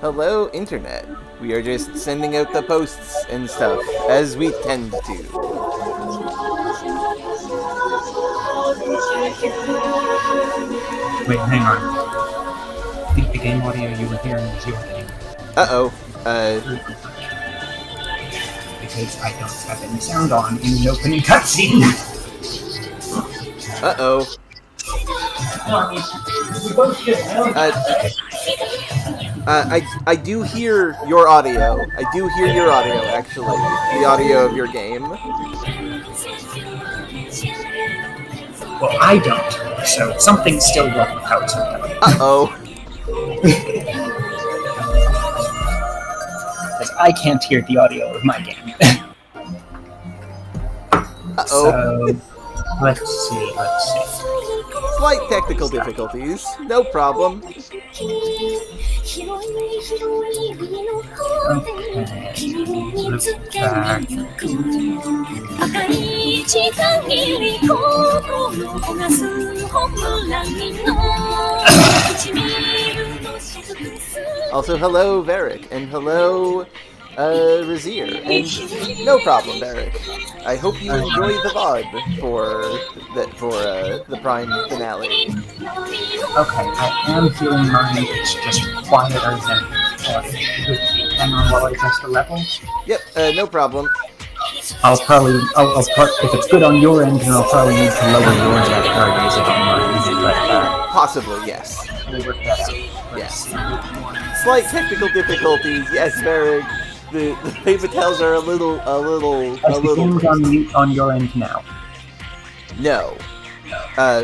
Hello, Internet. We are just sending out the posts and stuff, as we tend to. Wait, hang on. I think the game audio you were hearing was your game. Uh-oh. Because I don't have any sound on in the opening cutscene. Uh-oh. I do hear your audio. I do hear your audio, actually. The audio of your game. Well, I don't, so something's still wrong with how it's done. Uh-oh. Because I can't hear the audio of my game. Uh-oh. So, let's see. Slight technical difficulties. No problem. Also, hello, Varric, and hello, Razier. And no problem, Varric. I hope you enjoy the VOD for the Prime finale. Okay, I am feeling mine. It's just quieter than hang on while I adjust the levels. Yep, no problem. I'll if it's good on your end, then I'll probably need to lower yours after I raise it on mine. But, possibly, yes. we'll work that out. Yes. Slight technical difficulties, yes, Varric. The paper towels are a little. The game's on mute on your end now. No.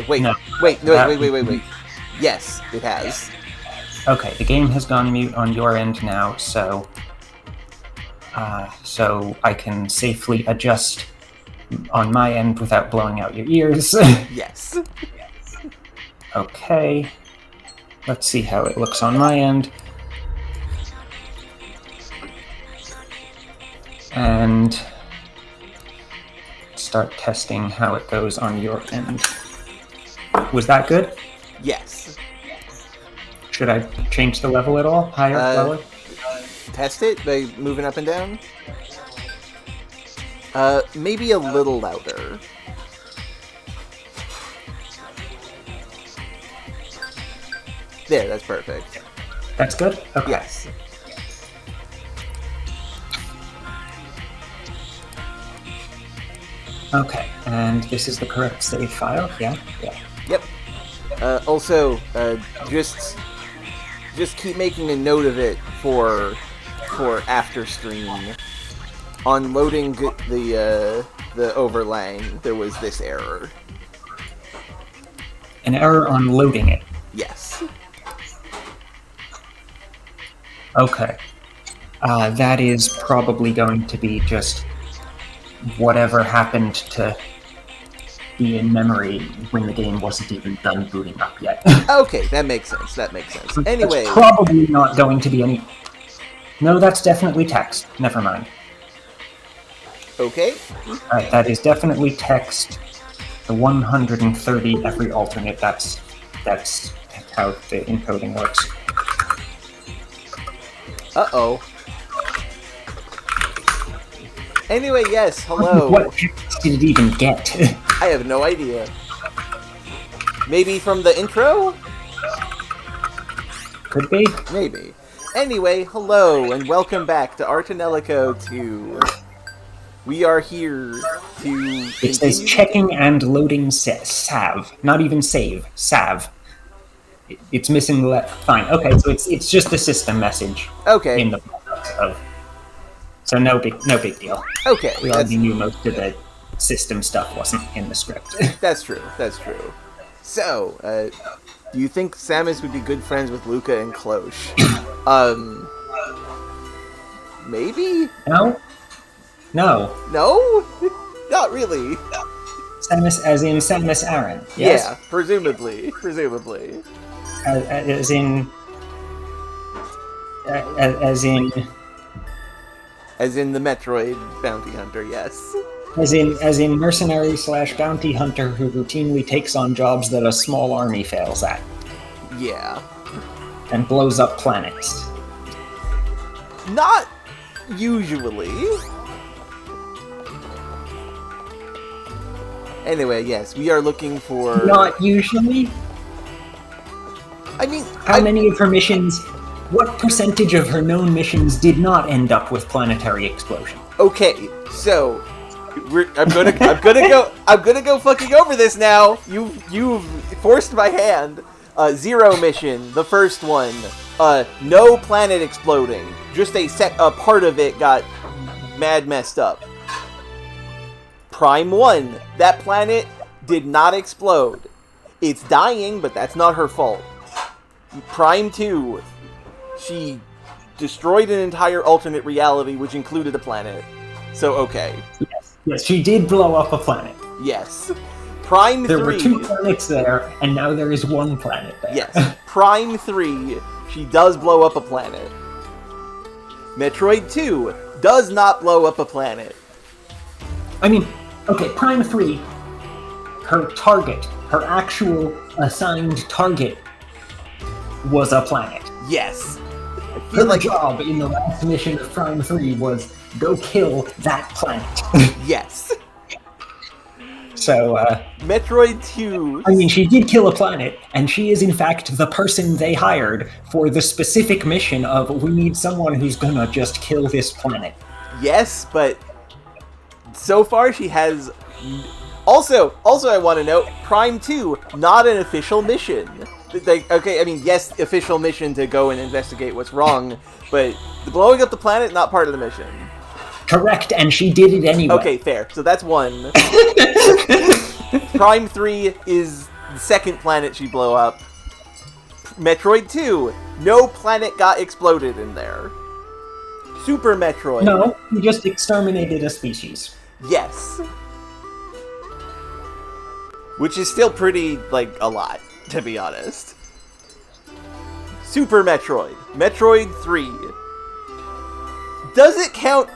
Wait. No. Wait. Yes, it has. Okay, the game has gone mute on your end now, so I can safely adjust on my end without blowing out your ears. Yes. Okay. Let's see how it looks on my end. And start testing how it goes on your end. Was that good? Yes. Should I change the level at all? Higher, lower? Test it by moving up and down. Maybe a little louder. There, that's perfect. That's good? Okay. Yes. Okay, and this is the correct save file, yeah? Yep. Also, just keep making a note of it for after stream. On loading the overlaying, there was this error. An error on loading it. Yes. Okay. That is probably going to be just whatever happened to be in memory when the game wasn't even done booting up yet. Okay, that makes sense. Anyway. That's probably not going to be any... No, that's definitely text. Never mind. Okay. Alright, that is definitely text. The 130 every alternate, that's how the encoding works. Uh-oh. Anyway, yes, hello. What text did it even get? I have no idea. Maybe from the intro? Could be. Maybe. Anyway, hello, and welcome back to Tonelico 2. We are here to... It says checking and loading sav. Not even save. Sav. It's missing the fine. Okay, so it's just a system message. Okay. In the process of... So no big deal. Okay. We already knew most of the system stuff wasn't in the script. That's true. So, do you think Samus would be good friends with Luca and Cloche? Maybe? No? No? Not really. Samus as in Samus Aran, yes? Yeah, presumably. As in... As in the Metroid bounty hunter, yes. As in mercenary / bounty hunter who routinely takes on jobs that a small army fails at. Yeah. And blows up planets. Not usually. Anyway, yes, we are looking for... Not usually? I mean... How many of her missions... What percentage of her known missions did not end up with planetary explosion? Okay, so... I'm gonna go fucking over this now. You've forced my hand. Zero mission, the first one. No planet exploding. Just a part of it got messed up. Prime 1, that planet did not explode. It's dying, but that's not her fault. Prime 2, she destroyed an entire alternate reality, which included a planet. So, okay. Yes, she did blow up a planet. Yes. Prime 3... There were 2 planets there, and now there is 1 planet there. Yes. Prime 3, she does blow up a planet. Metroid 2 does not blow up a planet. I mean, okay, Prime 3, her target, her actual assigned target, was a planet. Yes. I feel Her job in the last mission of Prime 3 was go kill that planet. Yes. So, Metroid 2... I mean, she did kill a planet, and she is in fact the person they hired for the specific mission of we need someone who's gonna just kill this planet. Yes, but so far she has... Also, I want to note, Prime 2, not an official mission. Okay, I mean, yes, official mission to go and investigate what's wrong, but blowing up the planet, not part of the mission. Correct, and she did it anyway. Okay, fair. So that's 1. Prime 3 is the second planet she blew up. Metroid 2, no planet got exploded in there. Super Metroid. No, he just exterminated a species. Yes. Which is still pretty, a lot, to be honest. Super Metroid. Metroid 3. Does it count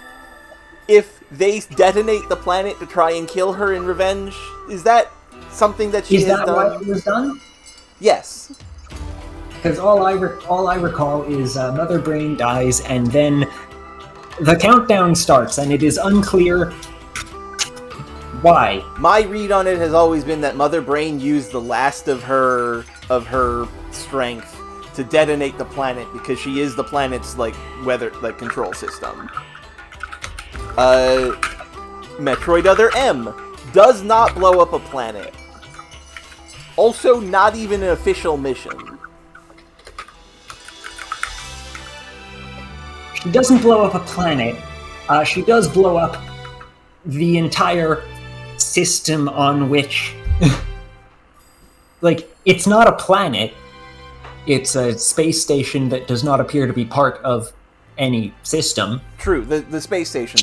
if they detonate the planet to try and kill her in revenge? Is that something that she has done? Is that why it was done? Yes. Because all I recall is Mother Brain dies, and then the countdown starts, and it is unclear why. My read on it has always been that Mother Brain used the last of her strength to detonate the planet because she is the planet's weather control system. Metroid Other M does not blow up a planet. Also, not even an official mission. She doesn't blow up a planet. She does blow up the entire system on which... it's not a planet. It's a space station that does not appear to be part of any system. True, the space station.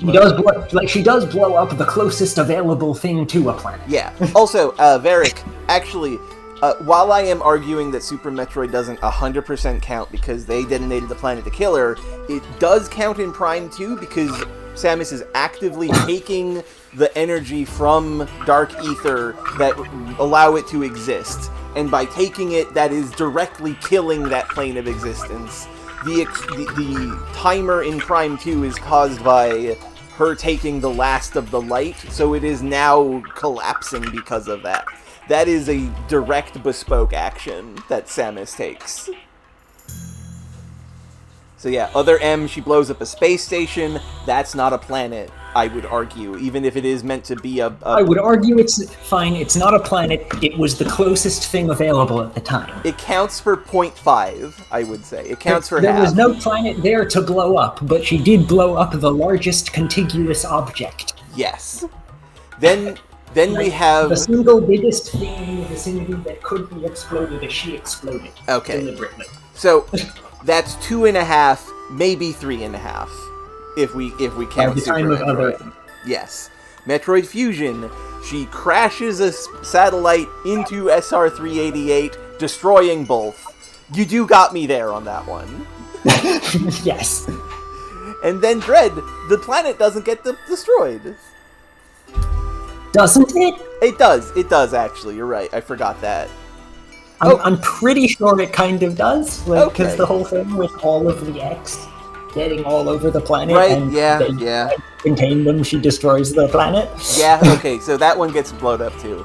She does blow up the closest available thing to a planet. Yeah. Also, Varric, actually, while I am arguing that Super Metroid doesn't 100% count because they detonated the planet to kill her, it does count in Prime 2 because Samus is actively taking the energy from Dark Ether that allow it to exist. And by taking it, that is directly killing that plane of existence. The timer in Prime 2 is caused by her taking the last of the light, so it is now collapsing because of that. That is a direct bespoke action that Samus takes. So yeah, Other M, she blows up a space station. That's not a planet, I would argue, even if it is meant to be a... I would argue it's fine, it's not a planet, it was the closest thing available at the time. It counts for 0.5, I would say. It counts for half. There was no planet there to blow up, but she did blow up the largest contiguous object. Yes. Then we have... The single biggest thing in the vicinity that could be exploded as she exploded. Okay. Deliberately. So... That's 2.5, maybe 3.5, if we count the Super time of Metroid. other. Yes. Metroid Fusion, she crashes a satellite into SR-388, destroying both. You do got me there on that one. Yes. And then Dread, the planet doesn't get destroyed. Doesn't it? It does actually, you're right, I forgot that. I'm pretty sure it kind of does, because Okay. the whole thing with all of the X. getting all over the planet. Right, and yeah, they yeah. contain them, she destroys the planet. Yeah, okay, so that one gets blown up too.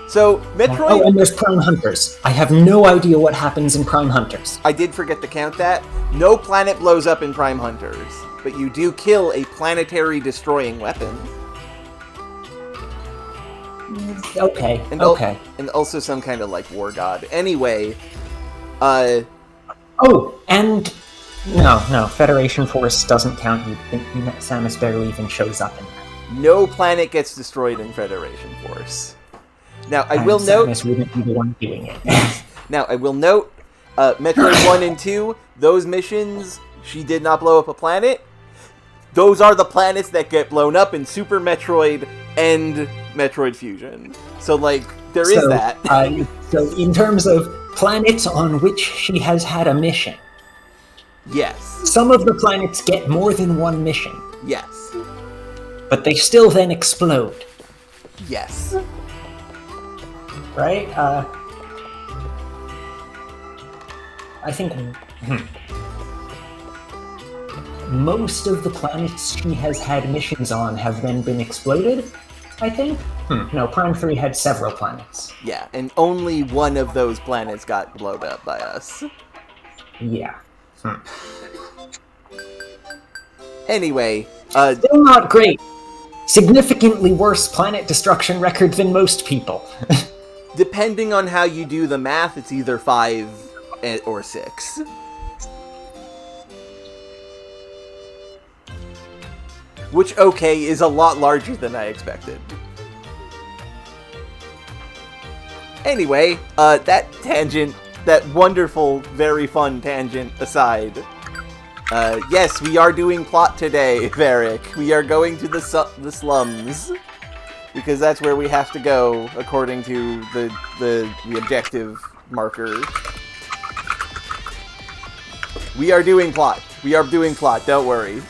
So, Metroid... Oh, and there's Prime Hunters. I have no idea what happens in Prime Hunters. I did forget to count that. No planet blows up in Prime Hunters, but you do kill a planetary destroying weapon. Okay, And okay. And also some kind of, like, war god. Anyway, Oh, and... No, Federation Force doesn't count. Samus barely even shows up in that. no planet gets destroyed in Federation Force. Now, I will note... Samus wouldn't be the one doing it. Now, I will note, Metroid 1 and 2, those missions, she did not blow up a planet. Those are the planets that get blown up in Super Metroid and Metroid Fusion. So, like, there is that. So, in terms of planets on which she has had a mission, Yes. some of the planets get more than one mission, Yes. but they still then explode, Yes. right? I think most of the planets she has had missions on have then been exploded, I think? No, Prime 3 had several planets. Yeah, and only one of those planets got blown up by us. Yeah. Anyway, Still not great. Significantly worse planet destruction record than most people. depending on how you do the math, it's either 5 or 6. Which, okay, is a lot larger than I expected. Anyway, that tangent, that wonderful, very fun tangent aside, yes, we are doing plot today, Varric. We are going to the slums. Because that's where we have to go, according to the objective marker. We are doing plot. We are doing plot, don't worry.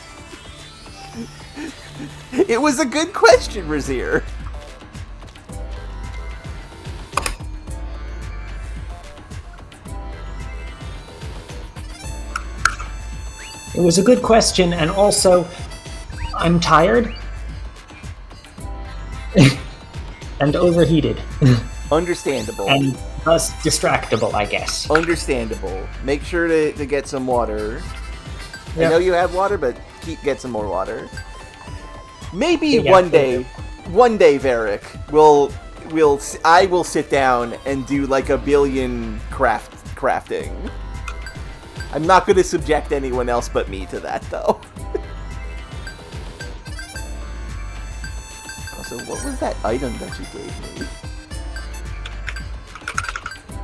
It was a good question, Razir. It was a good question, and also, I'm tired. And overheated. Understandable. And thus distractible, I guess. Understandable. Make sure to get some water. Yep. I know you have water, but get some more water. Maybe Yeah, one day, Varric, I will sit down and do like a billion crafting. I'm not going to subject anyone else but me to that, though. Also, what was that item that you gave me?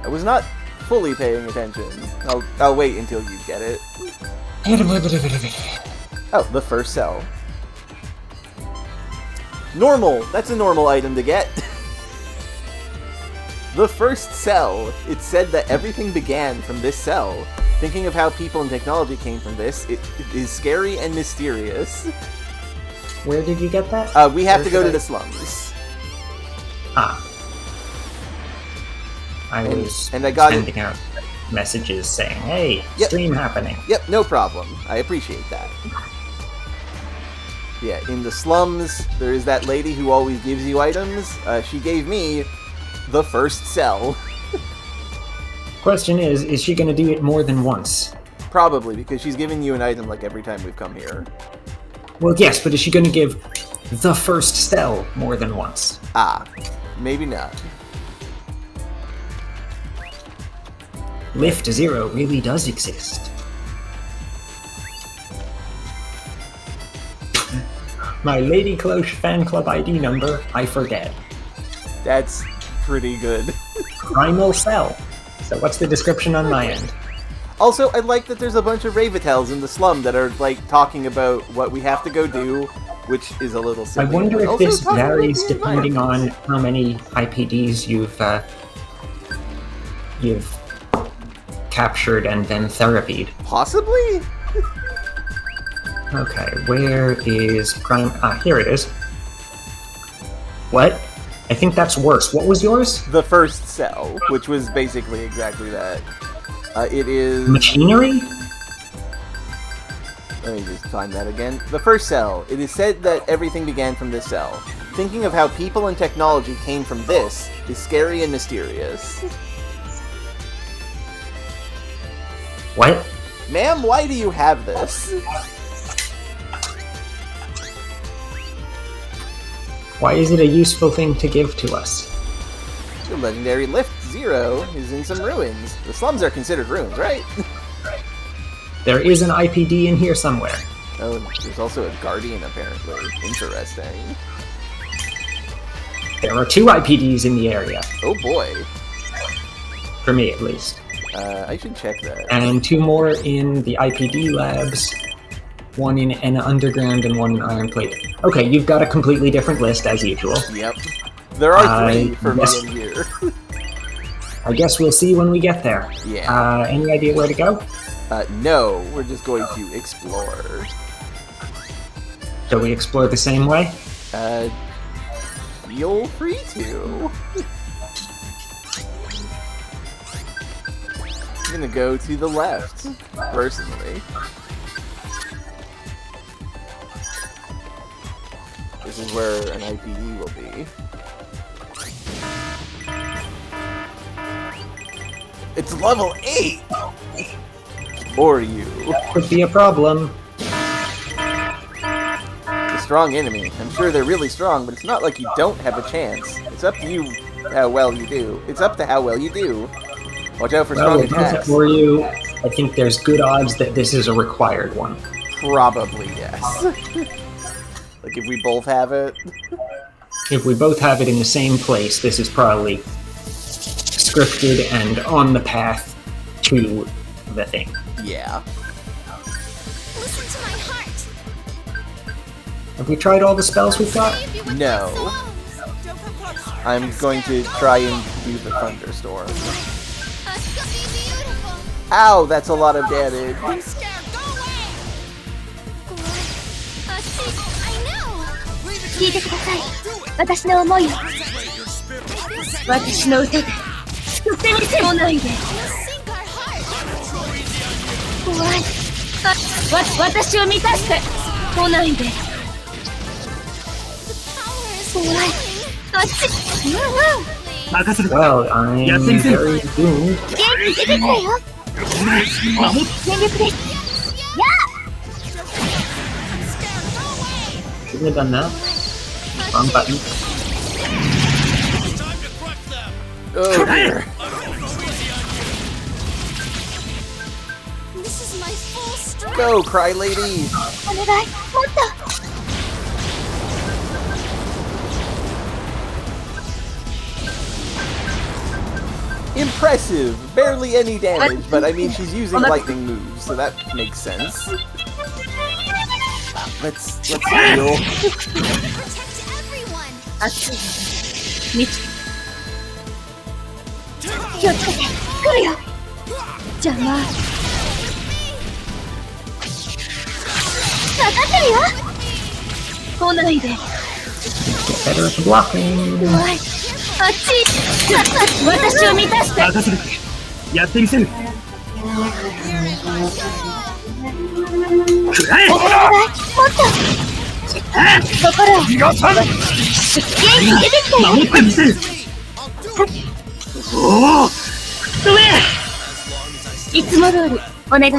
I was not fully paying attention. I'll wait until you get it. Oh, the first cell. Normal! That's a normal item to get. The first cell. It said that everything began from this cell. Thinking of how people and technology came from this, it is scary and mysterious. Where did you get that? We have to go to the slums. Ah. I was sending out messages saying, hey, stream happening. Yep, no problem. I appreciate that. Yeah, in the slums, there is that lady who always gives you items. She gave me the first cell. Question is she going to do it more than once? Probably, because she's giving you an item like every time we've come here. Well, yes, but is she going to give the first cell more than once? Ah, maybe not. Lift Zero really does exist. My Lady Cloche fan club ID number, I forget. That's pretty good. Primal Cell. So what's the description on my end? Also, I like that there's a bunch of Ravitels in the slum that are, like, talking about what we have to go do, which is a little silly. I wonder if Also this talking about varies the depending on environment. how many IPDs you've captured and then therapied. Possibly? Okay, where is Prime... Ah, here it is. What? I think that's worse. What was yours? The first cell, which was basically exactly that. It is... Machinery? Let me just find that again. The first cell. It is said that everything began from this cell. Thinking of how people and technology came from this is scary and mysterious. What? Ma'am, why do you have this? Why is it a useful thing to give to us? The legendary Lift Zero is in some ruins. The slums are considered ruins, right? There is an IPD in here somewhere. Oh, there's also a Guardian, apparently. Interesting. There are 2 IPDs in the area. Oh boy. For me, at least. I should check that. And 2 more in the IPD labs. 1 in an underground and 1 in Iron Plate. Okay, you've got a completely different list, as usual. Yep. There are 3 for me in here. I guess we'll see when we get there. Yeah. Any idea where to go? No, we're just going to explore. Shall we explore the same way? Feel free to. I'm gonna go to the left, personally. This is where an IPD will be. It's level 8! Or you. Could be a problem. A strong enemy. I'm sure they're really strong, but it's not like you don't have a chance. It's up to you how well you do. It's up to how well you do. Watch out for strong attacks. For you, I think there's good odds that this is a required one. Probably, yes. Like if we both have it. If we both have it in the same place, this is probably scripted and on the path to the thing. Yeah. Listen to my heart. Have we tried all the spells we've got? No. I'm going to try and do the thunderstorm. Ow, that's a lot of damage. I'm scared. Go away. I know. 聞いてください。私の思いを。私の歌で救ってみせもないで。怖い。私を満たして来ないで。怖い。あっち。Well, I'm very doomed. 元気出てくれよ。全力です。やあ Shouldn't have done that. Wrong button. Oh dear. This is my full strength. Go, Cry Lady! お願い。もっと。 Impressive! Barely any damage, but I mean she's using lightning moves, so that makes sense. Let's heal. Protect everyone. あっち。道。気をつけて。来るよ。邪魔。かかってるよ。来ないで。 Get better at the blocking. 怖い。あっち。私を満たして。任せる。やってみせる。くらえ。お願い。もっと。心を。逃がさない。元気出てきてよ。守ってみせる。おお。いつも通りお願い。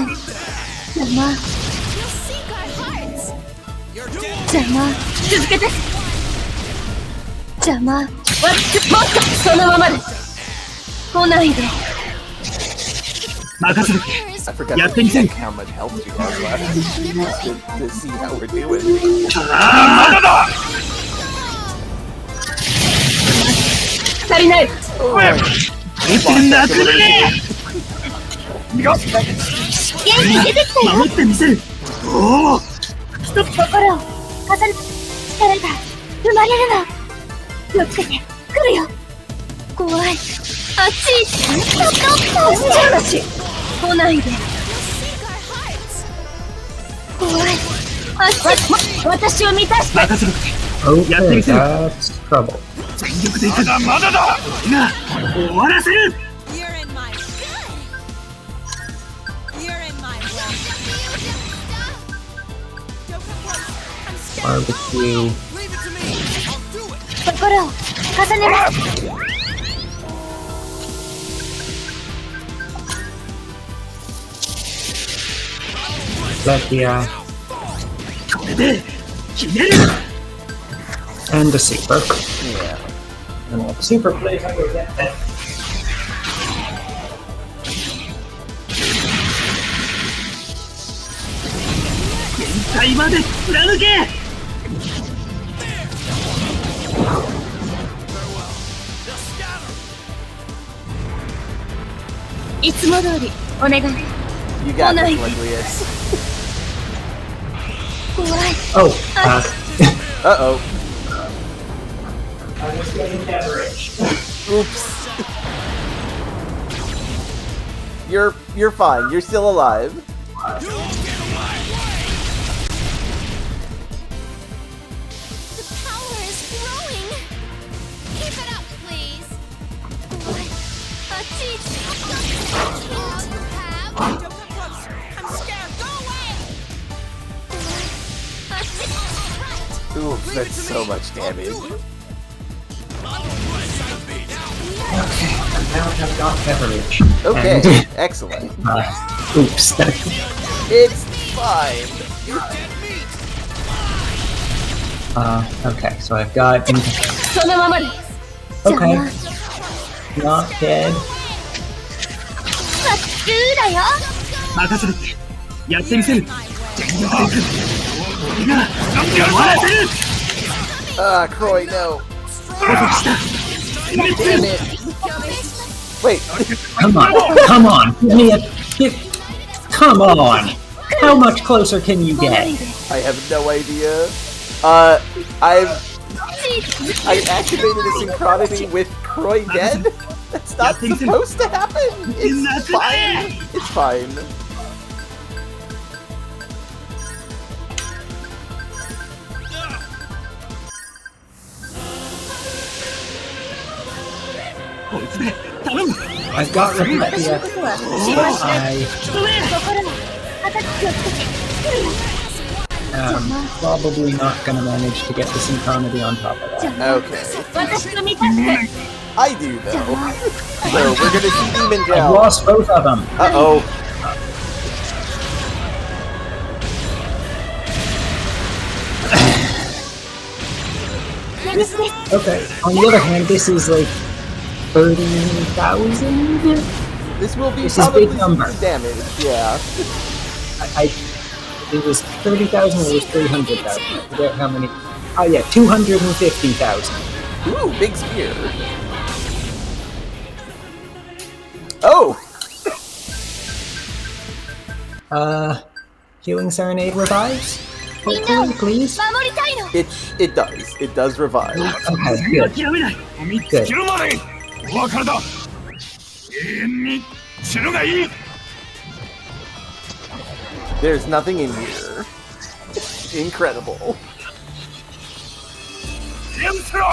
邪魔。 You'll sink our hearts. 邪魔。続けて。邪魔。もっとそのままで。来ないで。任せる。 I forgot Yeah, to thank you. check how much health you have left to see how we're doing. ああ、まだだ。足りない。見てんだ、くれ。逃がす。元気出てきたよ。守ってみせる。おお。一つ心を重ね力が生まれるの。気をつけて。来るよ。怖い。あっち。ちょっと落ちちゃうし。来ないで。 You'll sink our hearts. 怖い。あっち。私を満たして。任せる。 Okay, やってみせる。 that's trouble. 全力でいく。まだだ。今終わらせる。 You're in my good. You're in my world. Barbecue. 心を重ねます Despedia. これで決める And a super. Yeah. And a super plays I will get that. 限界まで貫け いつも通りお願い You got Oh, this, no. Nucleus. 怖い Oh, Uh-oh. I was getting beverage. Oops. You're fine. You're still alive. The power is growing. Keep it up, please. 怖い A teach. All you have. I'm scared. Go away. A teach. Oops, that's so much damage. Okay, and now I've got beverage. Okay, And, excellent. oops. It's fine. Okay, so I've got... そのままで Okay, 邪魔 not dead. さっきだよ任せるやってみせる全力でいく俺が終わらせる Ah, Croy, no. 補足した Damn it. Wait, Come on, give me a... Come on! How much closer can you get? I have no idea. I activated a synchronity with Croy dead? That's not supposed to happen! It's fine! It's fine. I've got Despedia, but I 心をアタックをつけて来るよ am probably not gonna manage to get the synchronity on top of that. 邪魔 Okay. 私の味方で I do, though. So, we're gonna see Demon I've Gel. lost both of them. Uh-oh. Okay, on the other hand, this is like 30,000? This will be This is probably big number. some damage, yeah. It was 30,000 or it was 300,000? I forget how many. Oh yeah, 250,000. Ooh, big spear. Oh! Healing Serenade revives? みんなを Hopefully, please? 守りたいの It does. It does revive. Okay, good. 諦めない見つけるまでお別れだ永遠に死ぬがいい There's nothing in here. Incredible. 全部せろ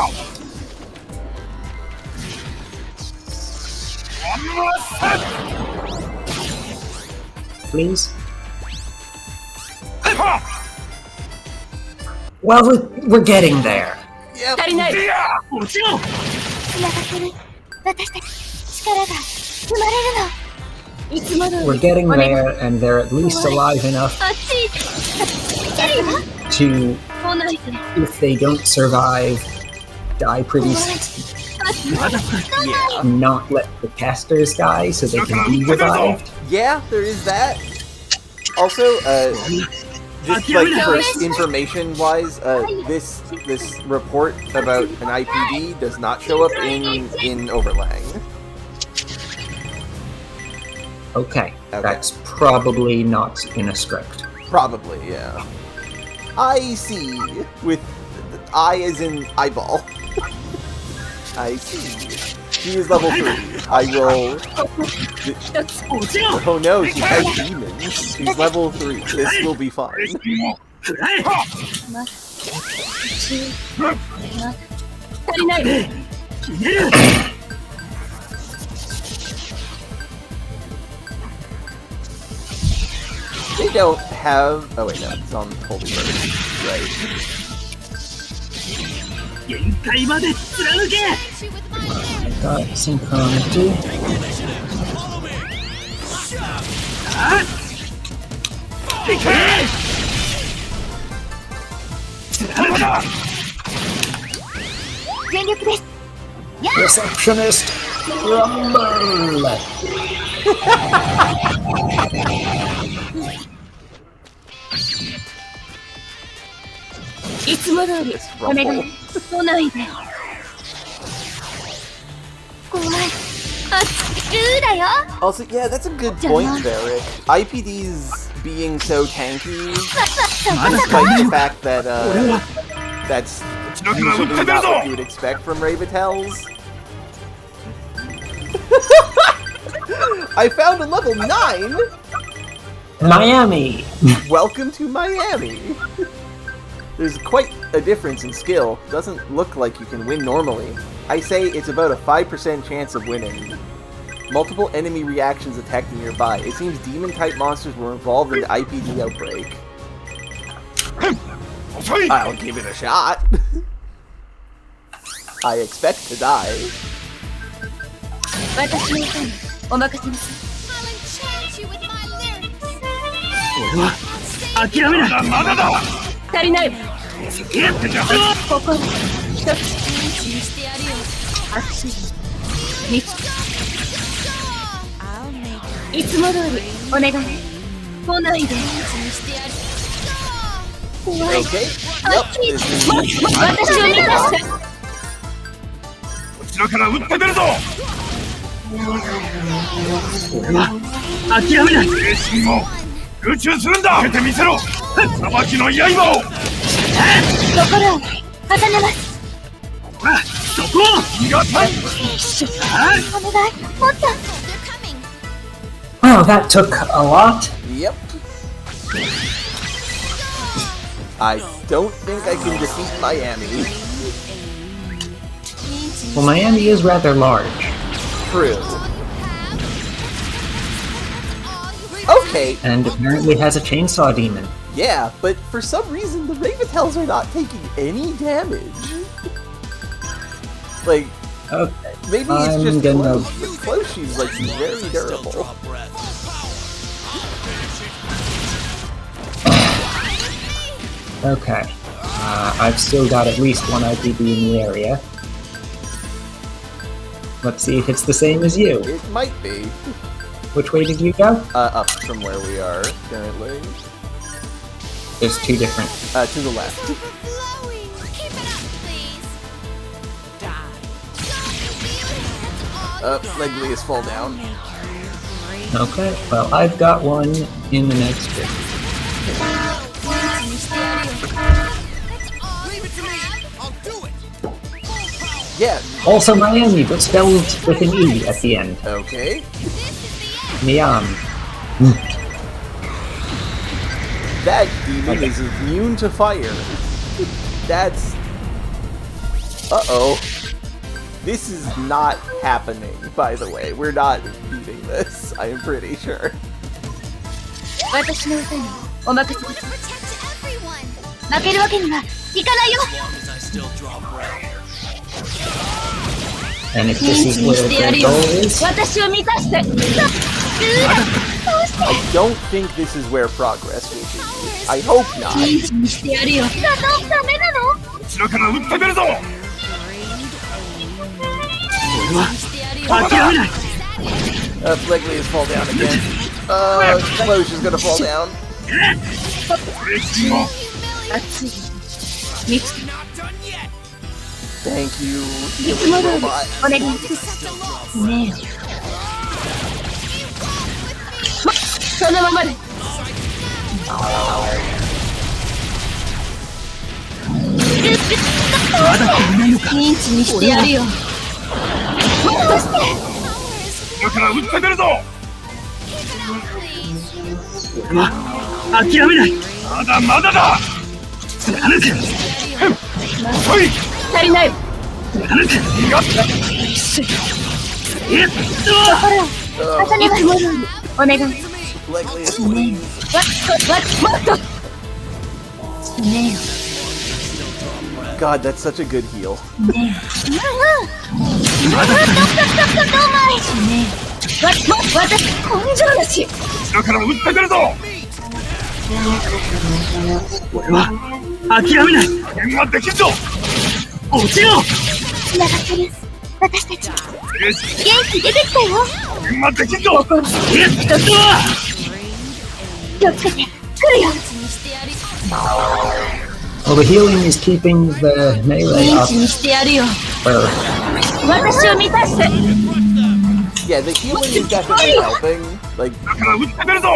Please? Well, we're getting there. Yep. 足りないいや落ちろつながってる私たち力が生まれるのいつも通 We're り getting お願い there, and they're at least alive enough あっち来るよ to, 来ないで if they don't survive, die pretty soon. まだか Yeah. Not let the casters die so they can be revived. Yeah, there is that. Also, just like for information-wise, this report about an IPD does not show up in Overlang. Okay, that's probably not in a script. Probably, yeah. I see. With I as in eyeball. I see. She is level 3. I will. 落ちろ Oh no, she has demons. She's level 3. This will be fine. くらえ足りない決める It's they don't have... Oh wait, no, it's on Holy Bird. Right. 限界まで貫け Got synchronicity. あっいけ 全力です。 Receptionist Rumble! いつも通りお願い。来ないで。怖い。あっ、だよ。 Also, yeah, that's a good point, Varric. IPDs being so tanky, despite the fact that, that's usually not what you would expect from Ravitels. I found a level 9! Miami! Welcome to Miami! There's quite a difference in skill. Doesn't look like you can win normally. I say it's about a 5% chance of winning. Multiple enemy reactions attacked nearby. It seems demon-type monsters were involved in the IPD outbreak. I'll give it a shot. I expect to die. 私の歌にお任せなさい。 I'll enchant you with my lyrics. 俺は諦めないまだだ足りないわ。ここに一つ。してやるよ。熱い。三つ。 I'll make いつも通りお願い。来ないで。してやる。怖い。 Okay. Yep, this is... 私を満たして。こちらから撃って出るぞ俺は諦めない精神を空中するんだ受けてみせろ裁きの刃を心を固めます。ほらそこを逃がさんお願い。もっと。 They're coming. Oh, that took a lot. Yep. I don't think I can defeat Miami. Well, Miami is rather large. True. Okay, And apparently has a chainsaw demon. yeah, but for some reason the Ravitels are not taking any damage. Like, Okay. maybe it's I'm just gonna- close, but close she's like very durable. Okay. I've still got at least one IPD in the area. Let's see if it's the same as you. It might be. Which way did you go? Up from where we are currently. There's two different. To the left. Overflowing. Keep it up, please. Leglius fall down. Okay. Well, I've got one in the next room. Leave it to me. I'll do it. Yeah, Also Miami, but spelled with an E at the end. okay. Miam. That demon is immune to fire. That's... Uh-oh. This is not happening, by the way. We're not beating this, I am pretty sure. 私の歌にお任せください。 Protect everyone. 負けるわけにはいかないよ。 And if ピン this チ is に where してや their るよ。 goal is, 私を満たして。I don't think this is where progress will be. I hope not. ピンチにしてやるよ。ダメなの？こちらから撃って出るぞ俺は諦めない Leglius fall down again. Cloche is gonna fall down. 精神を熱い。三つ。 Thank you. いつも通り Robot. お願い。ねえ。そのままで。まだ足りないのかピンチにしてやるよ。もっとして。こちらから撃って出るぞ Keep it up, please. 俺は諦めないまだまだだ貫く遅い足りないわ。貫く逃がす心を重ねます。お願い。Leglius, please. God, that's such a good heal. だから撃ってくるぞ俺は諦めない援護できるぞ落ちろ繋がってる。私たち、元気出てきたよ。援護できるぞ一つは気をつけて、来るよ。 Well, the healing is keeping the melee up. してやるよ。 Or, 私を満たして。 Yeah, the healing is definitely helping. Like, だから撃ってくるぞ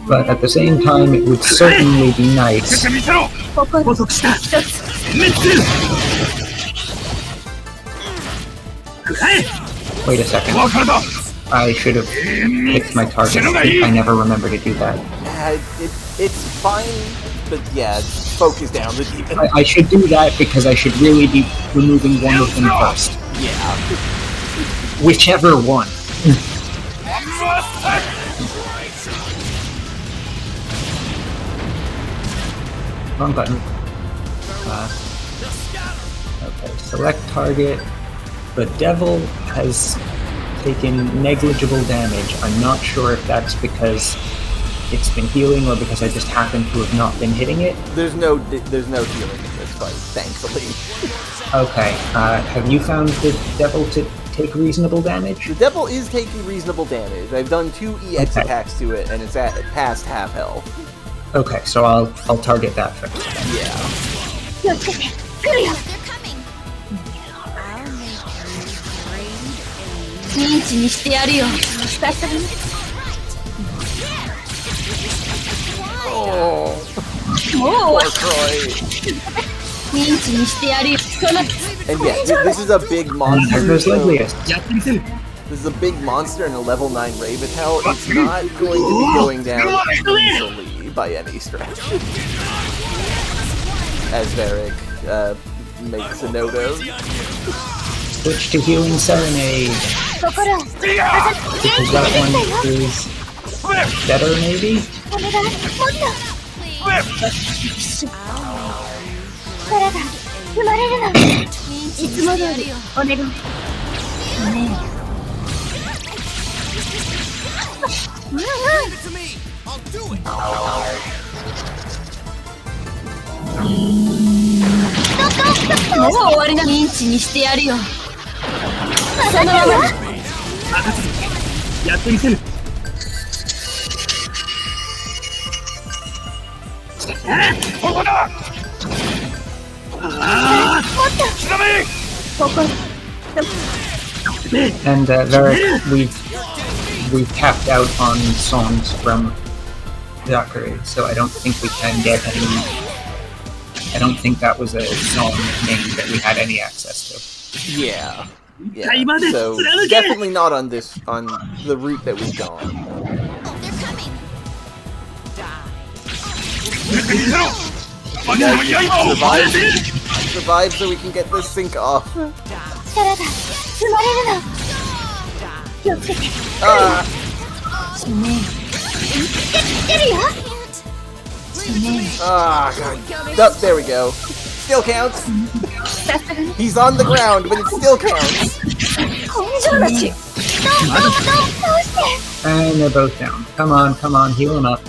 but at the same time, it would certainly be nice. 見せろ捕捉した殲滅する食らえ Wait a second. わかるだ I should have picked my target. I never remember to do that. it's fine, but yeah, focus down the demon. I should do that because I should really be removing one of them first. Yeah. Whichever one. Wrong button. Okay, select target. The devil has taken negligible damage. I'm not sure if that's because it's been healing or because I just happen to have not been hitting it. There's no healing in this fight, thankfully. Okay, have you found the devil to take reasonable damage? The devil is taking reasonable damage. I've done 2 EX Okay. attacks to it, and it's at past half health. Okay, so I'll target that first. Yeah. 気をつけて、来るよ。 ミンチにしてやるよ。久しぶり。 Oh, もう poor Croy. ミンチにしてやるよ。その And yeah, this is a big monster. There's so- Leglius. やってみせる This is a big monster and a level 9 Ravenhell. It's not going to be going down easily by any stretch. As Varric makes a note of. Switch to Healing Serenade. 心を元気 Because 出 that てきた one よ。 is better, maybe? お願い、もっと。力が生まれるの。いつも通りお願い。もう終わりな。ミンチにしてやるよ。そのまま。任せてやってみせるここだああひらめ And Varric, we've capped out on songs from Zachary, so I don't think we can get any. I don't think that was a song name that we had any access to. Yeah. Yeah. So definitely not on the route that we've gone. マニアの刃を返せ Survive so we can get this sync off. 力が生まれるの。気をつけて。 Ah. 出るよ。 Ah, God. Oh, there we go. Still counts. さすがに He's on the ground, but it still counts. 根性なし。どうして。 And they're both down. Come on, heal them up.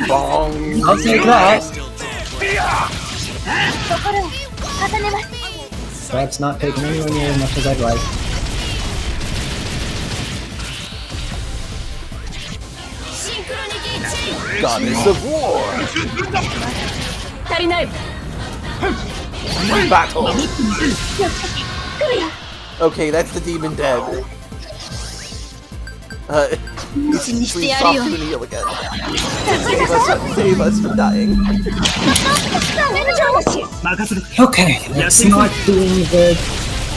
Bong. I'll take that. 心を重ねます。 That's not taking anywhere near as much as I'd like. Goddess of War. 足りない。 Battle. 気をつけて。来るよ。 Okay, that's the demon dead. Please stop the heal again. Save us from dying. 根性なし。 任せる Okay, it's not doing the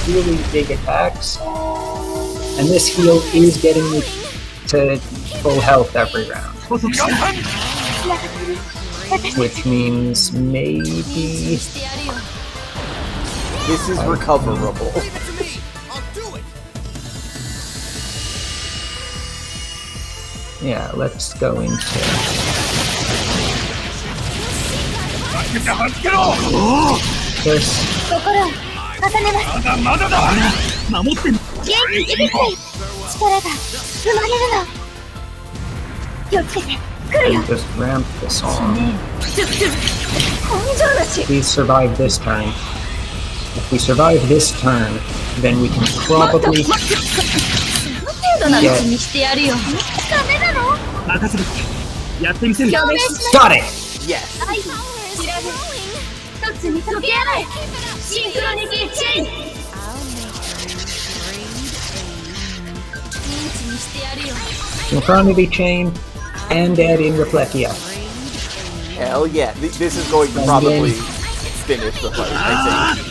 really big attacks. And this heal is getting me to full health every round. 捕捉した Which means maybe... This is recoverable. Leave it to me. I'll do it. Yeah, let's go into... けろ this. 心を重ねます。まだまだだ守って元気いっぱい力が生まれるの。気をつけて、来るよ。 Just ramp this on. 根性なし。 We survive this turn. If we survive this turn, then we can probably 程度な道にしてやるよ。ダメなの？任せるやってみせる共鳴しない。 got it. Yes. はい、知らず。一つに溶け合え。シンクロニティチェン。Synchronity chain and add in Reflectia. Hell yeah. This is going to probably finish the fight, I think.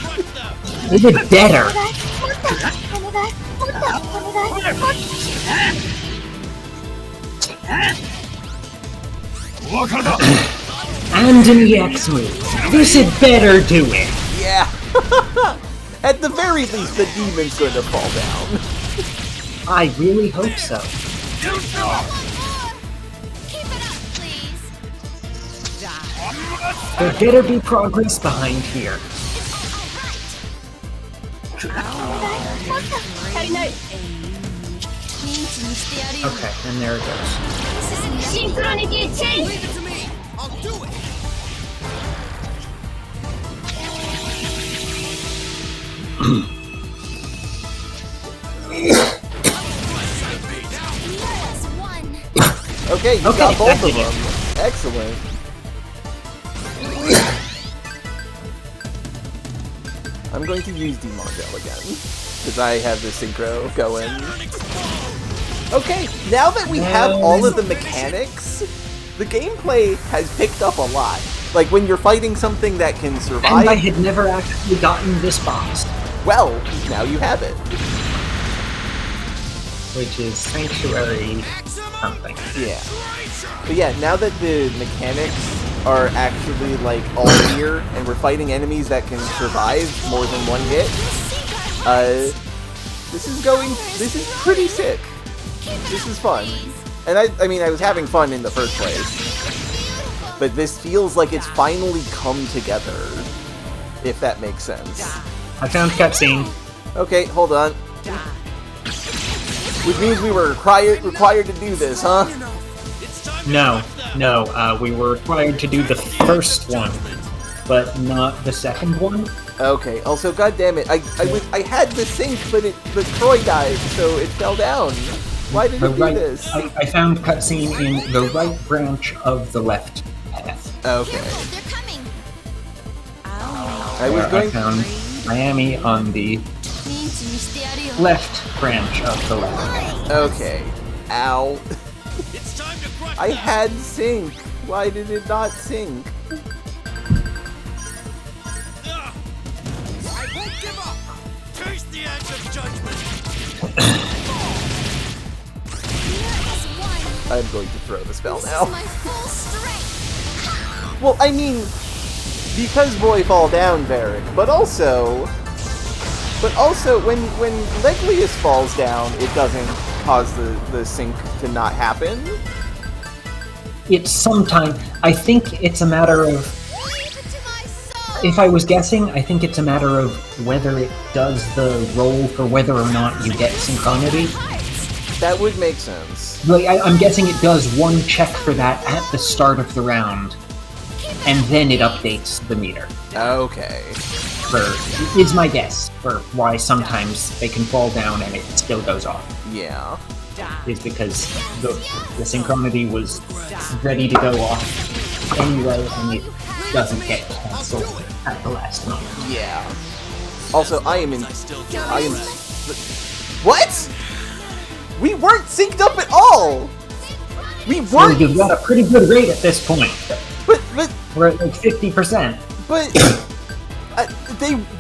Even better. お願い、もっとお願い、もっとお願い、もっと。お別れだ And an EX move. This had better do it. Yeah. At the very least, the demon's going to fall down. I really hope so. Keep it up, please. There better be progress behind here. 足りない。 Okay, and there it goes. シンクロニティチェン。 Leave it to me. I'll do it. Okay, you Okay, got both that of did it. them. Excellent. I'm going to use Demon Gel again, because I have the synchro going. Okay, now that we have all of the mechanics, the gameplay has picked up a lot. Like when you're fighting something that can survive. And I had never actually gotten this boss, Well, now you have it. which is Sanctuary something. Yeah. But yeah, now that the mechanics are actually like all here, and we're fighting enemies that can survive more than one hit, this is pretty sick. This is fun. And I mean, I was having fun in the first place. But this feels like it's finally come together, if that makes sense. I found cutscene. Okay, hold on. Which means we were required to do this, huh? No, we were required to do the first one, but not the second one. Okay, also, goddammit, I had the sync, but Troy died, so it fell down. Why did it do this? I found cutscene in the right branch of the left path. Okay. They're coming. I was I going. found Miami on the left branch of the left path. Okay. Ow. It's time to crush. I had sync. Why did it not sync? I won't give up. Taste the edge of judgment. I'm going to throw the spell This is now. my full strength. Well, I mean, because boy fall down, Varric, but also when Leglius falls down, it doesn't cause the sync to not happen. It's sometime. I think it's a matter of. Leave it to my soul. If I was guessing, I think it's a matter of whether it does the roll for whether or not you get synchronity. That would make sense. Like, I'm guessing it does one check for that at the start of the round, and then it updates the meter. Okay. Is my guess for why sometimes they can fall down and it still goes off. Yeah. Is because the synchronity was ready to go off anyway, and it doesn't get cancelled at the last moment. Yeah. Also, I am. What? We weren't synced up at all. We So weren't. you've got a pretty good rate at this point. But We're at like 50%.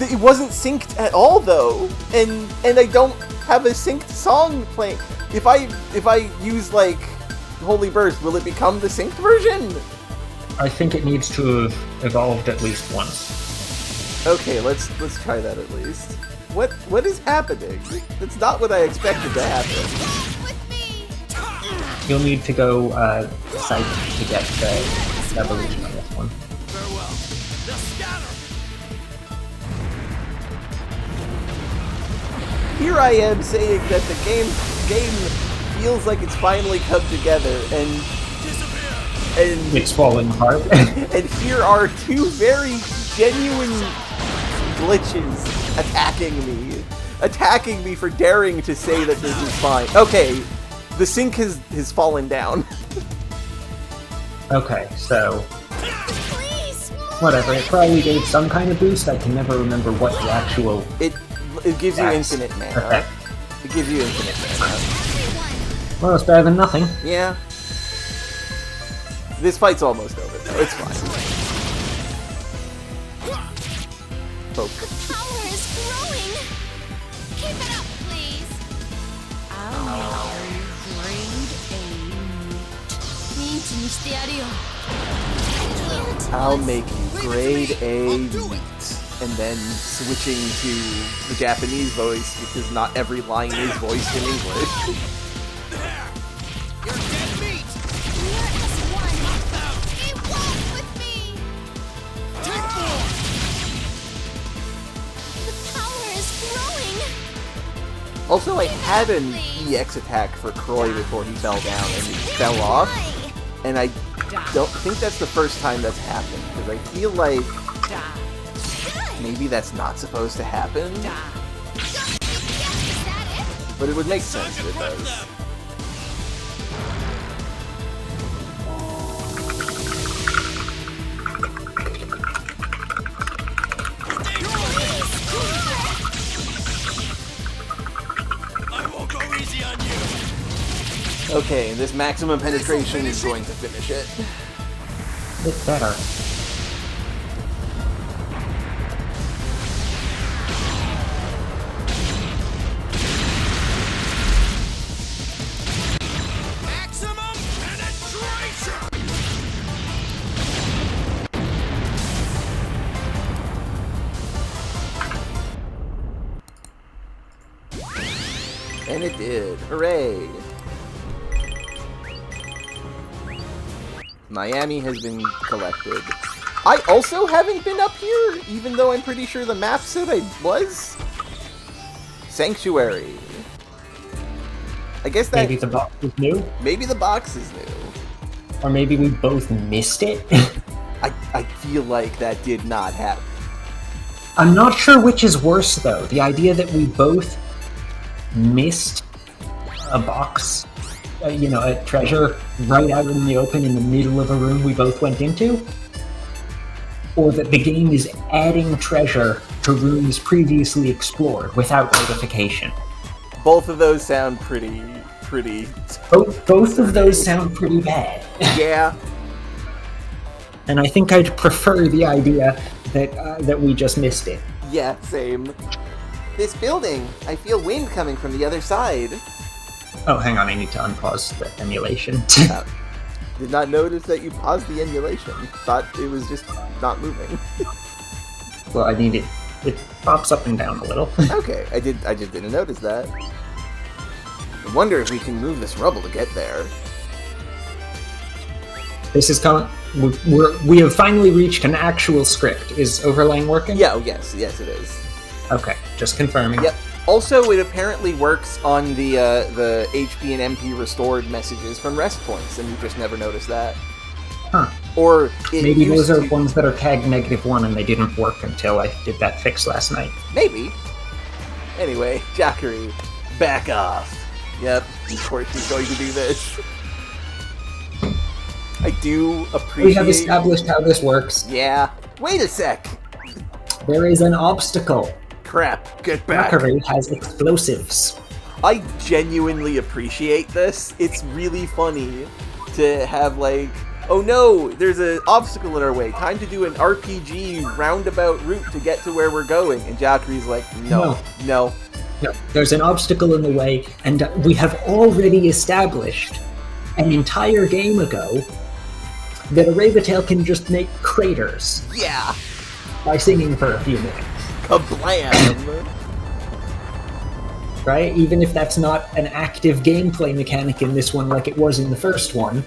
it wasn't synced at all though, and I don't have a synced song playing. If I use like Holy Burst, will it become the synced version? I think it needs to have evolved at least once. Okay, let's try that at least. What is happening? That's not what I expected to happen. With me. You'll need to go psych to get the evolution on this one. Farewell. They'll scatter. Here I am saying that the game feels like it's finally come together, and It's falling apart. and here are two very genuine glitches attacking me for daring to say that this is fine. Okay, the sink has fallen down. Okay, so Please. whatever. It probably gave some kind of boost. I can never remember what the actual. It gives you That's infinite mana. okay. It gives you infinite mana. Everyone. Well, it's better than nothing. Yeah. This fight's almost over, though. It's fine. Poke. Power is growing. Keep it up, please. I'll make you grade A meat. And then switching to the Japanese voice, because not every line is voiced in English. You're dead meat. We're as one. Evolve with me. Take more. The power is growing. Also, I had an EX attack for Croy before he fell down, and he fell off. And I don't think that's the first time that's happened, because I feel like maybe that's not supposed to happen. Is that it? But it would make sense if it does. I won't go easy on you. Okay, this maximum penetration is going to finish it. It's better. Maximum penetration. And it did. Hooray! Miami has been collected. I also haven't been up here, even though I'm pretty sure the map said I was. Sanctuary. I guess that Maybe the box is new, maybe the box is new. or maybe we both missed it. I feel like that did not happen. I'm not sure which is worse, though. The idea that we both missed a box, a treasure right out in the open in the middle of a room we both went into, or that the game is adding treasure to rooms previously explored without notification. Both of those sound pretty. Both of those sound pretty bad. Yeah. And I think I'd prefer the idea that we just missed it. Yeah, same. This building, I feel wind coming from the other side. Oh, hang on, I need to unpause the emulation. Did not notice that you paused the emulation. Thought it was just not moving. Well, I need it. It pops up and down a little. Okay, I just didn't notice that. I wonder if we can move this rubble to get there. This is coming. We have finally reached an actual script. Is overlaying working? Yeah, oh yes, it is. Okay, just confirming. Yep. Also, it apparently works on the HP and MP restored messages from rest points, and you just never noticed that. Huh. Or it Maybe used those are to- ones that are tagged -1 and they didn't work until I did that fix last night. Maybe. Anyway, Jackery, back off. Yep, of course he's going to do this. I do appreciate... We have established how this works. Yeah. Wait a sec! There is an obstacle. Crap, get back. Jackery has explosives. I genuinely appreciate this. It's really funny to have, like, oh no, there's an obstacle in our way. Time to do an RPG roundabout route to get to where we're going. And Jackery's like, no. No, there's an obstacle in the way, and we have already established an entire game ago that a Raventail can just make craters. Yeah. by singing for a few minutes. Kablam! Right? Even if that's not an active gameplay mechanic in this one like it was in the first one.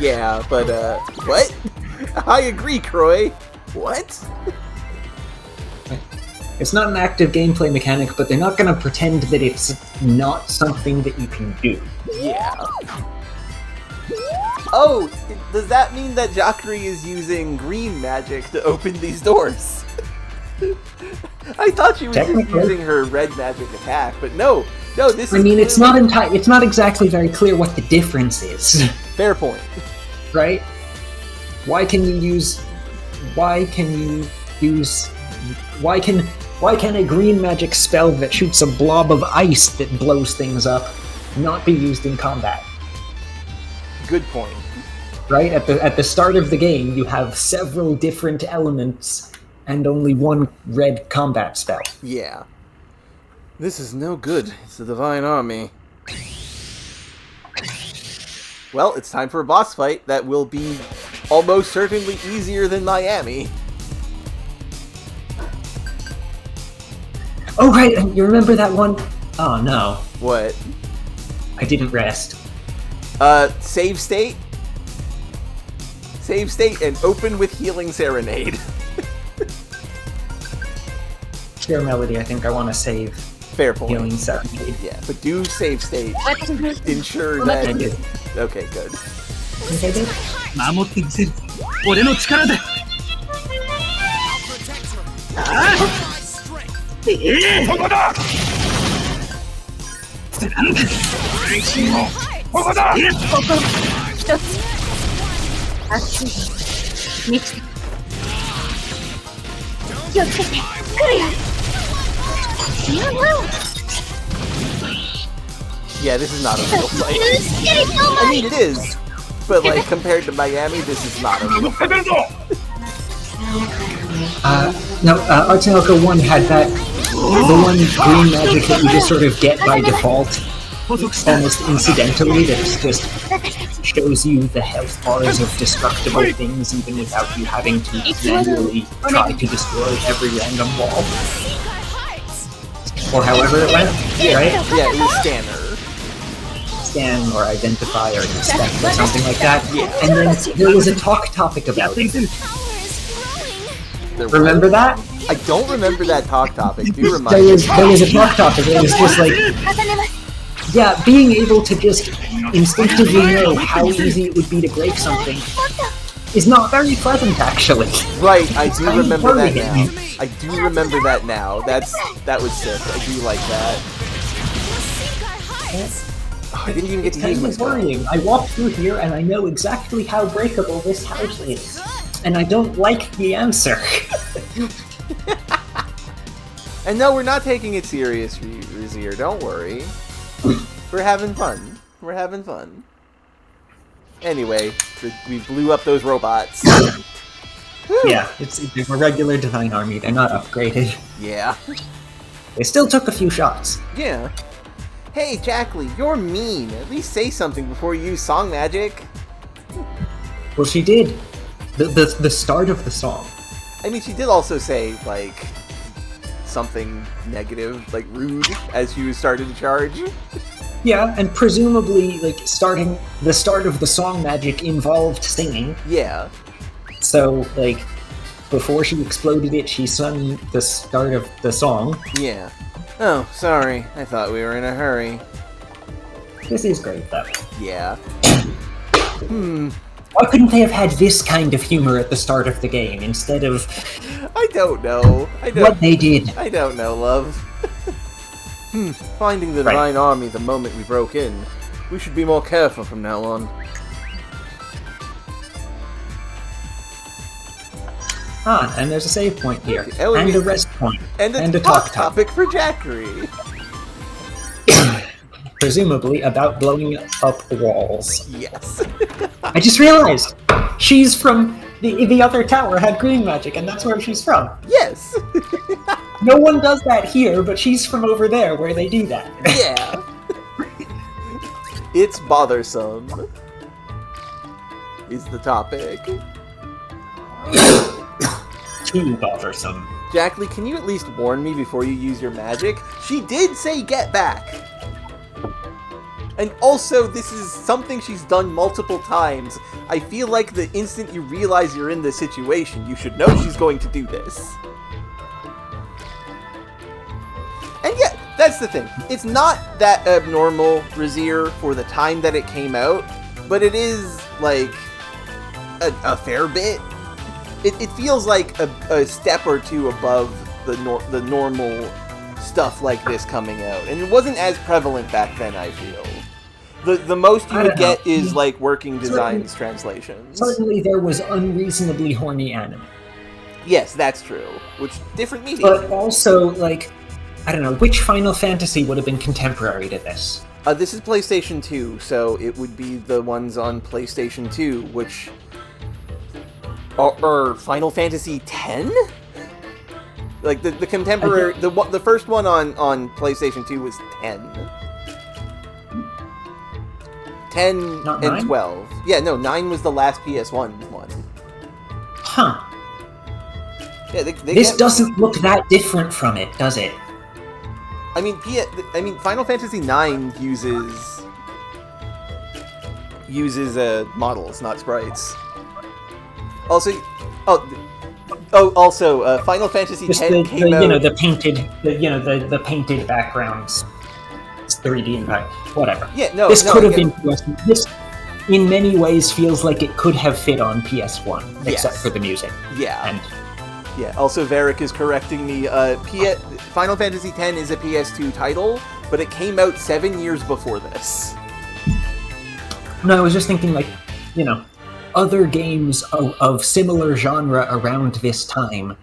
Yeah, but, what? I agree, Croy. What? It's not an active gameplay mechanic, but they're not going to pretend that it's not something that you can do. Yeah. Oh, does that mean that Jackery is using green magic to open these doors? I thought she was just using her red magic attack, but no, this is... I mean, it's not exactly very clear what the difference is. Fair point. Right? Why can a green magic spell that shoots a blob of ice that blows things up not be used in combat? Good point. Right? At the start of the game, you have several different elements and only one red combat spell. Yeah. This is no good. It's the Divine Army. Well, it's time for a boss fight that will be almost certainly easier than Miami. Oh, right, you remember that one? Oh, no. What? I didn't rest. Save state? Save state and open with Healing Serenade. Share Melody, I think I want to save Fair point. Healing Serenade. Yeah, but do save state. Ensure that... I did. Okay, good. Okay, did? 守ってみせる俺の力でここだなんだ練習もここだ一つ熱い満ちて気をつけて来るよ Yeah, this is not a real fight. I mean, it is, but like compared to Miami, this is not a real fight. No, Tonelico 1 had that, the one green magic that you just sort of get by default, almost incidentally, that just shows you the health bars of destructible things even without you having to manually try to destroy every random wall. Or however it went, right? Yeah, it was scanner. Scan or identify or inspect or something like that. And then there was a talk topic about it. Remember that? I don't remember that talk topic. Do you remind There me? was a talk topic. It was just like, yeah, being able to just instinctively know how easy it would be to break something is not very pleasant, actually. Right, I do kind of remember that worrying. now. I do remember that now. That was sick. I do like that. Oh, I didn't even get to use Kind my of spell. worrying. I walked through here and I know exactly how breakable this house is. And I don't like the answer. And no, we're not taking it serious, Razier. Don't worry. We're having fun. We're having fun. Anyway, we blew up those robots. Yeah, it's a regular Divine Army. They're not upgraded. Yeah. They still took a few shots. Yeah. Hey, Jackley, you're mean. At least say something before you use song magic. Well, she did. The start of the song. I mean, she did also say, like, something negative, like rude, as you started to charge. Yeah, and presumably, like, the start of the song magic involved singing. Yeah. So, like, before she exploded it, she sung the start of the song. Yeah. Oh, sorry. I thought we were in a hurry. This is great, though. Yeah. Why couldn't they have had this kind of humor at the start of the game instead of I don't know. what they did? I don't know, love. Finding the Right. Divine Army the moment we broke in. We should be more careful from now on. Ah, and there's a save point here. Oh, And yeah. a rest point. And a talk topic for Jackery. Presumably about blowing up walls. Yes. I just realized! She's from the other tower had green magic, and that's where she's from. Yes. No one does that here, but she's from over there where they do that. Yeah. It's bothersome. is the topic. Too bothersome. Jackley, can you at least warn me before you use your magic? She did say get back! And also, this is something she's done multiple times. I feel like the instant you realize you're in this situation, you should know she's going to do this. And yeah, that's the thing. It's not that abnormal, Razir, for the time that it came out, but it is, like, a fair bit. It feels like a step or two above the normal stuff like this coming out. And it wasn't as prevalent back then, I feel. The most you would get is, like, working designs translations. Certainly there was unreasonably horny anime. Yes, that's true. Which, different media. But also, like, I don't know, which Final Fantasy would have been contemporary to this? This is PlayStation 2, so it would be the ones on PlayStation 2, which... Or Final Fantasy X? Like, the contemporary... The first one on PlayStation 2 was 10. 10 Not and 9? 12. Yeah, no, 9 was the last PS1 one. Huh. Yeah, This doesn't look that different from it, does it? I mean, Final Fantasy IX uses models, not sprites. Also, Final Fantasy X Just came out. the painted backgrounds. It's 3D impact, whatever. Yeah, no. This could have been PS1. This, in many ways, feels like it could have fit on PS1, except for the music. Yeah. And yeah. Also, Varric is correcting me. Final Fantasy X is a PS2 title, but it came out 7 years before this. no, I was just thinking, like, other games of similar genre around this time,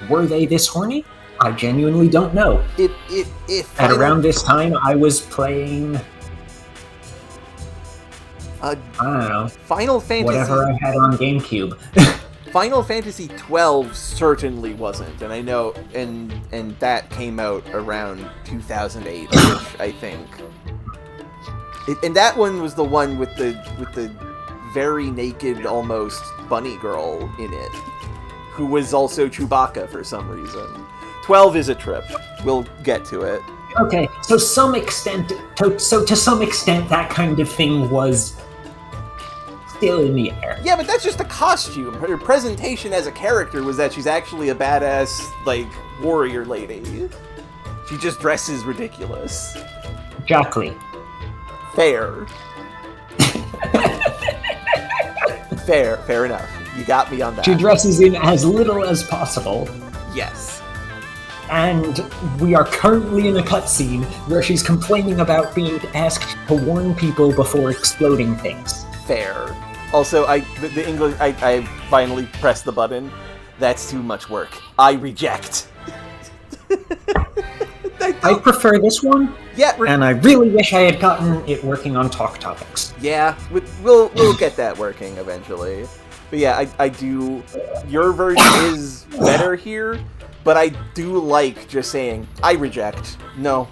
were they this horny? I genuinely don't know. At around this time, I was playing... I don't know. Final Fantasy... Whatever I had on GameCube. Final Fantasy 12 certainly wasn't, and I know, and that came out around 2008, which I think. And that one was the one with the very naked, almost bunny girl in it, who was also Chewbacca for some reason. 12 is a trip. We'll get to it. Okay, so to some extent, that kind of thing was still in the air. Yeah, but that's just a costume. Her presentation as a character was that she's actually a badass, like, warrior lady. She just dresses ridiculous. Exactly. Fair. Fair enough. You got me on that. She dresses in as little as possible. Yes. And we are currently in a cutscene where she's complaining about being asked to warn people before exploding things. Fair. Also, the English, I finally pressed the button. That's too much work. I reject. I prefer this one. Yeah, and I really wish I had gotten it working on Talk Topics. Yeah, we'll get that working eventually. But yeah, I do. Your version is better here, but I do like just saying I reject. No.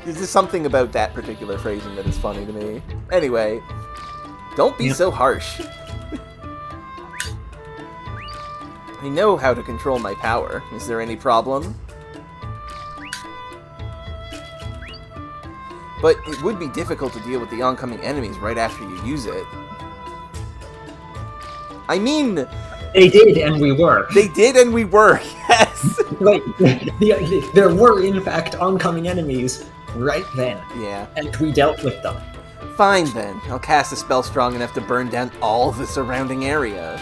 There's just something about that particular phrasing that is funny to me. Anyway, don't be so harsh. I know how to control my power. Is there any problem? But it would be difficult to deal with the oncoming enemies right after you use it. I mean... They did, and we were. They did, and we were, yes! Like, there were, in fact, oncoming enemies right then. Yeah. And we dealt with them. Fine, then. I'll cast a spell strong enough to burn down all the surrounding area.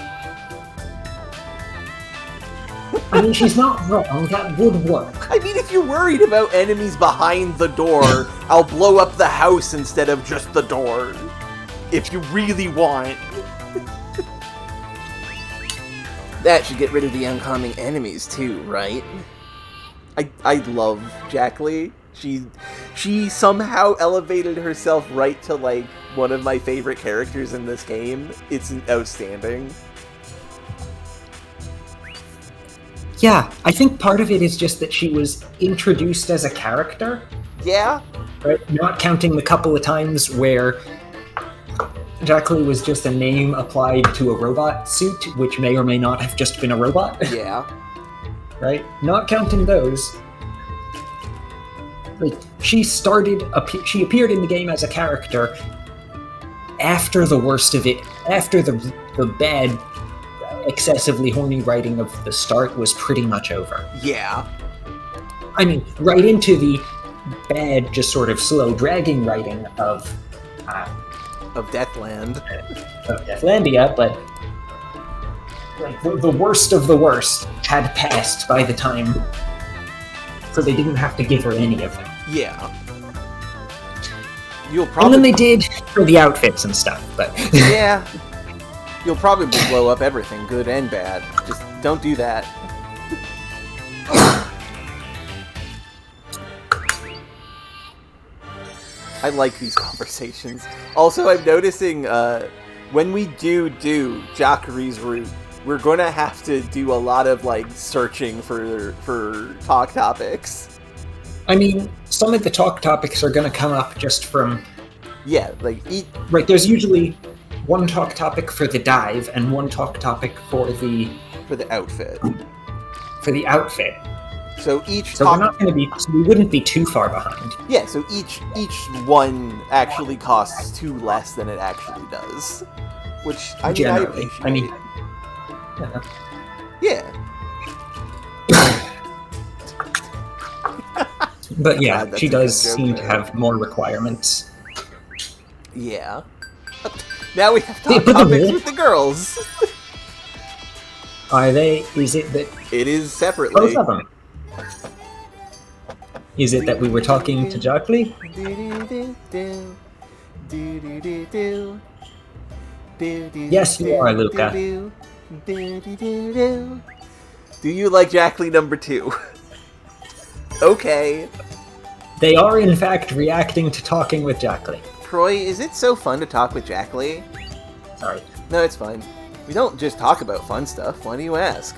I mean, she's not wrong. That would work. I mean, if you're worried about enemies behind the door, I'll blow up the house instead of just the door. If you really want. That should get rid of the oncoming enemies, too, right? I love Jackley. She somehow elevated herself right to, like, one of my favorite characters in this game. It's outstanding. Yeah, I think part of it is just that she was introduced as a character. Yeah? Right? Not counting the couple of times where Jackley was just a name applied to a robot suit, which may or may not have just been a robot. Yeah. Right? Not counting those. Like, she appeared in the game as a character after the worst of it, after the bad, excessively horny writing of the start was pretty much over. Yeah. I mean, right into the bad, just sort of slow dragging writing of Deathland. Of Deathlandia, but like the worst of the worst had passed by the time, so they didn't have to give her any of them. Yeah. And then they did for the outfits and stuff, but yeah. You'll probably blow up everything, good and bad. Just don't do that. I like these conversations. Also, I'm noticing when we do Jackery's route, we're gonna have to do a lot of like searching for talk topics. I mean, some of the talk topics are gonna come up just from right. There's usually one talk topic for the dive and one talk topic for the outfit. For the outfit. So we're not going to be. So we wouldn't be too far behind. Yeah. So each one actually costs 2 less than it actually does, which I mean, generally. I appreciate. Yeah. But yeah, God, she does joke, seem to have more requirements. Yeah. Now we have talk topics with the girls. Are they? Is it that? It is separately. Both of them. Is it that we were talking to Jackley? Yes, you are, Luca. Do you like Jackley number 2? Okay. They are, in fact, reacting to talking with Jackley. Troy, is it so fun to talk with Jackley? Sorry. No, it's fine. We don't just talk about fun stuff. Why do you ask?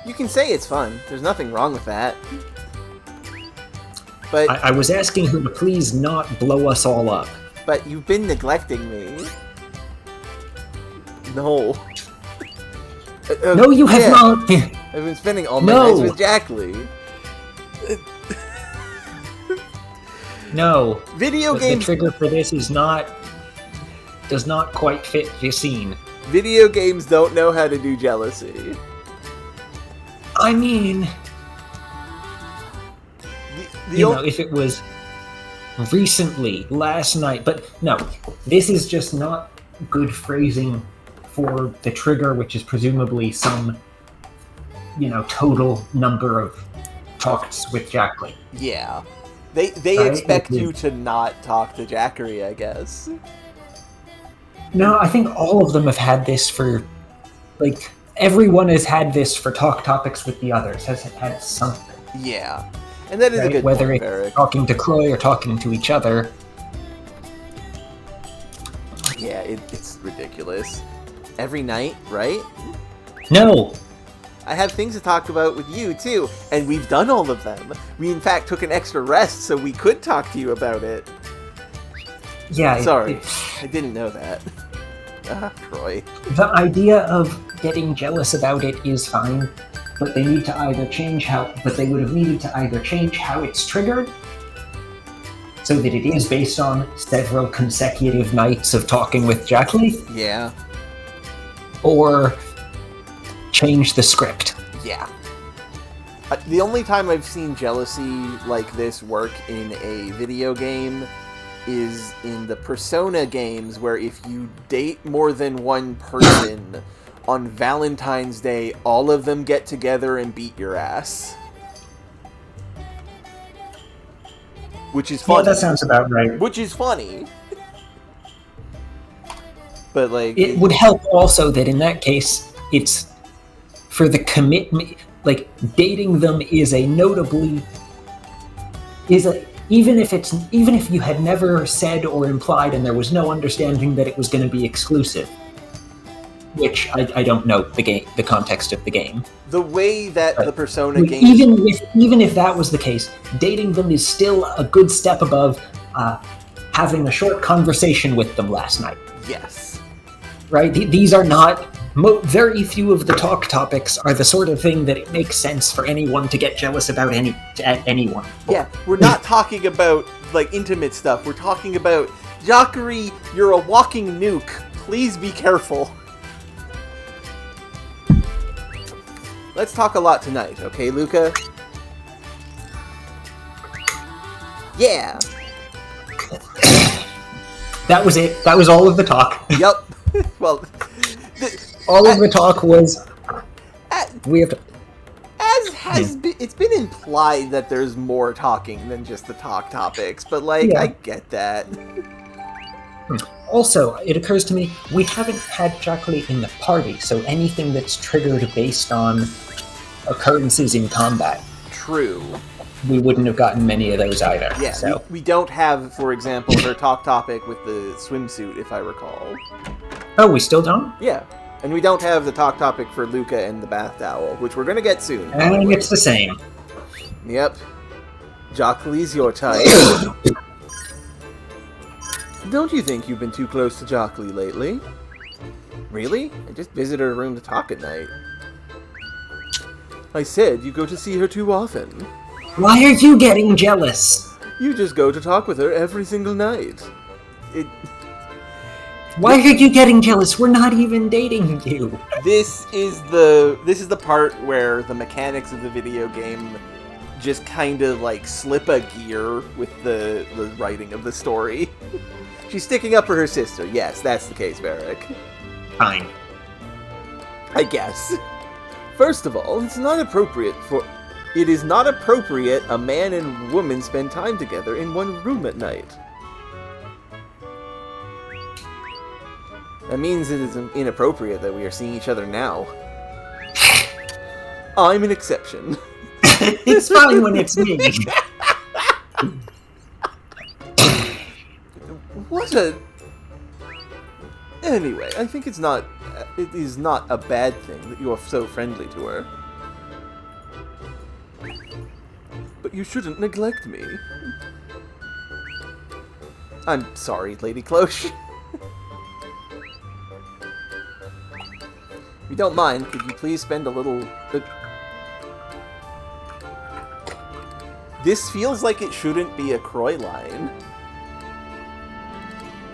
You can say it's fun. There's nothing wrong with that. But I was asking her to please not blow us all up. But you've been neglecting me. No. No, you have not. I've been spending all my nights with Jackley. No. Video games. The trigger for this does not quite fit the scene. Video games don't know how to do jealousy. I mean, if it was recently, last night, but no, this is just not good phrasing for the trigger, which is presumably some, total number of talks with Jackley. Yeah. They right? Expect you to not talk to Jackery, I guess. No, I think all of them have had this for, everyone has had this for talk topics with the others, has had something. Yeah. And that is a good whether point, it's Eric. Talking to Croy or talking to each other. Yeah, it's ridiculous. Every night, right? No! I have things to talk about with you, too, and we've done all of them. We, in fact, took an extra rest so we could talk to you about it. Yeah. Sorry, I didn't know that. Troy. The idea of getting jealous about it is fine, but they need to either change but they would have needed to either change how it's triggered, so that it is based on several consecutive nights of talking with Jackley. Yeah. Or change the script. Yeah. The only time I've seen jealousy like this work in a video game is in the Persona games, where if you date more than one person, on Valentine's Day, all of them get together and beat your ass. Which is funny. Yeah, that sounds about right. Which is funny. But, it would help also that in that case, it's for the commitment, dating them is a notably, even if you had never said or implied and there was no understanding that it was going to be exclusive, which I don't know the context of the game. The way that the Persona games... Even if that was the case, dating them is still a good step above having a short conversation with them last night. Yes. Right? These are not... very few of the talk topics are the sort of thing that it makes sense for anyone to get jealous about anyone. Yeah, we're not talking about, like, intimate stuff. We're talking about, Jackery, you're a walking nuke. Please be careful. Let's talk a lot tonight, okay, Luca? Yeah! That was it. That was all of the talk. Yup. Well... All of the talk was... we have to... It's been implied that there's more talking than just the talk topics, but, like, Yeah. I get that. Also, it occurs to me, we haven't had Jacqueline in the party, so anything that's triggered based on occurrences in combat, True. we wouldn't have gotten many of those either. Yeah, So we don't have, for example, her talk topic with the swimsuit, if I recall. Oh, we still don't? Yeah. And we don't have the talk topic for Luca and the bath towel, which we're gonna get soon. And it's the same. Yep. Jockely's your type. Don't you think you've been too close to Jockely lately? Really? I just visit her room to talk at night. I said you go to see her too often. Why are you getting jealous? You just go to talk with her every single night. Why are you getting jealous? We're not even dating you. This is the part where the mechanics of the video game just kind of like slip a gear with the writing of the story. She's sticking up for her sister. Yes, that's the case, Varric. Fine. I guess. First of all, it is not appropriate a man and woman spend time together in one room at night. That means it is inappropriate that we are seeing each other now. I'm an exception. It's fine when it's me. What a... Anyway, I think it is not a bad thing that you are so friendly to her. But you shouldn't neglect me. I'm sorry, Lady Cloche. If you don't mind, could you please spend a little... This feels like it shouldn't be a Croy line.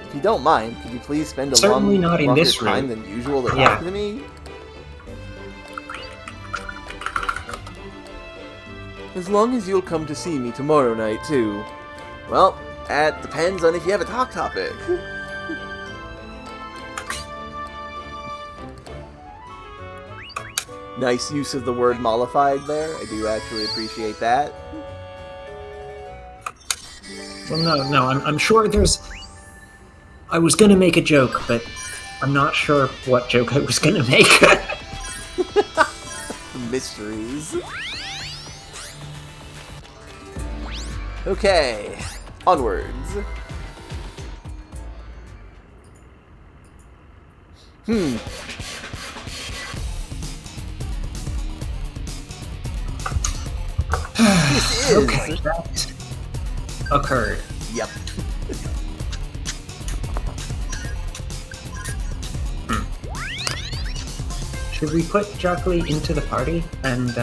If you don't mind, could you please spend a Certainly not in longer this time room. than usual to Yeah. talk to me? As long as you'll come to see me tomorrow night, too. Well, that depends on if you have a talk topic. Nice use of the word mollified there. I do actually appreciate that. Well, no, I'm sure there's... I was gonna make a joke, but I'm not sure what joke I was gonna make. Mysteries. Okay, onwards. This is... Okay, that occurred. Yep. Should we put Jacqueline into the party? And,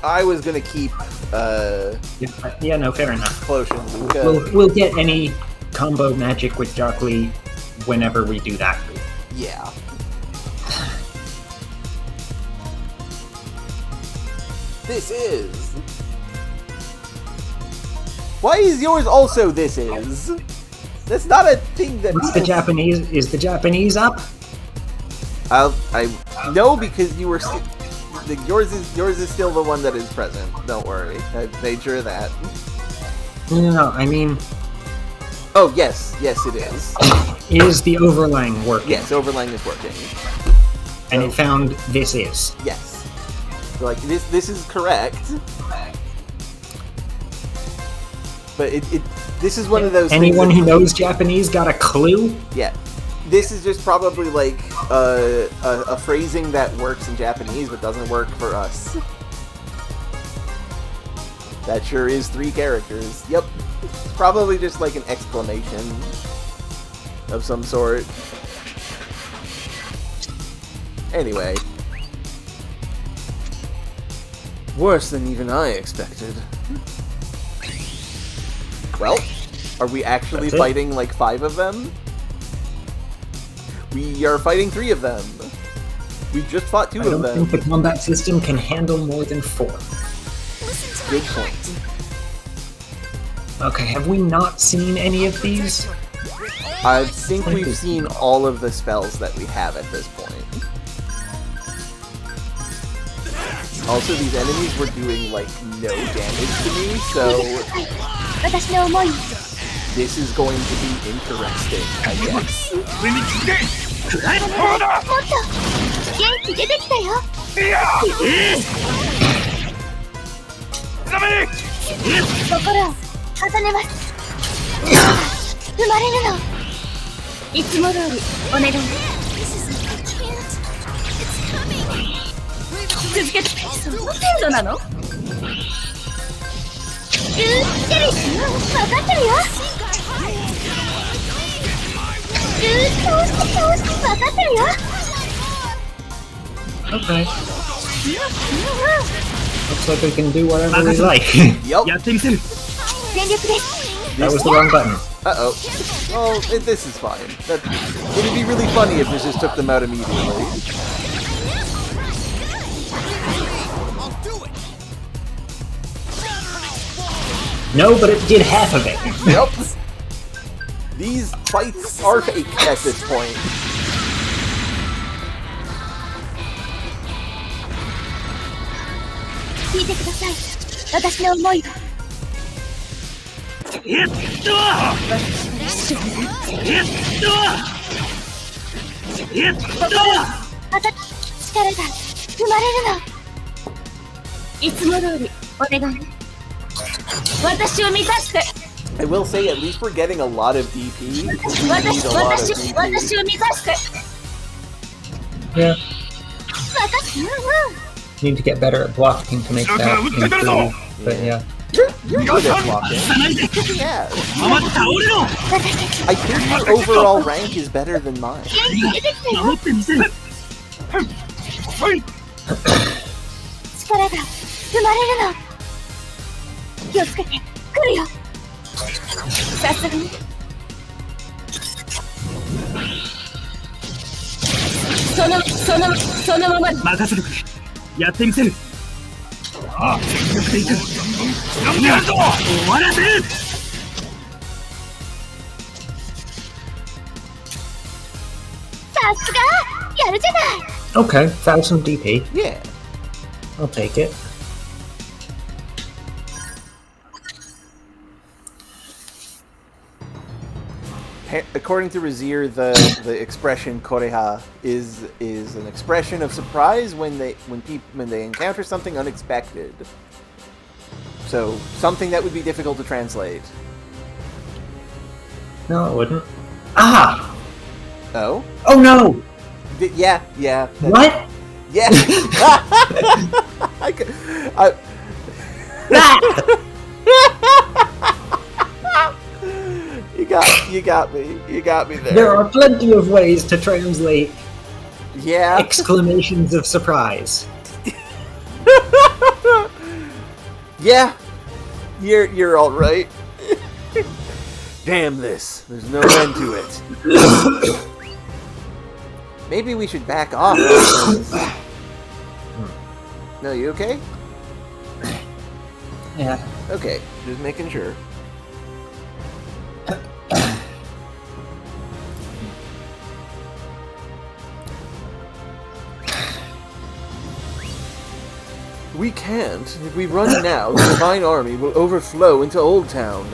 I was gonna keep, yeah, no, fair enough. Cloche and Luca. We'll get any combo magic with Jacqueline whenever we do that. Yeah. This is... Why is yours also this is? That's not a thing that What's the people... Japanese? Is the Japanese up? No, because you were yours is still the one that is present. Don't worry, I made sure of that. No, I mean... Oh, yes, it is. Is the overlang working? Yes, overlaying is working. And it found this is. Yes. So, like, this is correct. But this is one of those Anyone things who knows Japanese got a clue? Yeah. This is just probably, like, a phrasing that works in Japanese but doesn't work for us. That sure is 3 characters. Yep. It's probably just like an exclamation of some sort. Anyway. Worse than even I expected. Well, are we actually fighting like 5 of them? We are fighting 3 of them. We just fought 2 I of don't them. think the combat system can handle more than 4. Good point. Okay, have we not seen any of these? I think we've seen all of the spells that we have at this point. Also, these enemies were doing, like, no damage to me, so 私の思い this is going to be interesting, I guess. 上に来てくらえもっと元気出てきたよダメ心を重ねます生まれるのいつも通りお願い続けてその程度なのゆっくり分かってるよ通して分かってるよ Okay. Looks like we can do whatever we like. Yep. やってみせる全力です That was the wrong button. Uh-oh. Well, this is fine. It'd be really funny if this just took them out immediately. No, but it did half of it. Yep. These fights are fake at this point. Listen to me. 私の思いをえっとまた力が生まれるのいつも通りお願い私を満たして I will say, at least we're getting a lot of DP. We need a lot of DP. 私を満たして Yeah. 私 Need to get better at blocking to make that improve. But yeah. You're good at blocking. Yeah. ママ倒れろ I think your overall rank is better than mine. 元気出てきたよ守ってみせるはい力が生まれるの気をつけて来るよさすがにそのまま任せてくれやってみせるああ全力でいくなんでやるぞ終わらせるさすがやるじゃない Okay, 1000 DP. Yeah. I'll take it. According to Razir, the expression "koreha" is an expression of surprise when they encounter something unexpected. So something that would be difficult to translate. No, it wouldn't. Ah! Oh? Oh no! Yeah. What? Yeah. You got me there. There are plenty of ways to translate Yeah. exclamations of surprise. Yeah. You're all right. Damn this. There's no end to it. Maybe we should back off. No, you okay? Yeah. Okay, just making sure. We can't. If we run now, the Divine Army will overflow into Old Town.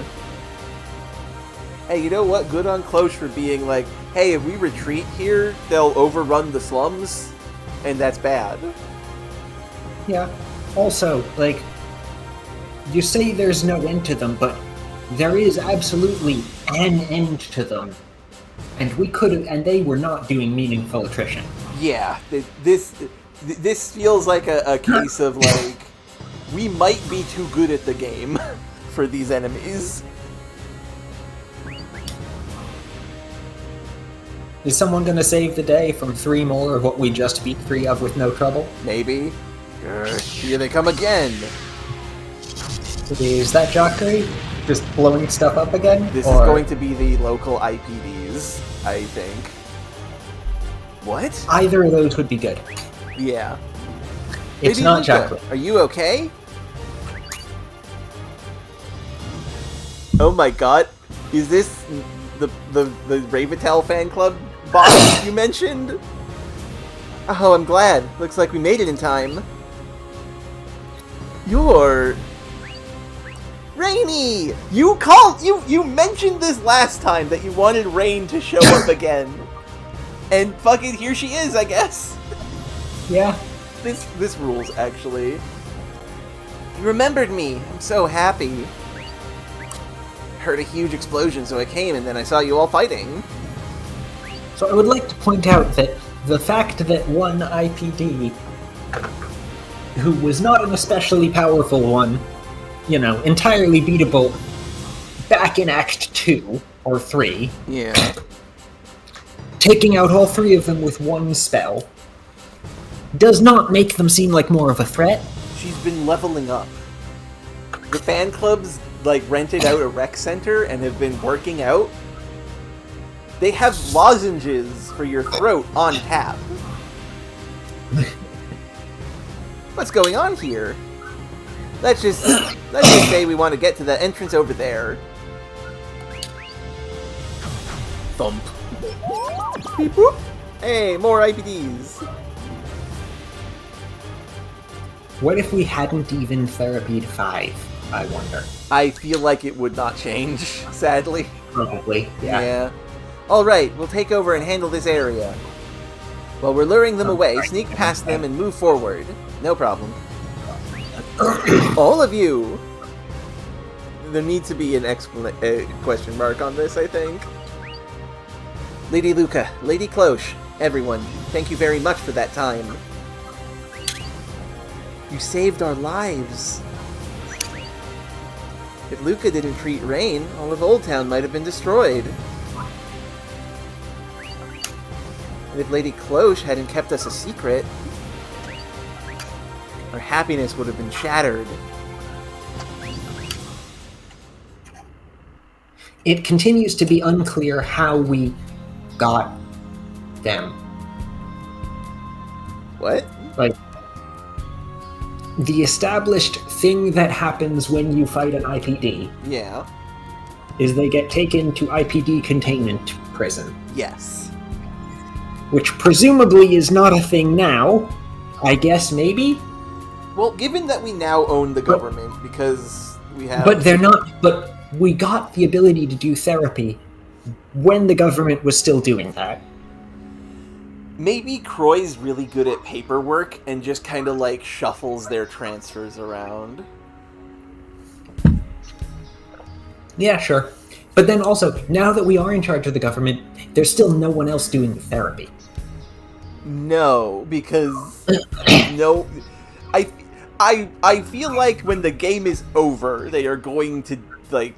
Hey, you know what? Good on Cloche for being like, hey, if we retreat here, they'll overrun the slums, and that's bad. Yeah. Also, like, you say there's no end to them, but there is absolutely an end to them. And they were not doing meaningful attrition. Yeah, this feels like a case of like, we might be too good at the game for these enemies. Is someone going to save the day from 3 more of what we just beat 3 of with no trouble? Maybe. Here they come again. Is that Jackery just blowing stuff up again? This is going to be the local IPDs, I think. What? Either of those would be good. Yeah. It's Baby not Luca, Jackery. are you okay? Oh my god. Is this the Ravitel fan club boss you mentioned? Oh, I'm glad. Looks like we made it in time. You're... Rainy! You mentioned this last time that you wanted Rain to show up again. And fucking here she is, I guess. Yeah. This rules, actually. You remembered me. I'm so happy. Heard a huge explosion, so I came, and then I saw you all fighting. So I would like to point out that the fact that one IPD, who was not an especially powerful one, entirely beatable back in Act 2 or 3, Yeah. taking out all 3 of them with one spell, does not make them seem like more of a threat. She's been leveling up. The fan clubs, rented out a rec center and have been working out. They have lozenges for your throat on tap. What's going on here? Let's just say we want to get to the entrance over there. Thump. Beep boop. Hey, more IPDs. What if we hadn't even therapied 5, I wonder? I feel like it would not change, sadly. Probably, yeah. Alright, we'll take over and handle this area. While we're luring them away, sneak past them and move forward. No problem. All of you! There needs to be an question mark on this, I think. Lady Luca, Lady Cloche, everyone, thank you very much for that time. You saved our lives. If Luca didn't treat Rain, all of Old Town might have been destroyed. And if Lady Cloche hadn't kept us a secret, our happiness would have been shattered. It continues to be unclear how we got them. What? The established thing that happens when you fight an IPD Yeah. is they get taken to IPD containment prison, Yes. which presumably is not a thing now. I guess maybe? Well, given that we now own the government, because we have... But they're not. But we got the ability to do therapy when the government was still doing that. Maybe Croy's really good at paperwork and just kind of shuffles their transfers around. Yeah, sure. But then also, now that we are in charge of the government, there's still no one else doing the therapy. No, because no, I feel like when the game is over, they are going to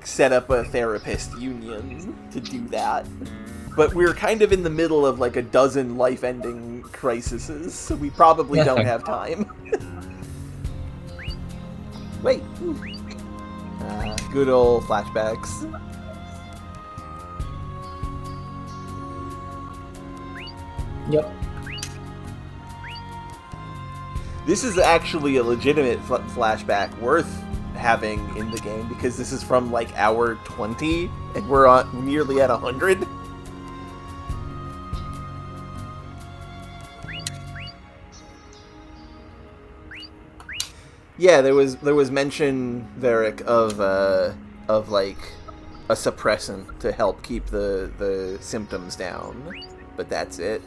set up a therapist union to do that. But we're kind of in the middle of a dozen life-ending crises, so we probably don't have time. Wait. Good old flashbacks. Yep. This is actually a legitimate flashback worth having in the game, because this is from hour 20, and we're nearly at 100. Yeah, there was mention, Varric, of a suppressant to help keep the symptoms down, but that's it.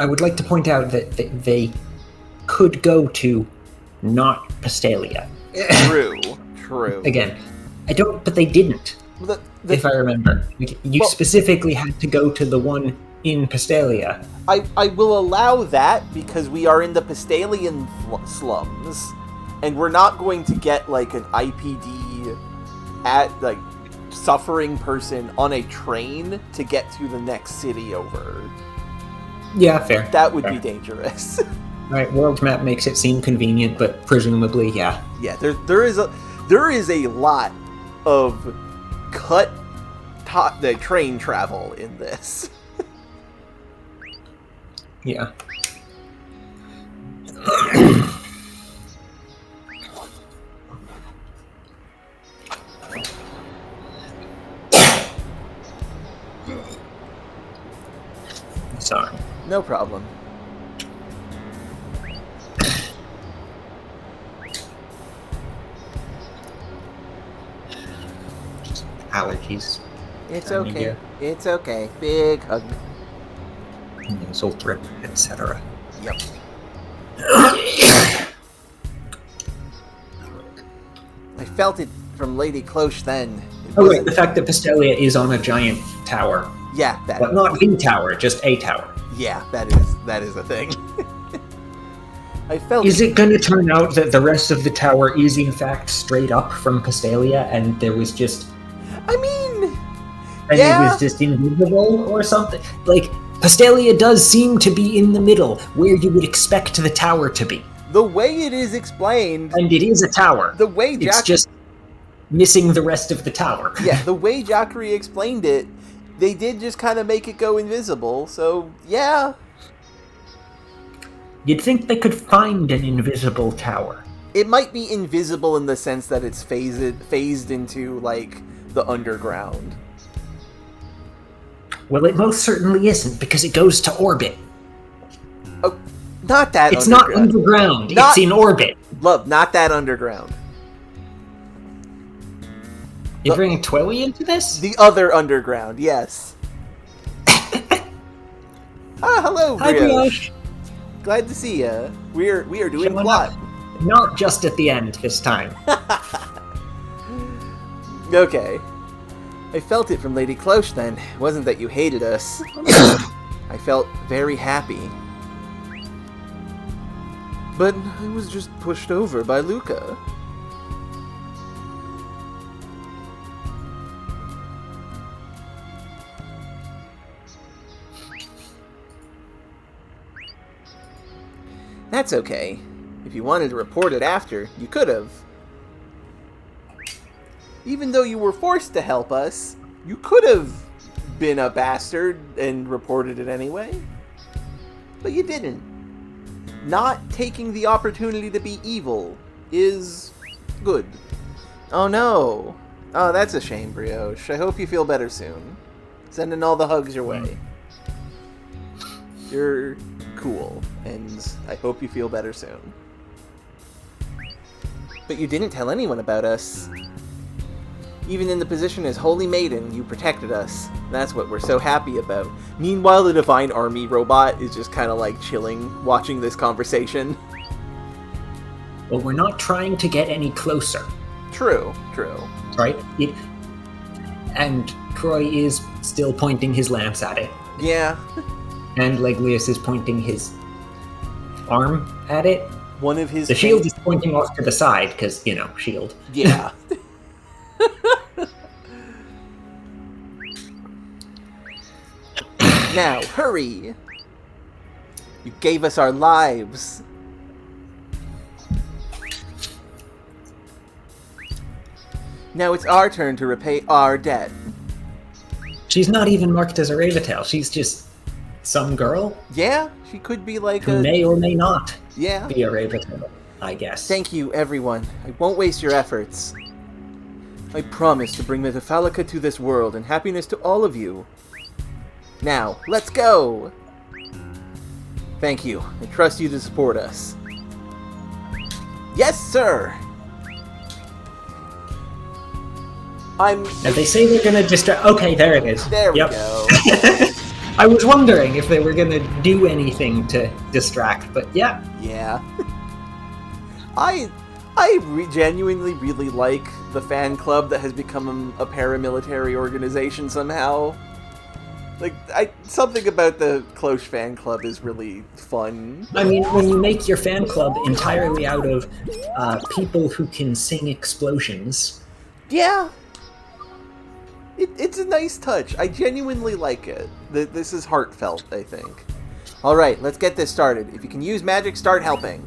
I would like to point out that they could go to not Pastalia. True. Again, I don't, but they didn't. If I remember, you specifically had to go to the one in Pastalia. I will allow that because we are in the Pastalian slums, and we're not going to get like an IPD at like suffering person on a train to get to the next city over. Yeah, fair. That would fair. be dangerous. Right, world map makes it seem convenient, but presumably, yeah. Yeah, there is a lot of the train travel in this. Yeah. Sorry. No problem. Allergies. It's Time of okay. year. It's okay. Big hug. Nasal drip, etc. Yep. I felt it from Lady Cloche then. It Oh, right, wasn't- the fact that Pastalia is on a giant tower. Yeah, that. But not the tower, just a tower. Yeah, that is a thing. I felt. Is it going to turn out that the rest of the tower is in fact straight up from Pastalia and there was just... I mean, and yeah. it was just invisible or something? Like, Pastalia does seem to be in the middle, where you would expect the tower to be. the way it is explained, And it is a tower. the way It's just missing the rest of the tower. yeah, the way Jackery explained it, they did just kind of make it go invisible. So yeah, You'd think they could find an invisible tower. it might be invisible in the sense that it's phased into like the underground. Well, it most certainly isn't, because it goes to orbit. Oh, not that. It's not underground, it's in orbit. Love, not that underground. You're bringing Twilly into this? The other underground, yes. Hello, Hi, Brioche. Brioche. Glad to see ya. We are doing Showing plot. up. Not just at the end this time. Okay. I felt it from Lady Cloche then. It wasn't that you hated us. I felt very happy. But I was just pushed over by Luca. That's okay. If you wanted to report it after, you could have. Even though you were forced to help us, you could have been a bastard and reported it anyway. But you didn't. Not taking the opportunity to be evil is good. Oh no. Oh, that's a shame, Brioche. I hope you feel better soon. Sending all the hugs your way. You're cool, and I hope you feel better soon. But you didn't tell anyone about us. Even in the position as Holy Maiden, you protected us. That's what we're so happy about. Meanwhile, the Divine Army robot is just kind of like chilling, watching this conversation. Well, we're not trying to get any closer, True, true. right? And Troy is still pointing his lance at it. Yeah, And Leglius is pointing his arm at it. one of his... The shield is pointing off to the side, because, you know, shield. Yeah. Now, hurry! You gave us our lives. Now it's our turn to repay our debt. She's not even marked as a Raventail. She's just some girl Yeah, she could be like who a... may or may not Yeah. be a Raventail, I guess. Thank you, everyone. I won't waste your efforts. I promise to bring Metaphalica to this world and happiness to all of you. Now, let's go! Thank you. I trust you to support us. Yes, sir! Now they say they're gonna distract. Okay, there it is. There we Yep. go. I was wondering if they were gonna do anything to distract, but yeah. Yeah. I genuinely really like the fan club that has become a paramilitary organization somehow. Like, something about the Cloche fan club is really fun. I mean, when you make your fan club entirely out of people who can sing explosions. Yeah. It's a nice touch. I genuinely like it. This is heartfelt, I think. Alright, let's get this started. If you can use magic, start helping.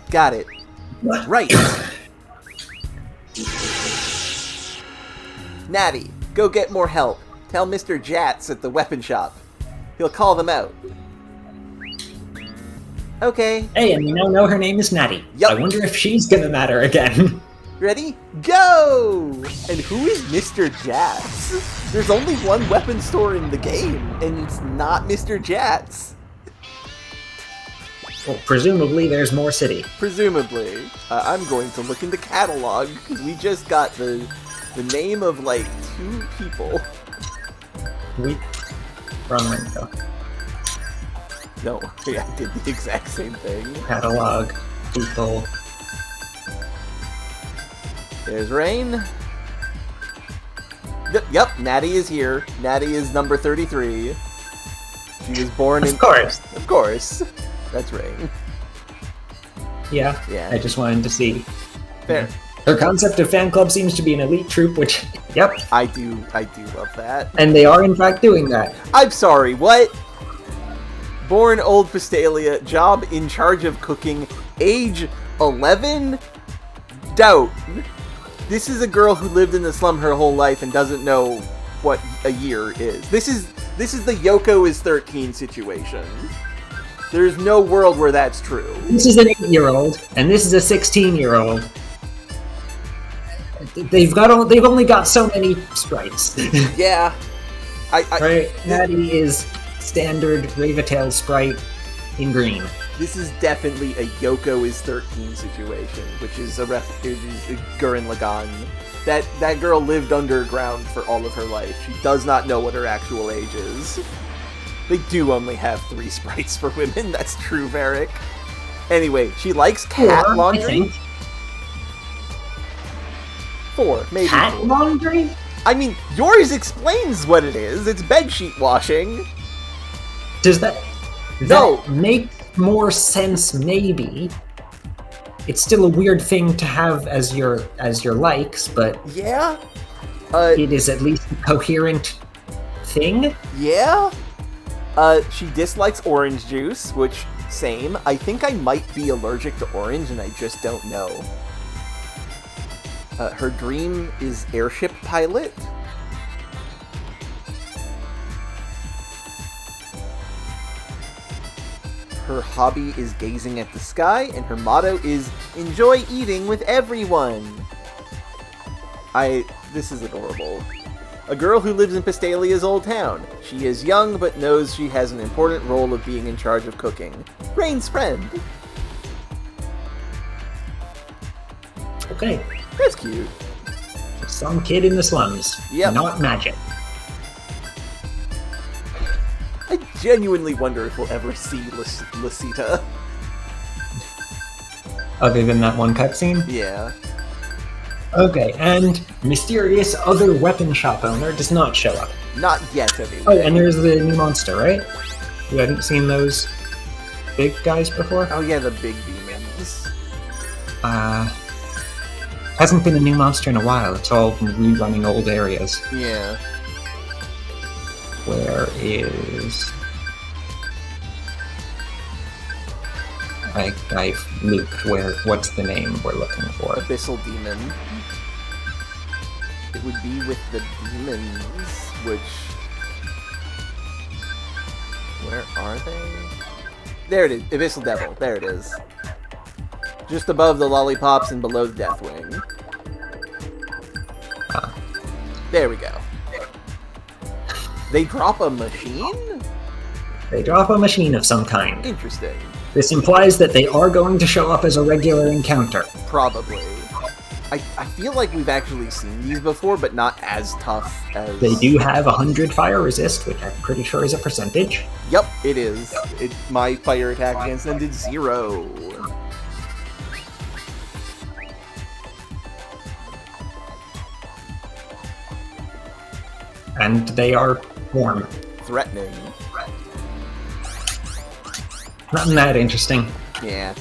Got it. Right. Natty, go get more help. Tell Mr. Jats at the weapon shop. He'll call them out. Okay. Hey, and you now know her name is Natty. Yup. I wonder if she's gonna matter again. Ready? Go! And who is Mr. Jats? There's only one weapon store in the game, and it's not Mr. Jats. Well, presumably there's more city. Presumably. I'm going to look in the catalog, because we just got the name of, like, 2 people. Wrong window. No, yeah, I did the exact same thing. Catalog. People. There's Rain. Yep, Natty is here. Natty is number 33. She was born in... Of course. Of course. That's Rain. Yeah. Yeah. I just wanted to see. Fair. Her concept of fan club seems to be an elite troop, which, yep. I do love that. And they are in fact doing that. I'm sorry, what? Born Old Pistalia, job in charge of cooking, age 11? Doubt. This is a girl who lived in the slum her whole life and doesn't know what a year is. This is the Yoko is 13 situation. There's no world where that's true. This is an 8-year-old, and this is a 16-year-old. They've only got so many sprites. Yeah. Right? Natty is standard Ravatail sprite in green. This is definitely a Yoko is 13 situation, which is a Gurren Lagann. That girl lived underground for all of her life. She does not know what her actual age is. They do only have 3 sprites for women, that's true, Varric. Anyway, she likes cat laundry. 4, maybe. Cat laundry? I mean, yours explains what it is. It's bedsheet washing. Does that No. make more sense? Maybe. It's still a weird thing to have as your likes, but Yeah? it is at least a coherent thing. Yeah? She dislikes orange juice, which, same. I think I might be allergic to orange and I just don't know. Her dream is airship pilot. Her hobby is gazing at the sky, and her motto is enjoy eating with everyone. This is adorable. A girl who lives in Pistalia's old town. She is young, but knows she has an important role of being in charge of cooking. Rain's friend. Okay. That's cute. Some kid in the slums. Yep. Not magic. I genuinely wonder if we'll ever see Lasita. Other than that one cutscene? Yeah. Okay, and mysterious other weapon shop owner does not show up. Not yet, anyway. Oh, and there's the new monster, right? You hadn't seen those big guys before? Oh yeah, the big demons. Hasn't been a new monster in a while. It's all rerunning old areas. Yeah. Where is... I've looped where... What's the name we're looking for? Abyssal demon. It would be with the demons, which... Where are they? There it is. Abyssal Devil. There it is. Just above the lollipops and below the Deathwing. There we go. They drop a machine? They drop a machine of some kind. Interesting. This implies that they are going to show up as a regular encounter. Probably. I feel like we've actually seen these before, but not as tough as... They do have 100 fire resist, which I'm pretty sure is a percentage. Yep, it is. My fire attack against them did 0. And they are warm. threatening. Nothing that interesting. Yeah.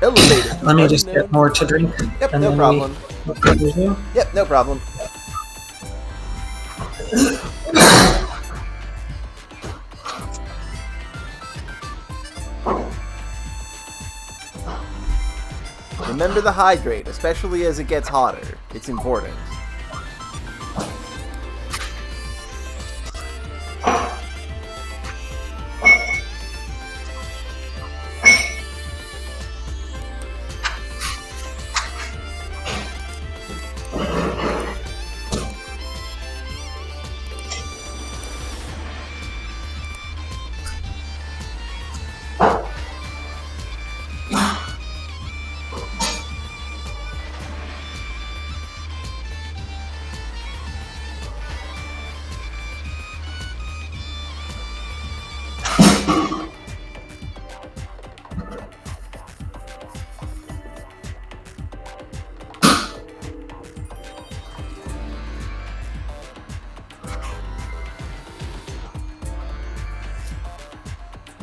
Elevator. Let me just get more to drink. Yep, and no then problem. we resume. Yep, no problem. Remember to hydrate, especially as it gets hotter. It's important.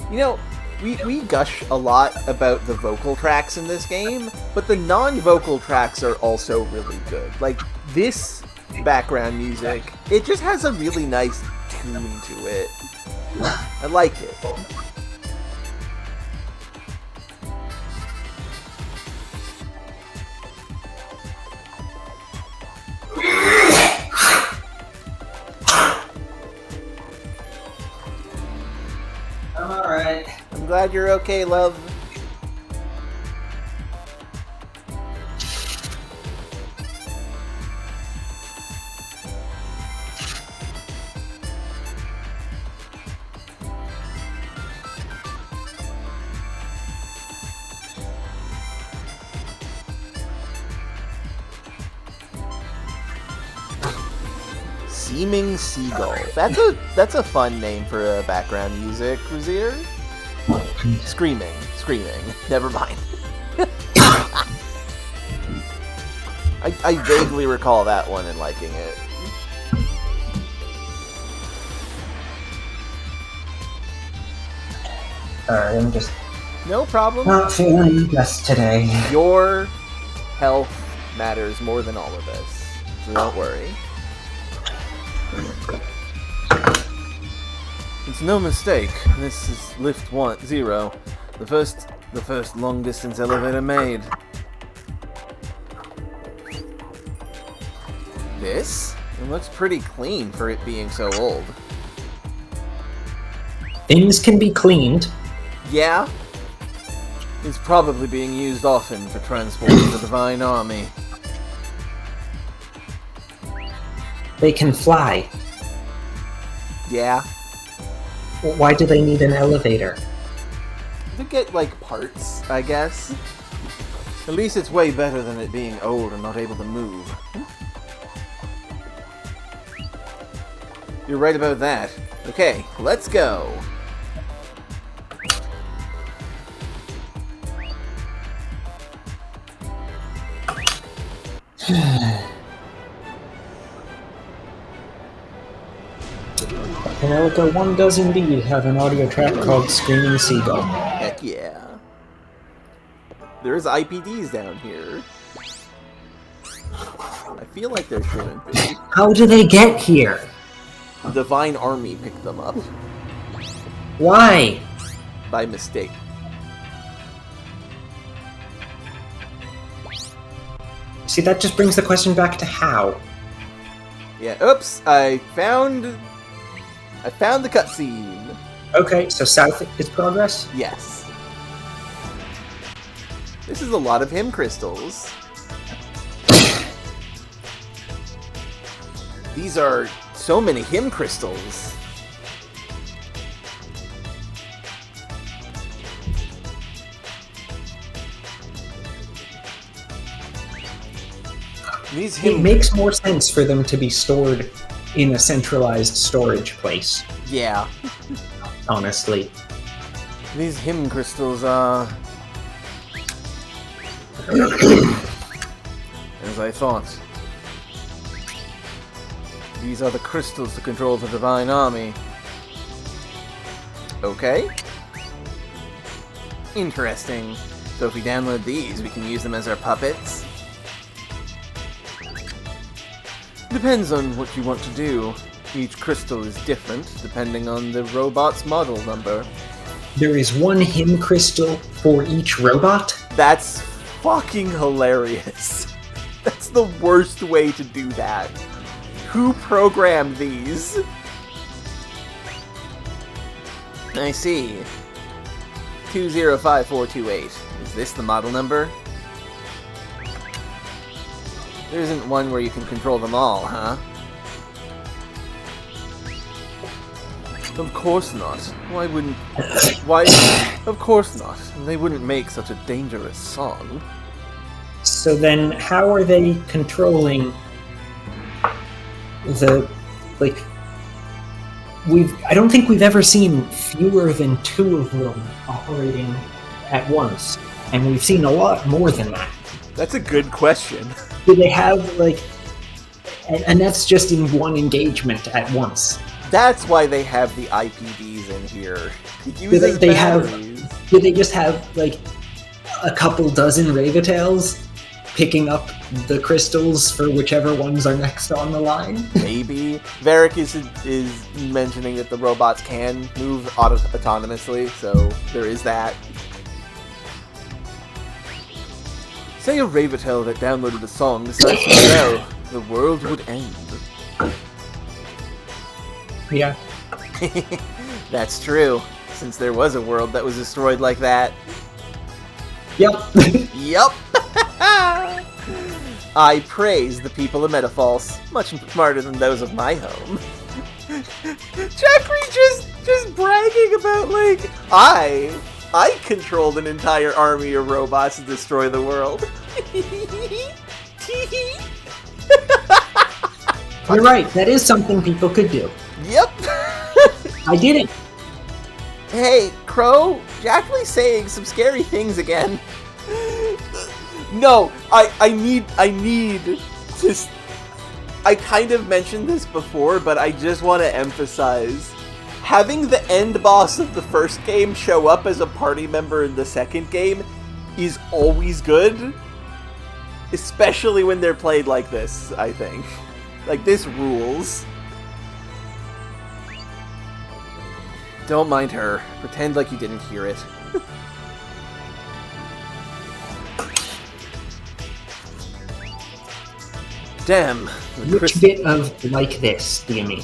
You know, we gush a lot about the vocal tracks in this game, but the non-vocal tracks are also really good. Like, this background music, it just has a really nice tune to it. I like it. I'm alright. I'm glad you're okay, love. Seeming Seagull. That's a fun name for a background music, Razier. Screaming. Never mind. I vaguely recall that one and liking it. Alright, I'm just No problem. not feeling best today. Your health matters more than all of this, so don't worry. It's no mistake. This is lift 0. The first long distance elevator made. This? It looks pretty clean for it being so old. Things can be cleaned. Yeah? It's probably being used often for transporting the Divine Army. They can fly. Yeah? Why do they need an elevator? To get, like, parts, I guess. At least it's way better than it being old and not able to move. You're right about that. Okay, let's go. Tonelico 1 does indeed have an audio track called Screaming Seagull. Heck yeah. There's IPDs down here. I feel like there shouldn't be. How do they get here? The Divine Army picked them up. Why? By mistake. See, that just brings the question back to how. Yeah, oops, I found the cutscene. Okay, so south is progress? Yes. This is a lot of hymn crystals. These are so many hymn crystals. These It hymn... makes more sense for them to be stored in a centralized storage place, Yeah. honestly. These hymn crystals are... as I thought. These are the crystals to control the Divine Army. Okay. Interesting. So if we download these, we can use them as our puppets? Depends on what you want to do. Each crystal is different, depending on the robot's model number. There is one him crystal for each robot? That's fucking hilarious. That's the worst way to do that. Who programmed these? I see. 205428. Is this the model number? There isn't one where you can control them all, huh? Of course not. Why wouldn't... Why... Of course not. They wouldn't make such a dangerous song. So then, how are they controlling the... like... I don't think we've ever seen fewer than 2 of them operating at once. And we've seen a lot more than that. That's a good question. Do they have, like... And that's just in one engagement at once. That's why they have the IPDs in here. Do they just have, like, a couple dozen Ravitails picking up the crystals for whichever ones are next on the line? Maybe. Varric is mentioning that the robots can move autonomously, so there is that. Say a Ravitail that downloaded a song decides to rebel, the world would end. Yeah. That's true, since there was a world that was destroyed like that. Yep. Yup! I praise the people of Metafalse, much smarter than those of my home. Jackery just bragging about, like, I controlled an entire army of robots to destroy the world. You're right, that is something people could do. Yep. I did it. Hey, Crow, Jackley's saying some scary things again. No, I need to... I kind of mentioned this before, but I just want to emphasize, having the end boss of the first game show up as a party member in the second game is always good. Especially when they're played like this, I think. Like, this rules. Don't mind her. Pretend like you didn't hear it. Damn. Which bit of like this do you mean?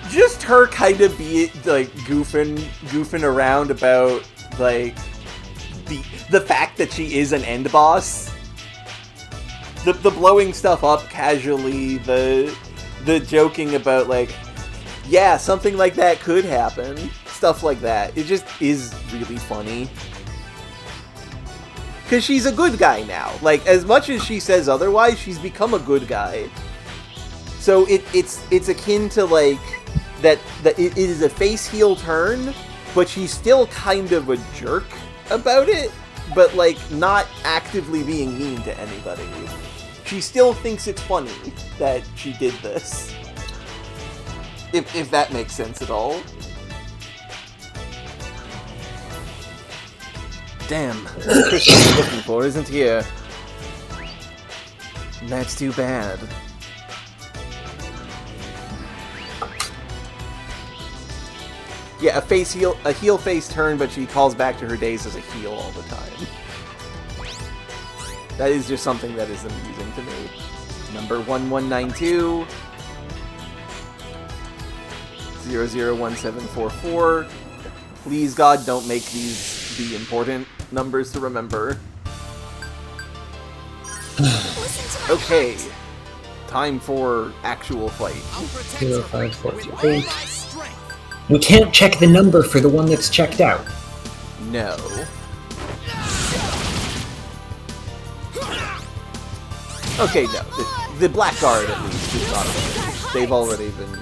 Just her kind of be like goofing around about like the fact that she is an end boss. The blowing stuff up casually, the joking about like, yeah, something like that could happen. Stuff like that. It just is really funny. Because she's a good guy now. Like, as much as she says otherwise, she's become a good guy. So it's akin to, like, that it is a face-heel turn, but she's still kind of a jerk about it, but, like, not actively being mean to anybody. She still thinks it's funny that she did this. If that makes sense at all. Damn, the crystal I'm looking for isn't here. That's too bad. Yeah, a heel face turn, but she calls back to her days as a heel all the time. That is just something that is amusing to me. Number 1192 001744. Please, God, don't make these be important numbers to remember. Okay, time for actual fight. 0548. We can't check the number for the one that's checked out. No. Okay, no. The Black Guard, at least, is not a... They've already been...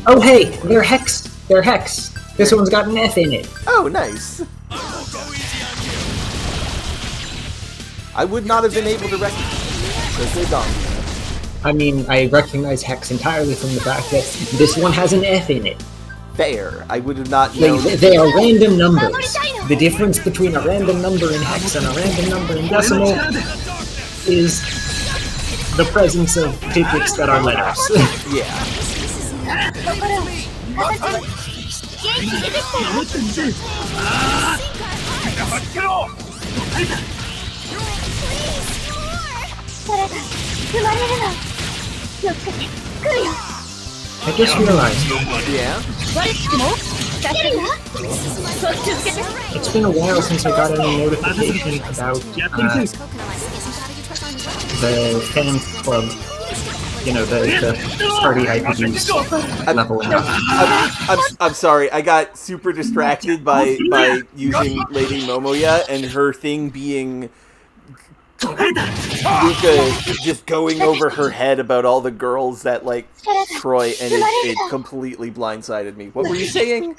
Oh, hey! They're Hex! They're Hex! This one's got an F in it. Oh, nice. I would not have been able to recognize because they're gone. I mean, I recognize Hex entirely from the fact that this one has an F in it. Fair. I would have not They, known. they are random numbers. The difference between a random number in hex and a random number in decimal is the presence of digits that are letters. Yeah. 空が生まれるの。気をつけて、来るよ。 I just realized Yeah. 悪くも来るよ。そう続けて。 it's been a while since I got any notification about the fan club, you know, the party IPGs leveling up. I'm sorry. I got super distracted by using Lady Momoya and her thing being Luca just going over her head about all the girls that like Troy, and it completely blindsided me. What were you saying?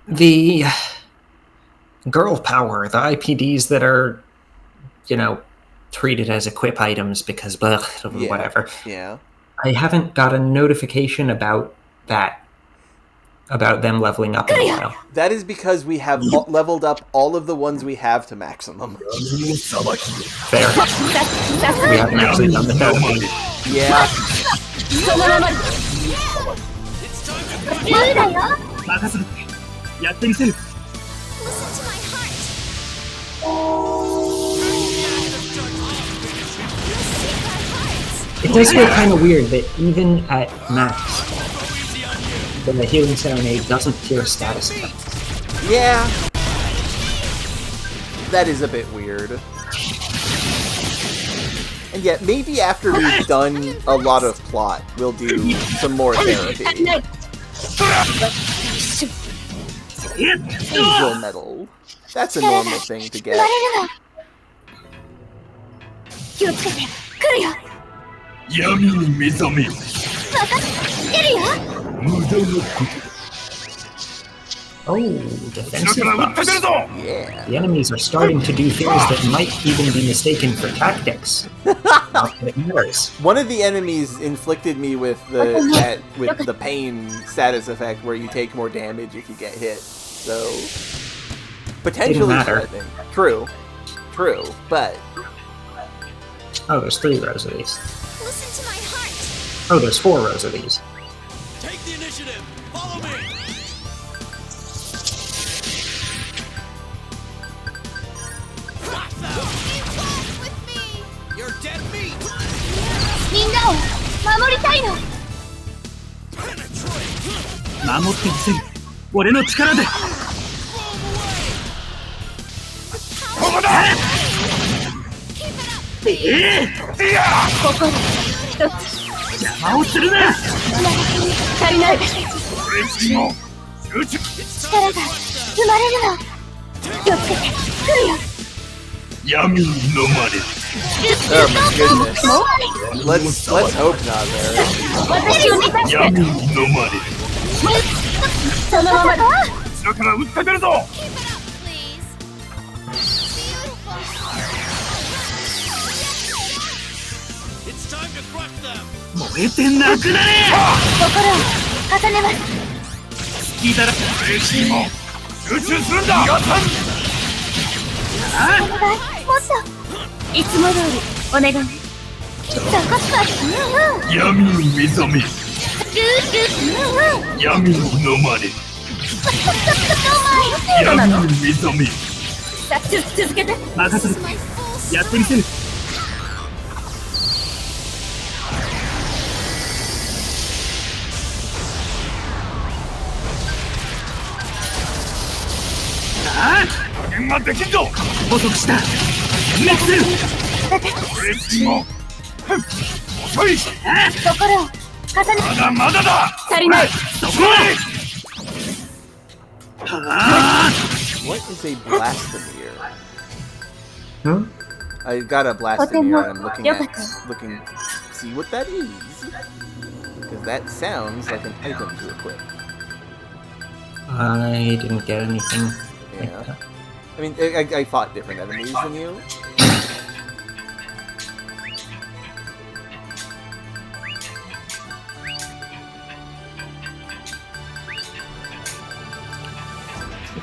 The girl power, the IPDs that are, you know, treated as equip items because blah, whatever. Yeah. I haven't got a notification about that, about them leveling up in a while. That is because we have leveled up all of the ones we have to maximum. Fair. We haven't actually done the therapy. Yeah. そのまま。無だよ。任せる。やってみせる。 Listen to my heart. It does feel kind of weird that even at max, the healing serenade doesn't cure status effects. Yeah. That is a bit weird. And yet, maybe after we've done a lot of plot, we'll do some more therapy. Angel medal. That's a normal thing to 生 get. まれるの。気をつけて、来るよ。闇に目覚めよ。分かってるよ。無駄なこと。 Oh, 後ろ defensive から撃ってく buffs. るぞ。 Yeah. The enemies are starting to do things that might even be mistaken for tactics. Not that it matters. One of the enemies inflicted me with the pain status effect where you take more damage if you get hit. So potentially matter. threatening. True, but Oh, there's 3 rows of these. Listen to my heart. Oh, there's 4 rows of these. Take the initiative. Follow me. Evolve with me. You're dead meat. みんなを守りたいの。守ってみせる。俺の力で。ここだ。心一つ。邪魔をするな。足りない。俺自身も集中。力が生まれるの。気をつけて、来るよ。闇に飲まれる。 oh my goodness. Let's hope not there. 私を見たして。闇に飲まれる。そのままだ。後ろから撃ってくるぞ。 Keep it up, please. Beautiful. It's time to crush them. 燃えてなくなれ。心を重ねます。好きだら。俺自身も集中するんだ。お願い、もっと。いつも通り、お願い。きっとこっち闇に目覚める。闇に飲まれる。闇に目覚める。さあ、続けて。任せる。 My full やってみせる。ああ、加減ができんぞ。捕捉した。全滅する。俺自身も。遅い。心を重ね。まだまだだ。足りない。そこへ。ああ。 What is a blasphemere? Hmm? I got a blasphemere and I'm looking see what that is. Because that sounds like an item to equip. I didn't get anything like Yeah. that. I mean, I fought different enemies than you.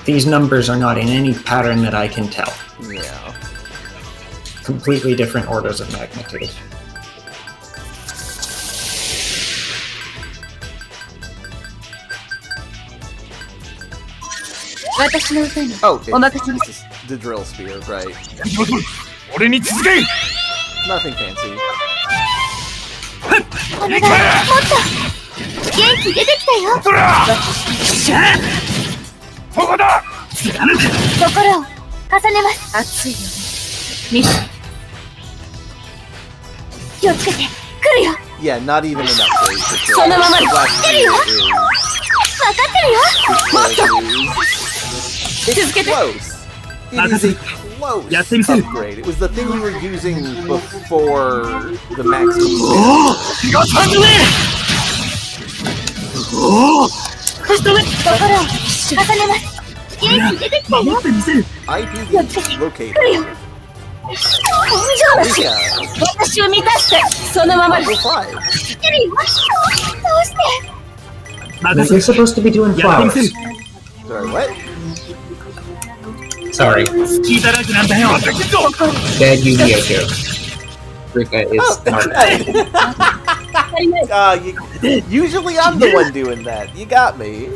These numbers are not in any pattern that I can tell. Yeah. Completely different orders of magnitude. Oh, this is the drill spear, right? 俺に続け Nothing fancy. お願い、もっと元気出てきたよ。そらそこだ心を重ねます。熱いよミス気をつけて来るよ。 Yeah, not even enough days to kill. そのまま The に Black 来るよ。 Spear 分かってるよ。もっと is it's close. It is a close upgrade. It was the thing you were using before the max. 気がさんね心を重ねます。元気出てきたよ。 IPV 気をつけて located. 来るよ。根性なし Yeah, 私を満たしてそのままに level 5. 来るよ。どうして You're supposed to be doing flowers. Sorry, what? Sorry. 聞いただけなんだよ Bad Yu-Gi-Oh joke. Rika is smart. 足りない Usually I'm the one doing that. You got me.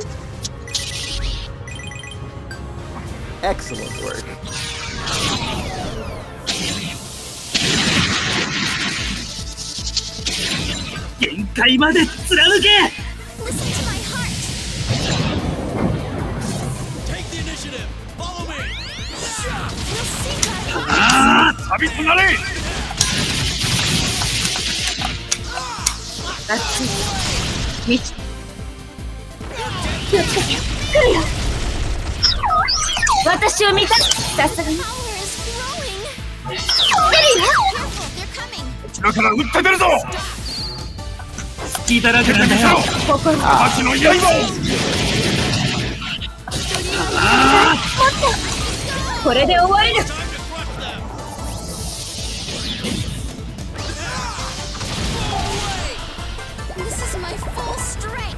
Excellent work. 限界まで貫け Listen to my heart. Take the initiative. Follow me. We'll see what ああ旅となれ熱いミス気をつけて来るよ。私を満たすさすがに power is growing. 来るよ。 Careful, they're coming. こちらから撃って出るぞ聞いただけなんだよ心を秋の刃をこれで終われる。 This is my full strength.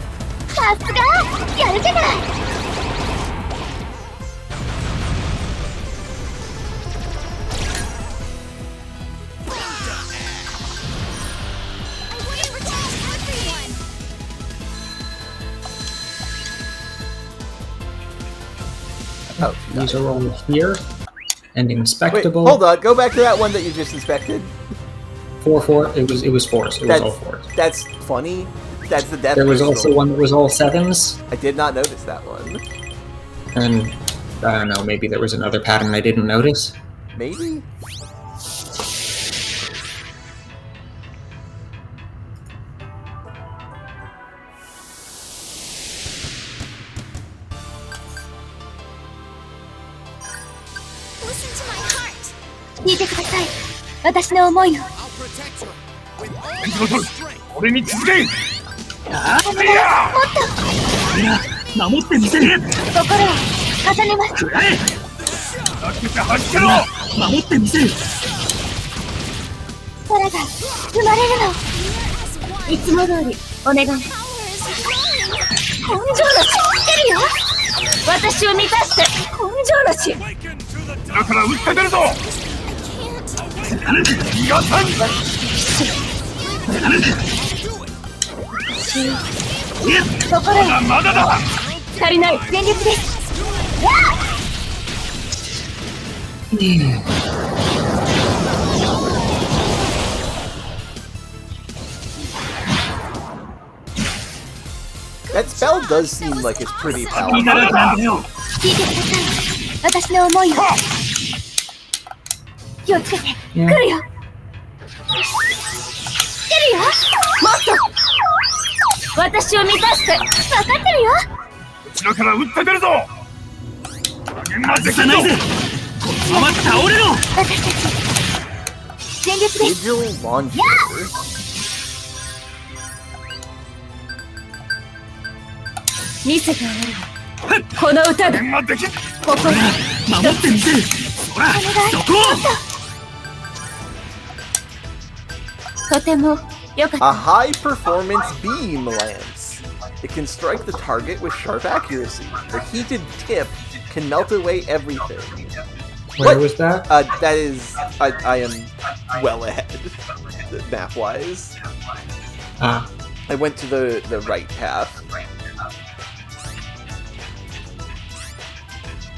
さすがやるじゃない A way returns everyone. Oh, These are all here. And wait, inspectable. hold on. Go back to that one that you just inspected. 4-4. It was fours. It was all fours. That's funny. That's the death. There was crystal. also one that was all sevens. I did not notice that one. And I don't know, maybe there was another pattern I didn't notice. Maybe. Listen to my heart. 聞いてください。私の思いを I'll protect her with all 援護 my 取る strength. 俺に続け守ってみせる心を重ねます。くらえさっきから走けろ守ってみせる空が生まれるの。いつも通りお願い。根性 Power is growing. なし来るよ。私を満たして根性なし Awaken to the だから撃って出るぞ Can't. 逃がさん心をまだだ足りない全力です。 That spell does seem like it's pretty 聞い powerful. ただけなんだよ聞いてください。私の思いを気をつけて来るよ。来るよ。もっと私を満たして分かってるよ。こちらから撃って出るぞ加減はできないぜこのまま倒れろ私たち全力です。 Sigil launcher. 見せてあげるよ。この歌加で減はできん心守ってみせるほらお願い。そことてもよかっ A た。 high performance beam lance. It can strike the target with sharp accuracy. The heated tip can melt away everything. Where was that? That is... I am well ahead, map-wise. Ah. I went to the right path.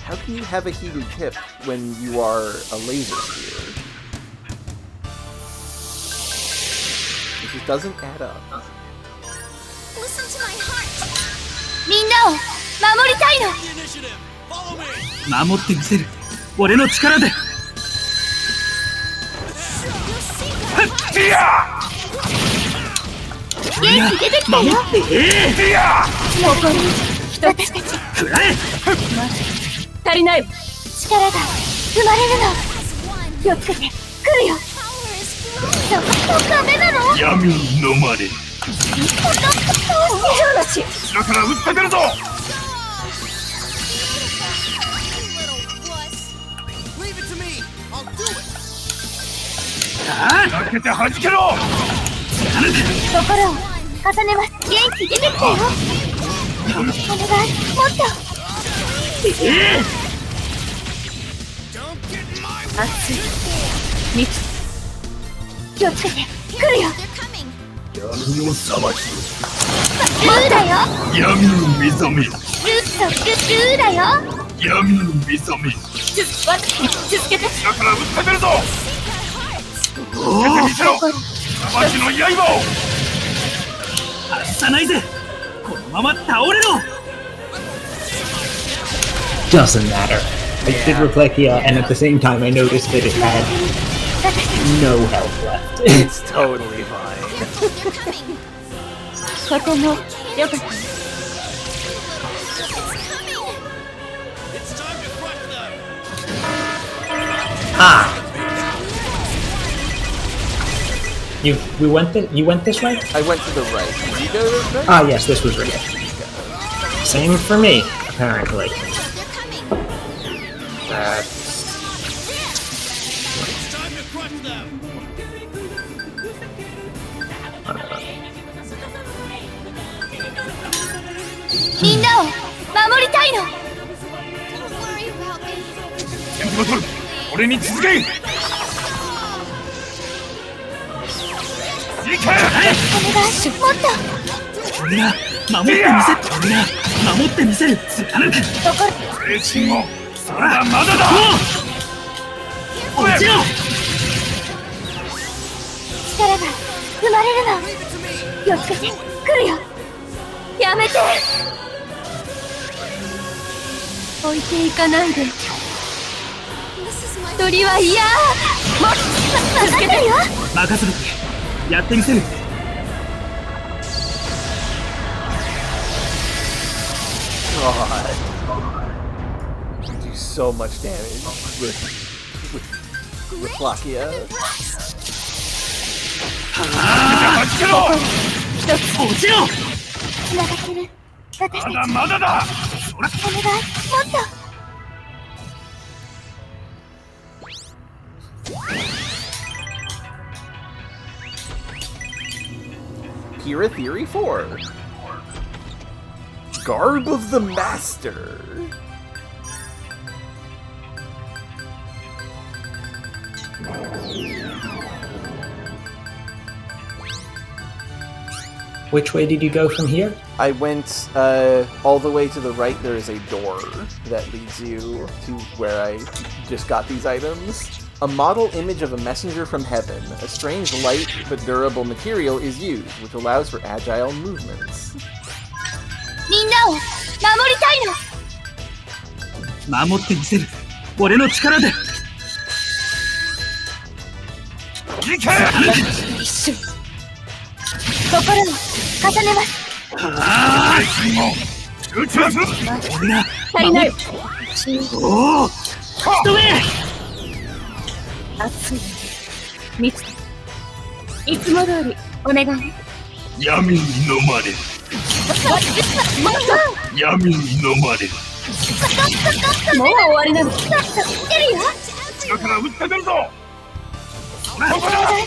How can you have a heated tip when you are a laser spear? It just doesn't add up. Listen to my heart. みんなを守りたいの。 The initiative. Follow me. 守ってみせる俺の力で You'll see that. ティア元気出てきたよ。守ってティア残り一つ。私たちくらえ足りない。力が生まれるの。 Has won. 気をつけて。来るよ。 Power is growing. そこダメなの。闇に飲まれ話。後ろから撃って出るぞ You little wuss. Leave it to me. I'll do it. 開けて弾けろ心を重ねます。元気出てきたよ。お願い、もっと。 Don't get in my way. 熱い。蜜。気をつけて。来るよ。 They're coming. 闇を覚ましルーだよ。闇に目覚めルーだよ。闇に目覚め続けて。後ろから撃って出るぞ Heart. 受けてみせろ魂の刃を外さないぜこのまま倒れろ Doesn't matter. I did Reflectia, and at the same time I noticed that it had no health left. It's totally fine. They're coming. とてもよかった。 It's coming. It's time to crush them. Ah! You went this way? I went to the right. Did you go to the right? Ah, yes, this was right. Same for me, apparently. They're coming. That's... It's time to crush them. みんなを守りたいの。 Don't worry about me. 先手を取る俺に続け行けお願い、もっと。俺が守ってみせる俺が守ってみせる貫く精神をそれはまだだ落ちろ力が生まれるの。気をつけて。来るよ。やめて。置いていかないで。 This is my 鳥は嫌。もっと助けてよ。任せろやってみせる God. You do so much damage with Reflectia. 弾けろ落ちろ繋がってる。私たち。まだまだだお願い、もっと。 Kira Theory 4. Garb of the Master. Which way did you go from here? I went all the way to the right. There is a door that leads you to where I just got these items. A model image of a messenger from heaven. A strange light but durable material is used, which allows for agile movements. みんなを守りたいの。守ってみせる俺の力で行け一瞬。心を重ねます。ああ撃ちます俺が足りない。おお一目熱い。蜜。いつも通りお願い。闇に飲まれるもっ闇に飲まれると。もう終わりなの。助けるよ。後ろから撃って出るぞそこだお願い、もっ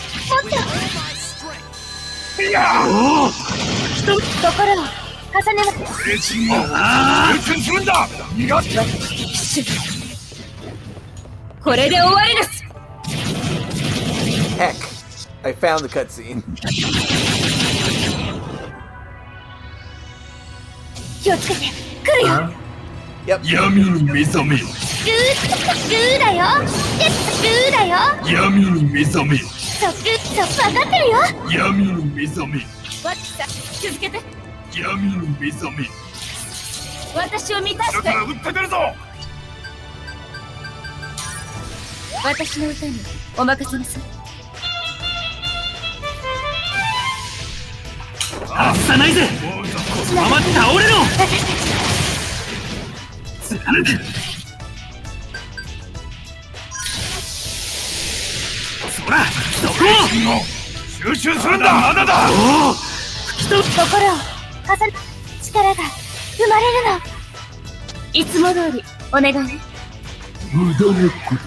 と。いやおお心を重重ねます。レジンを集中するんだ。逃がす。これで終わりです。 Heck, I found the cutscene. 気をつけて、来るよ。 Yep. 闇に目覚めよ。グーだよ。グーだよ。闇に目覚めよ。分かってるよ。闇に目覚めよ。わっさ、続けて。闇に目覚めよ。私を満たして。だから撃って出るぞ。私の歌にお任せなさい。あっさないぜ。このまま倒れろ。貫く。そら、そこを集中するんだ。まだだ。おお、吹き飛ぶ。心を重ね、力が生まれるの。いつも通りお願いね。無駄なこと。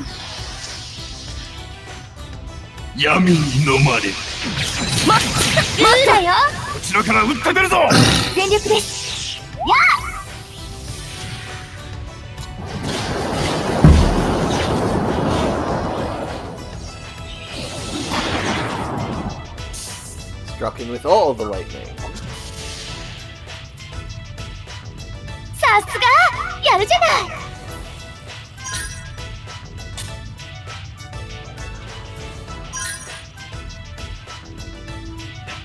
闇に飲まれる。グーだよ。こちらから撃って出るぞ。全力です。やあ。Struck in with all the lightning. さすがやるじゃない。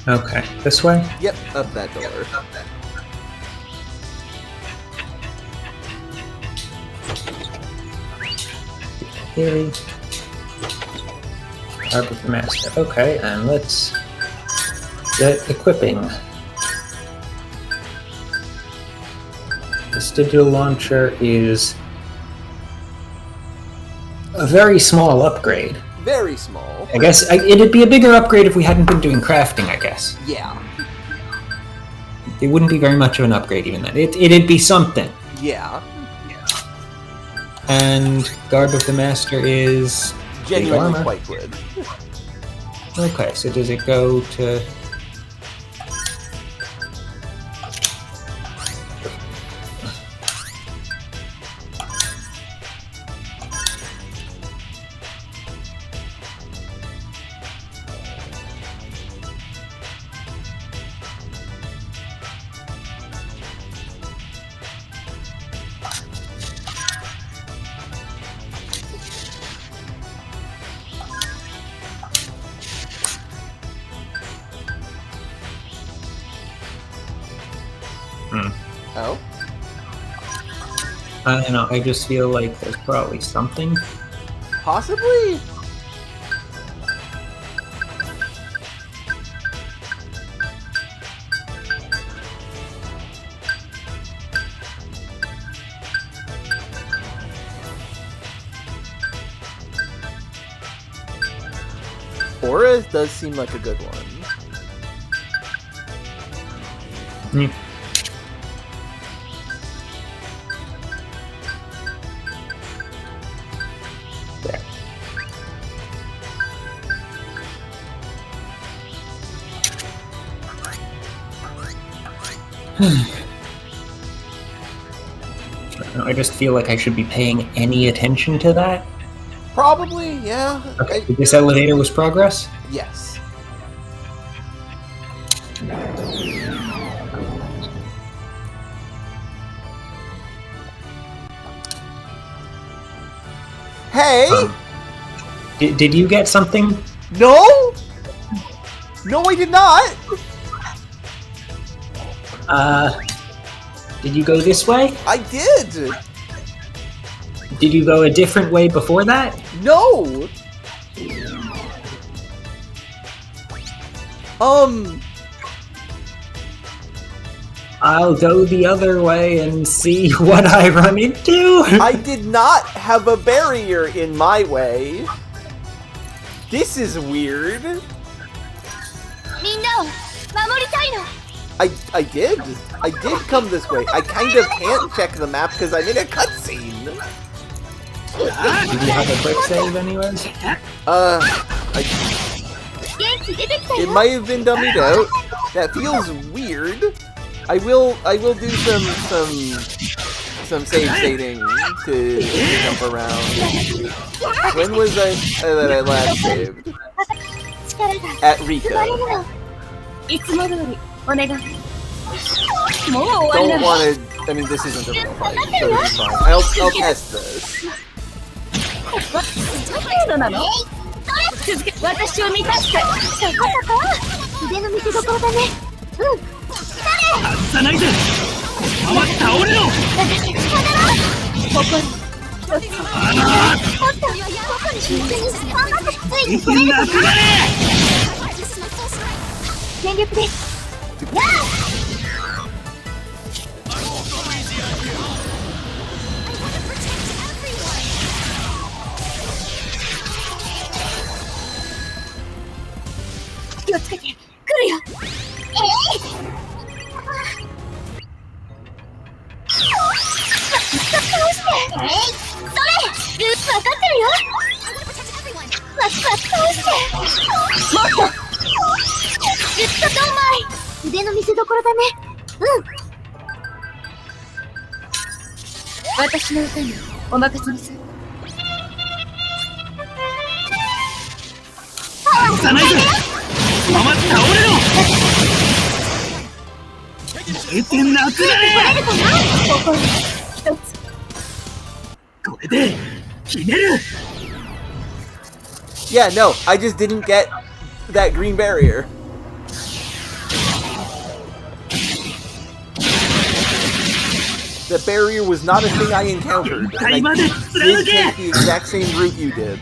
Okay, this way? Yep, up that door. Theory. Arc with the Master. Okay, and let's get equipping. This digital launcher is a very small upgrade. Very small. I guess it'd be a bigger upgrade if we hadn't been doing crafting, I guess. Yeah. It wouldn't be very much of an upgrade even then. It'd be something. Yeah. And Garb of the Master is big Genuinely armor. quite good. Okay, so does it go to... Oh? I don't know, I just feel like there's probably something. Possibly? Aura does seem like a good one. Hmm. There. I just feel like I should be paying any attention to that. Probably, yeah. Okay, this elevator was progress? Yes. Hey! Did you get something? No! No, I did not! Did you go this way? I did! Did you go a different way before that? No! I'll go the other way and see what I run into. I did not have a barrier in my way. This is weird. みんなを守りたいの。 I did come this way. I kind of can't check the map because I'm in a cutscene. Did you have a quick save anyways? 元気出てきたよ。 It might have been dummied out. That feels weird. I will do some save stating to jump around. When was that I last saved? 力が At 生まれ Rika. るの。いつも通りお願い。もう終わり Don't なの。 want to. I mean, this isn't a real fight, so it'll be fine. I'll test this. 程度なの？続け、私を満たして。そこそこ。腕の見せ所だね。うん。外さないで。このまま倒れろ。ここに。おっと、ここに一緒に頑張ってついにこれるかな。全力です。やあ。気をつけて、来るよ。それ、分かってるよ。わっ倒して。もっと。ずっとドンマイ。腕の見せ所だね。うん。私の歌にお任せにする。外さないで。このまま倒れろ。燃えてなくなれ。ここに一つ。これでひねる。 Yeah, no, I just didn't get that green barrier. The barrier was not a thing I encountered. And I did take the exact same route you did.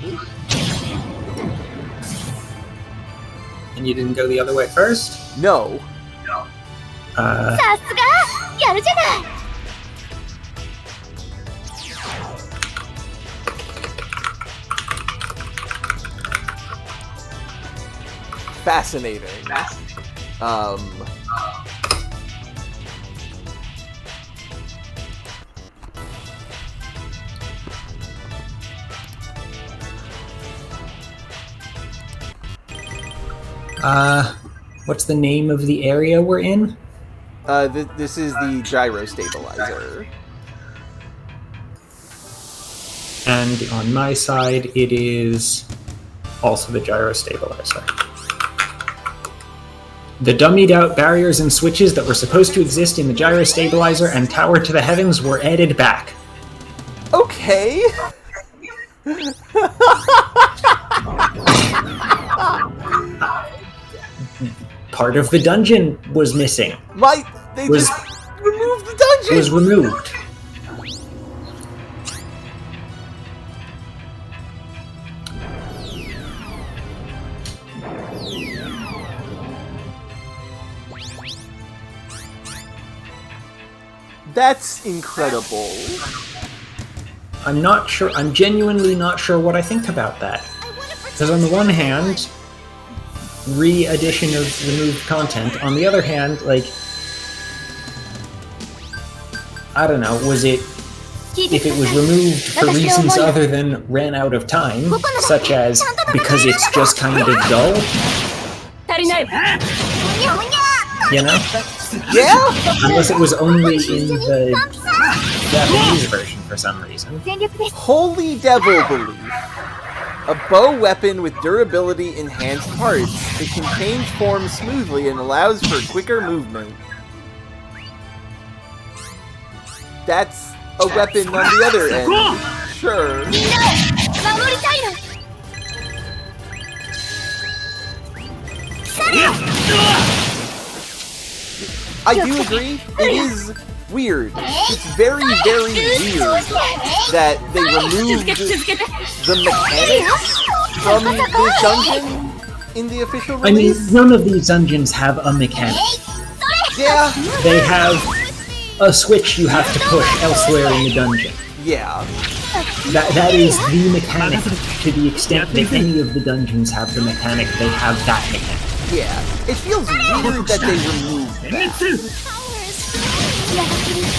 And you didn't go the other way first? No. さすがやるじゃない。Fascinating. What's the name of the area we're in? This is the gyro stabilizer. And on my side, it is also the gyro stabilizer. The dummied out barriers and switches that were supposed to exist in the gyro stabilizer and tower to the heavens were added back. Okay. Part of the dungeon was missing. They just removed the dungeon. Was removed. That's incredible. I'm not sure. I'm genuinely not sure what I think about that. Because on the one hand, re-addition of removed content. On the other hand, like, I don't know, was it, if it was removed for reasons other than ran out of time, such as because it's just kind of dull? You know? Yeah? Unless it was only in the Japanese version for some reason. Holy devil belief. A bow weapon with durability enhanced parts. It can change form smoothly and allows for quicker movement. That's a weapon on the other end. Sure. I do agree. It is weird. It's very, very weird that they removed the mechanics from this dungeon in the official release. I mean, none of these dungeons have a mechanic. Yeah. They have a switch you have to push elsewhere in the dungeon. Yeah. That is the mechanic. To the extent that any of the dungeons have the mechanic, they have that mechanic. Yeah. It feels weird that they removed that.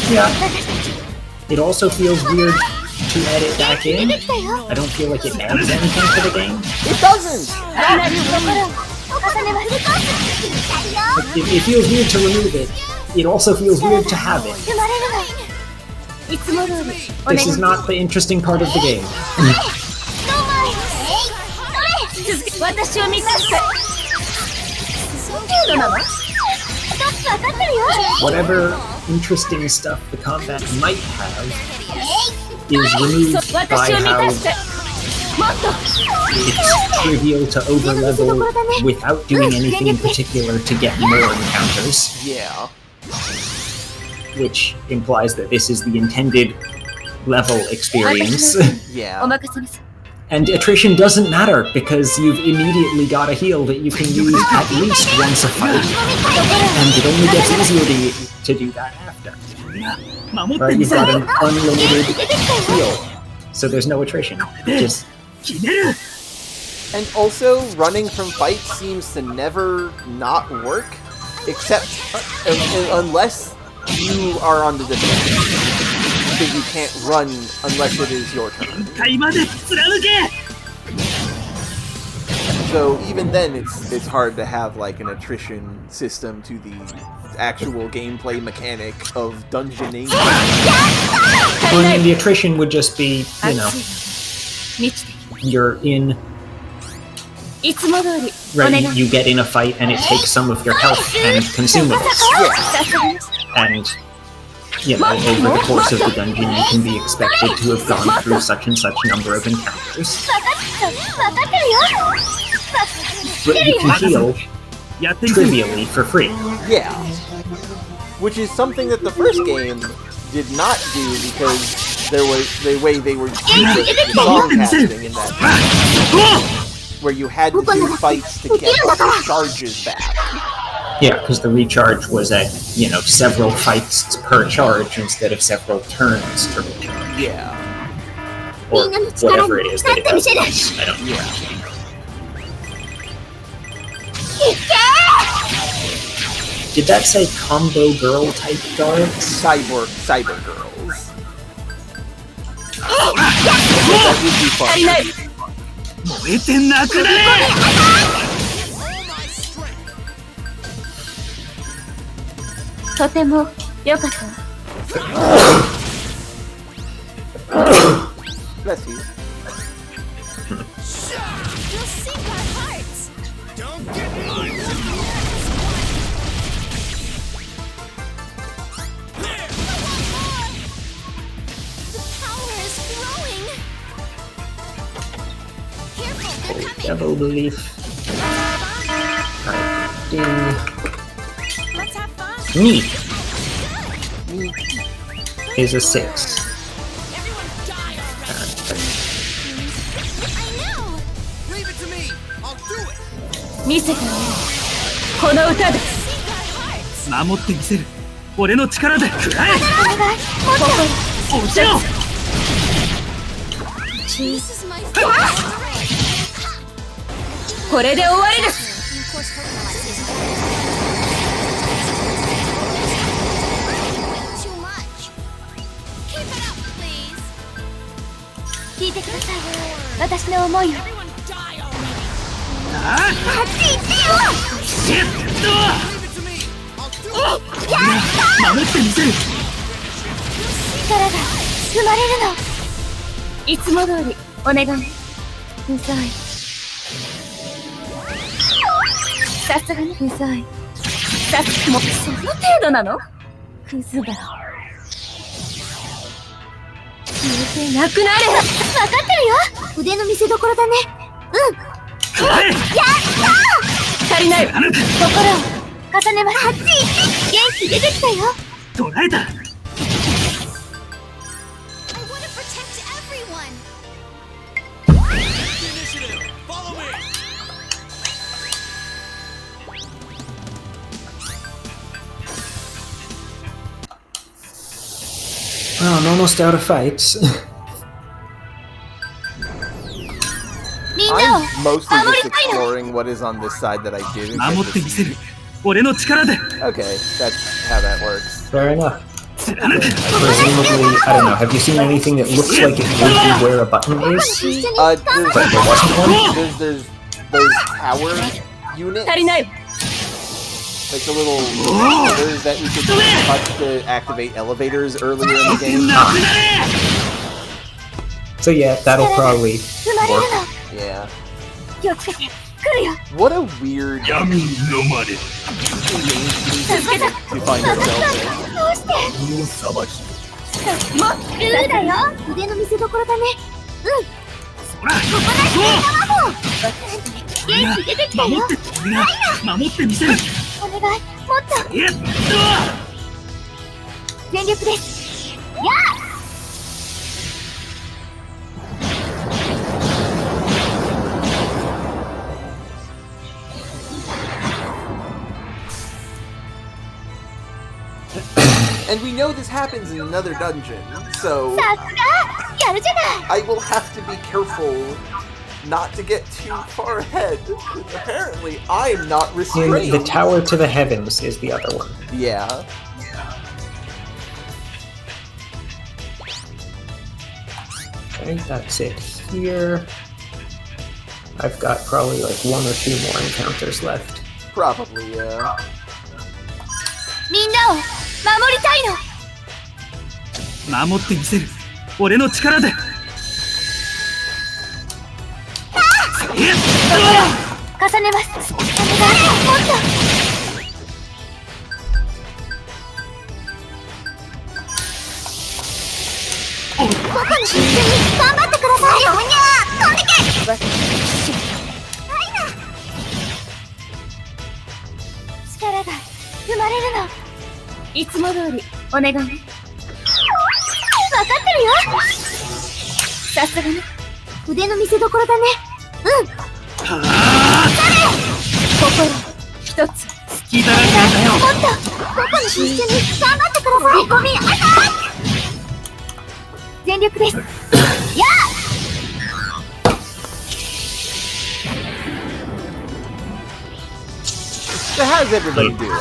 Yeah. It also feels weird to add it back in. I don't feel like it adds anything to the game. It doesn't! It feels weird to remove it. it also feels weird to have it. 生まれるのいつも通りお願い This is not the interesting part of the game. どれ続け私を満たしてどうなの分かってるよ Whatever interesting stuff the combat might have is removed by 私を満 how たしてもっと it's trivial to overlevel without doing anything in particular to get more encounters, Yeah. which implies that this is the intended level experience. お Yeah. 任せなさい And attrition doesn't matter because you've immediately got a heal that you can use at least once a fight, and it only gets easier to do that after. 守って Right? み You've せ got る an unlimited heal, so there's no attrition. Just 決める And also, running from fights seems to never not work, except unless you are on the defense. Because you can't run unless it is your turn. 回まで貫け So even then, it's hard to have like an attrition system to the actual gameplay mechanic of dungeoning. I mean, the attrition would just be, you know, 満ちて you're in, いつも通りお願い right? You get in a fight and it takes some of your health and consumables, さすがに and you know, over the course of the dungeon, you can be expected to have gone through such and such number of encounters. 分かってるよ But you can heal やってみせる trivially for free. Yeah. Which is something that the first game did not do because there was the way they were doing the song casting in that game, where you had to do fights to get your charges back. Yeah, because the recharge was at, you know, several fights per charge instead of several turns to recharge. Yeah. Or whatever it is that it does. I don't know. Yeah. Did that say combo girl type guards? Cyber girls. That would be 足り fun. ない燃えてなくなれ とても良かった Bless you. You'll sink our hearts. Don't get mine! The power is growing. Careful, they're coming. Devil belief. Ding. Let's have fun. Me is a 6. Everyone die already. I know. Leave it to me! I'll do it! 見せてあげるこの歌で Sink our hearts. 守ってみせる俺の力で食らえお願い落ちろ This is my favorite. これで終わりです Of course, fertilizes. Too much. Keep it up, please. 聞いてください私の思いを Everyone die already. ああっち行ってよシェット Leave it to me! I'll do it! 守ってみせる力が生まれるのいつも通りお願いうざいさすがにうざいさすもうその程度なのクズが消えてなくなれ分かってるよ腕の見せ所だね食らえ足りないあなた心を重ねますあっち行って元気出てきたよ捕らえた I want to protect everyone. Initiative! Follow me! Well, I'm almost out of fights. みんなを I'm mostly 守 just りたいの exploring what is on this side that I did. 守ってみせる俺の力で Okay, that's how that works. Fair enough. 貫く Presumably, I don't know, have you seen anything that looks like it would be where a button is? 一緒に There's But there wasn't one? there's those tower units. 足りない Like the little levers that you could touch to activate elevators earlier in the game. So yeah, that'll probably 生まれる work. の Yeah. 気をつけて来るよ What a weird 闇に飲まれ 助けた to find yourself in. どうしてもうさばきもうそうだよ腕の見せ所だねそら元気出てきたよ守って俺が守ってみせるお願いもっとやっ全力ですやあ And we know this happens in another dungeon, so さすがやるじゃない I will have to be careful not to get too far ahead. Apparently, I'm not And restrained. the Tower to the Heavens is the other one. Yeah. Okay, that's it here. I've got probably like 1 or 2 more encounters left. Probably, yeah. みんなを守りたいの守ってみせる俺の力で重ねますお願いもっと僕に一緒に頑張ってくださいよにゃ飛んでけ力が生まれるのいつも通りお願いね分かってるよさすがに腕の見せ所だね心一つ好きだらけだよもっと僕に一緒に頑張ってくださいゴミ全力ですやあ So how's everybody doing?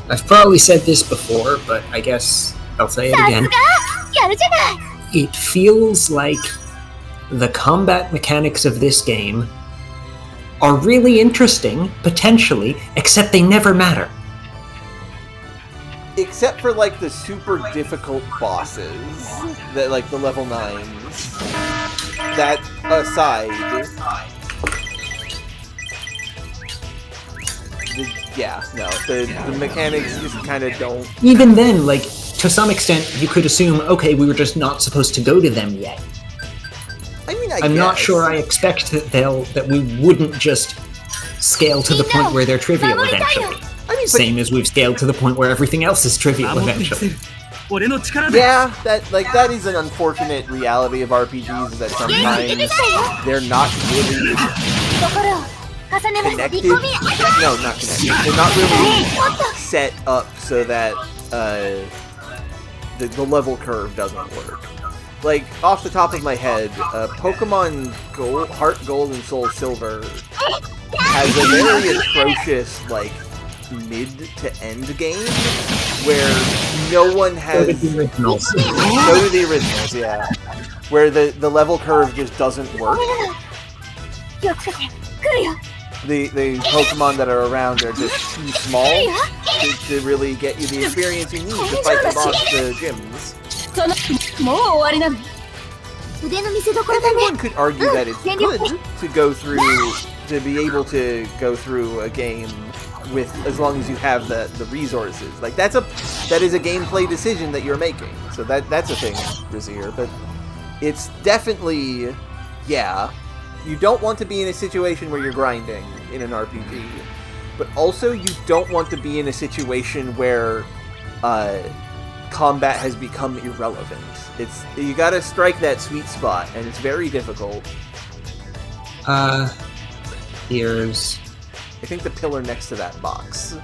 I've probably said this before, but I guess I'll say it さす again. がやるじゃない It feels like the combat mechanics of this game are really interesting, potentially, except they never matter. Except for like the super difficult bosses, that like the level 9s. That aside, the mechanics just kind of don't. Even then, like, to some extent, you could assume, okay, we were just not supposed to go to them yet. I mean, I'm not sure I expect that we wouldn't just scale to the point where they're trivial eventually. I mean, Same as we've scaled to the point where everything else is trivial 守ってみせ eventually. る俺の力で yeah, that is an unfortunate reality of RPGs. Is that 元気出て sometimes きたよ they're not really 心を重ねます connected. ゴミ No, not connected. They're not really set up so that the level curve doesn't work. Like, off the top of my head, Pokemon Gold, Heart Gold and Soul Silver has a very atrocious, like, mid to end game where no one has. So did the originals. So do the originals, yeah. Where the level curve just doesn't work. 気をつけて来るよ The Pokemon that are around are just too small to really get you the experience you need to fight the boss, the gyms. そのもう終わりなの腕の見せ所 I だ think ね one could argue that it's good to go through, to be able to go through a game with, as long as you have the resources. Like, that is a gameplay decision that you're making. So that's a thing, Brazier. But it's definitely, yeah, you don't want to be in a situation where you're grinding in an RPG. But also, you don't want to be in a situation where combat has become irrelevant. You gotta strike that sweet spot, and it's very difficult. Here's I think the pillar next to that box.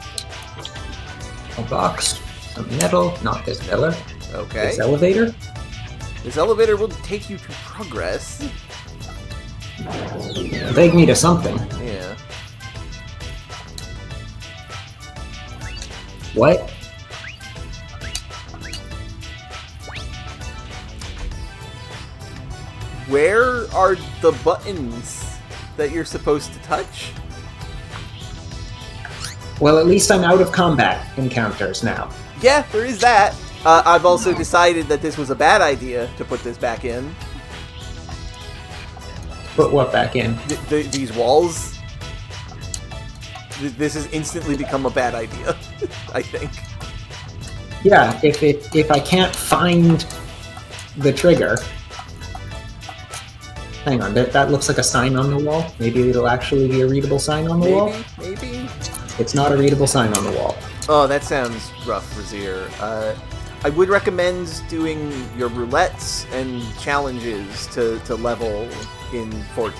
a box, some metal, not this pillar. Okay. This elevator. This elevator will take you to progress. Take me to something. Yeah. What? Where are the buttons? that you're supposed to touch. Well, at least I'm out of combat encounters now. Yeah, there is that. I've also decided that this was a bad idea to put this back in. Put what back in? These walls. This has instantly become a bad idea, I think. Yeah, if I can't find the trigger... Hang on, that looks like a sign on the wall. Maybe it'll actually be a readable sign on the wall? Maybe. It's not a readable sign on the wall. Oh, that sounds rough, Brazier. I would recommend doing your roulettes and challenges to level in 14.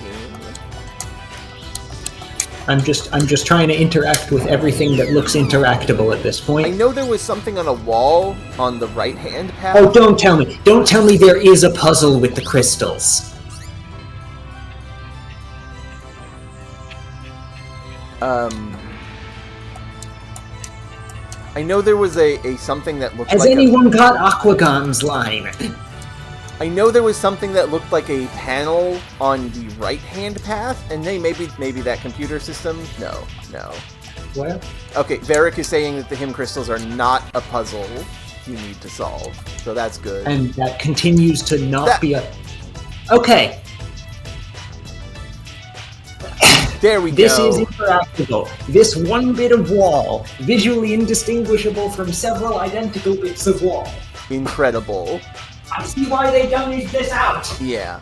I'm just trying to interact with everything that looks interactable at this I point. know there was something on a wall on the right-hand path. Oh, don't tell me! Don't tell me there is a puzzle with the crystals. I know there was a something that looked Has like anyone got Aquagon's line? I know there was something that looked like a panel on the right-hand path, and maybe that computer system? No. What? Okay, Varric is saying that the hymn crystals are not a puzzle you need to solve, so that's good. And that continues to not be a... Okay. There we This go. is interactable. This one bit of wall, visually indistinguishable from several identical bits of wall. Incredible. I see why they dumbed this out. Yeah.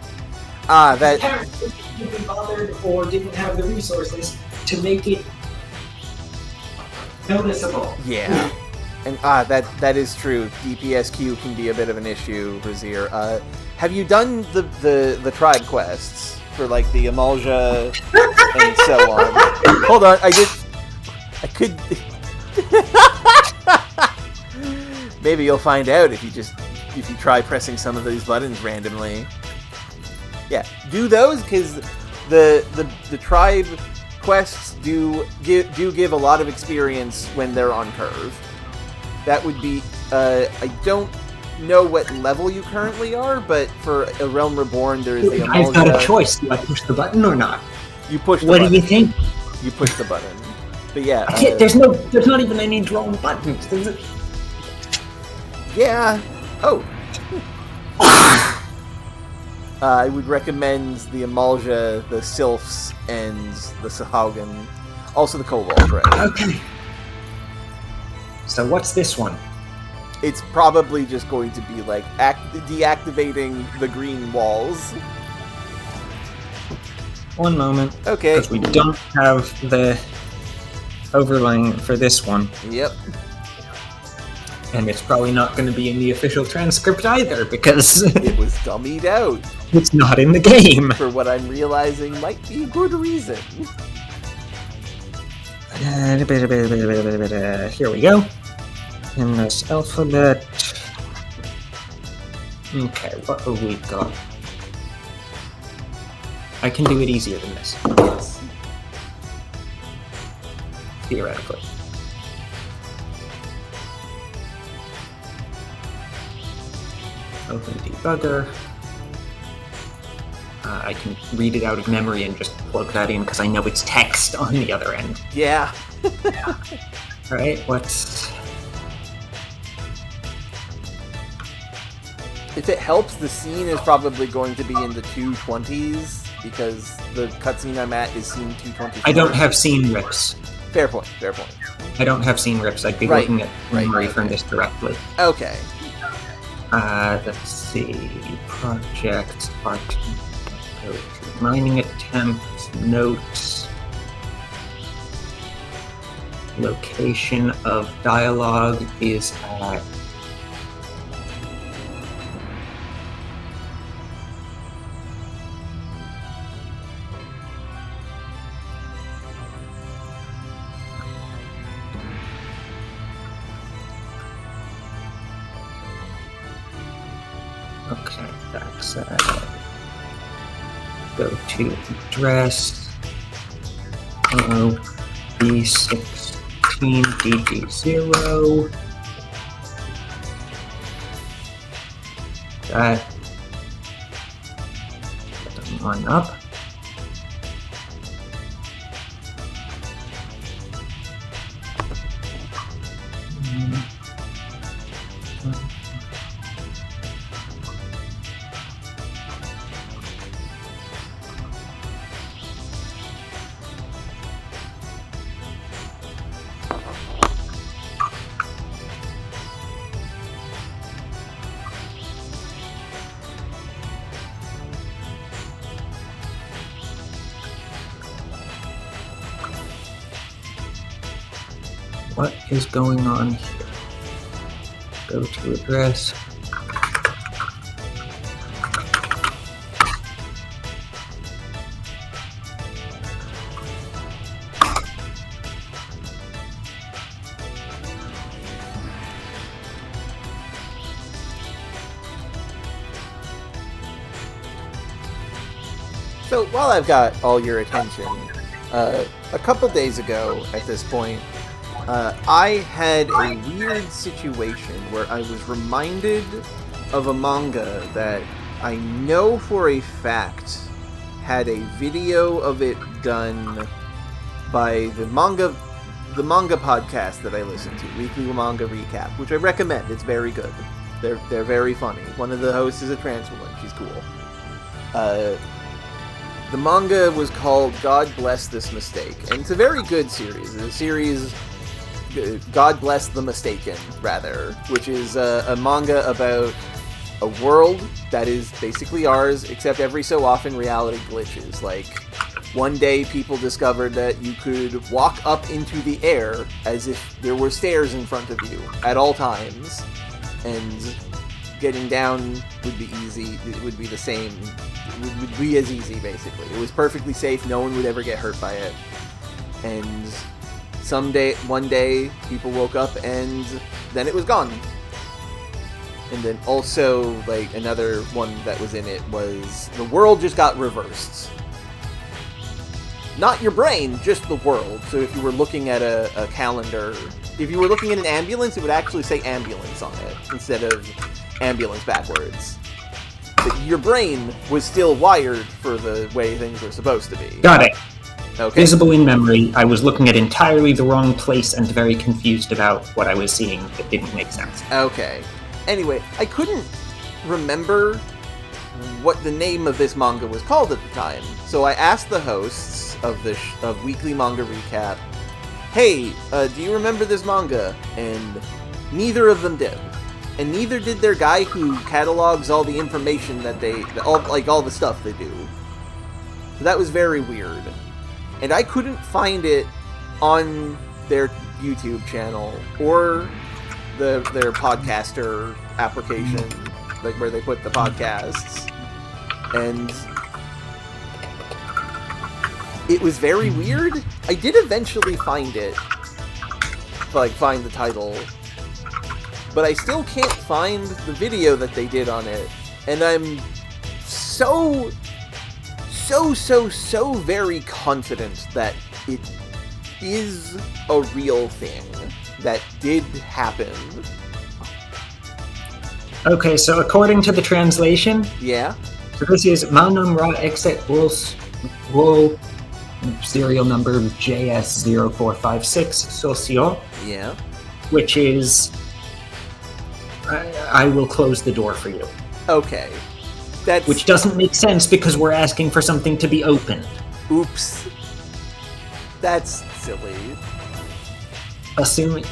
That... Parents didn't even bothered or didn't have the resources to make it noticeable. Yeah. And that is true. DPSQ can be a bit of an issue, Brazier. Have you done the tribe quests for like the Amalja and so on? Hold on, I could maybe you'll find out if you try pressing some of these buttons randomly. Yeah, do those because the tribe quests do give a lot of experience when they're on curve. That would be I don't know what level you currently are, but for A Realm Reborn there is the Amalja. I've got a choice. Do I push the button or not? You push the What button. do you think? You push the button. But yeah. There's not even any drawn buttons. Yeah. Oh. I would recommend the Amalja, the Sylphs, and the Sahaugen. Also the Cobalt, right? Okay. So what's this one? It's probably just going to be like deactivating the green walls. One moment. Okay. Because we don't have the overlaying for this one. Yep. And it's probably not going to be in the official transcript either, because It was dummied out it's not in the game. for what I'm realizing might be a good reason. Here we go. In this alphabet. Okay, what have we got? I can do it easier than this. Yes. Theoretically. Open debugger. I can read it out of memory and just plug that in because I know it's text on the other end. Yeah. Alright, what's... If it helps, the scene is probably going to be in the 220s because the cutscene I'm at is scene 224. I don't have scene rips. Fair point. Fair point. I don't have scene rips. I'd be Right, looking at right, memory okay. from this directly. Okay. Let's see. Project, art, mining attempt, notes, location of dialogue is at... Okay, that's go to address B16 DD0. That one up. What is going on here? Go to address. So while I've got all your attention, a couple days ago at this point, I had a weird situation where I was reminded of a manga that I know for a fact had a video of it done by the manga podcast that I listen to, Weekly Manga Recap, which I recommend. It's very good. They're very funny. One of the hosts is a trans woman. She's cool. The manga was called God Bless This Mistake, and it's a very good series. It's a series, God Bless the Mistaken, rather, which is a manga about a world that is basically ours, except every so often reality glitches. Like, one day people discovered that you could walk up into the air as if there were stairs in front of you at all times, and getting down would be easy. It would be the same. It would be as easy, basically. It was perfectly safe. No one would ever get hurt by it. And one day, people woke up and then it was gone. And then also, like, another one that was in it was the world just got reversed. Not your brain, just the world. So if you were looking at a calendar, if you were looking at an ambulance, it would actually say ambulance on it instead of ambulance backwards. But your brain was still wired for the way things were supposed to be. Got it. Okay. Visible in memory, I was looking at entirely the wrong place and very confused about what I was seeing that didn't make sense. Okay. Anyway, I couldn't remember what the name of this manga was called at the time, so I asked the hosts of Weekly Manga Recap, hey, do you remember this manga? And neither of them did. And neither did their guy who catalogs all the information that all the stuff they do. So that was very weird. And I couldn't find it on their YouTube channel or their podcaster application, like where they put the podcasts. And it was very weird. I did eventually find it, like find the title, but I still can't find the video that they did on it. And I'm so very confident that it is a real thing that did happen. Okay, so according to the translation, Yeah? so this is Manum Ra Exit Roll serial number JS0456 Socio, Yeah. which is I will close the door for you. Okay. That's... Which doesn't make sense because we're asking for something to be opened. Oops. That's silly. Assuming...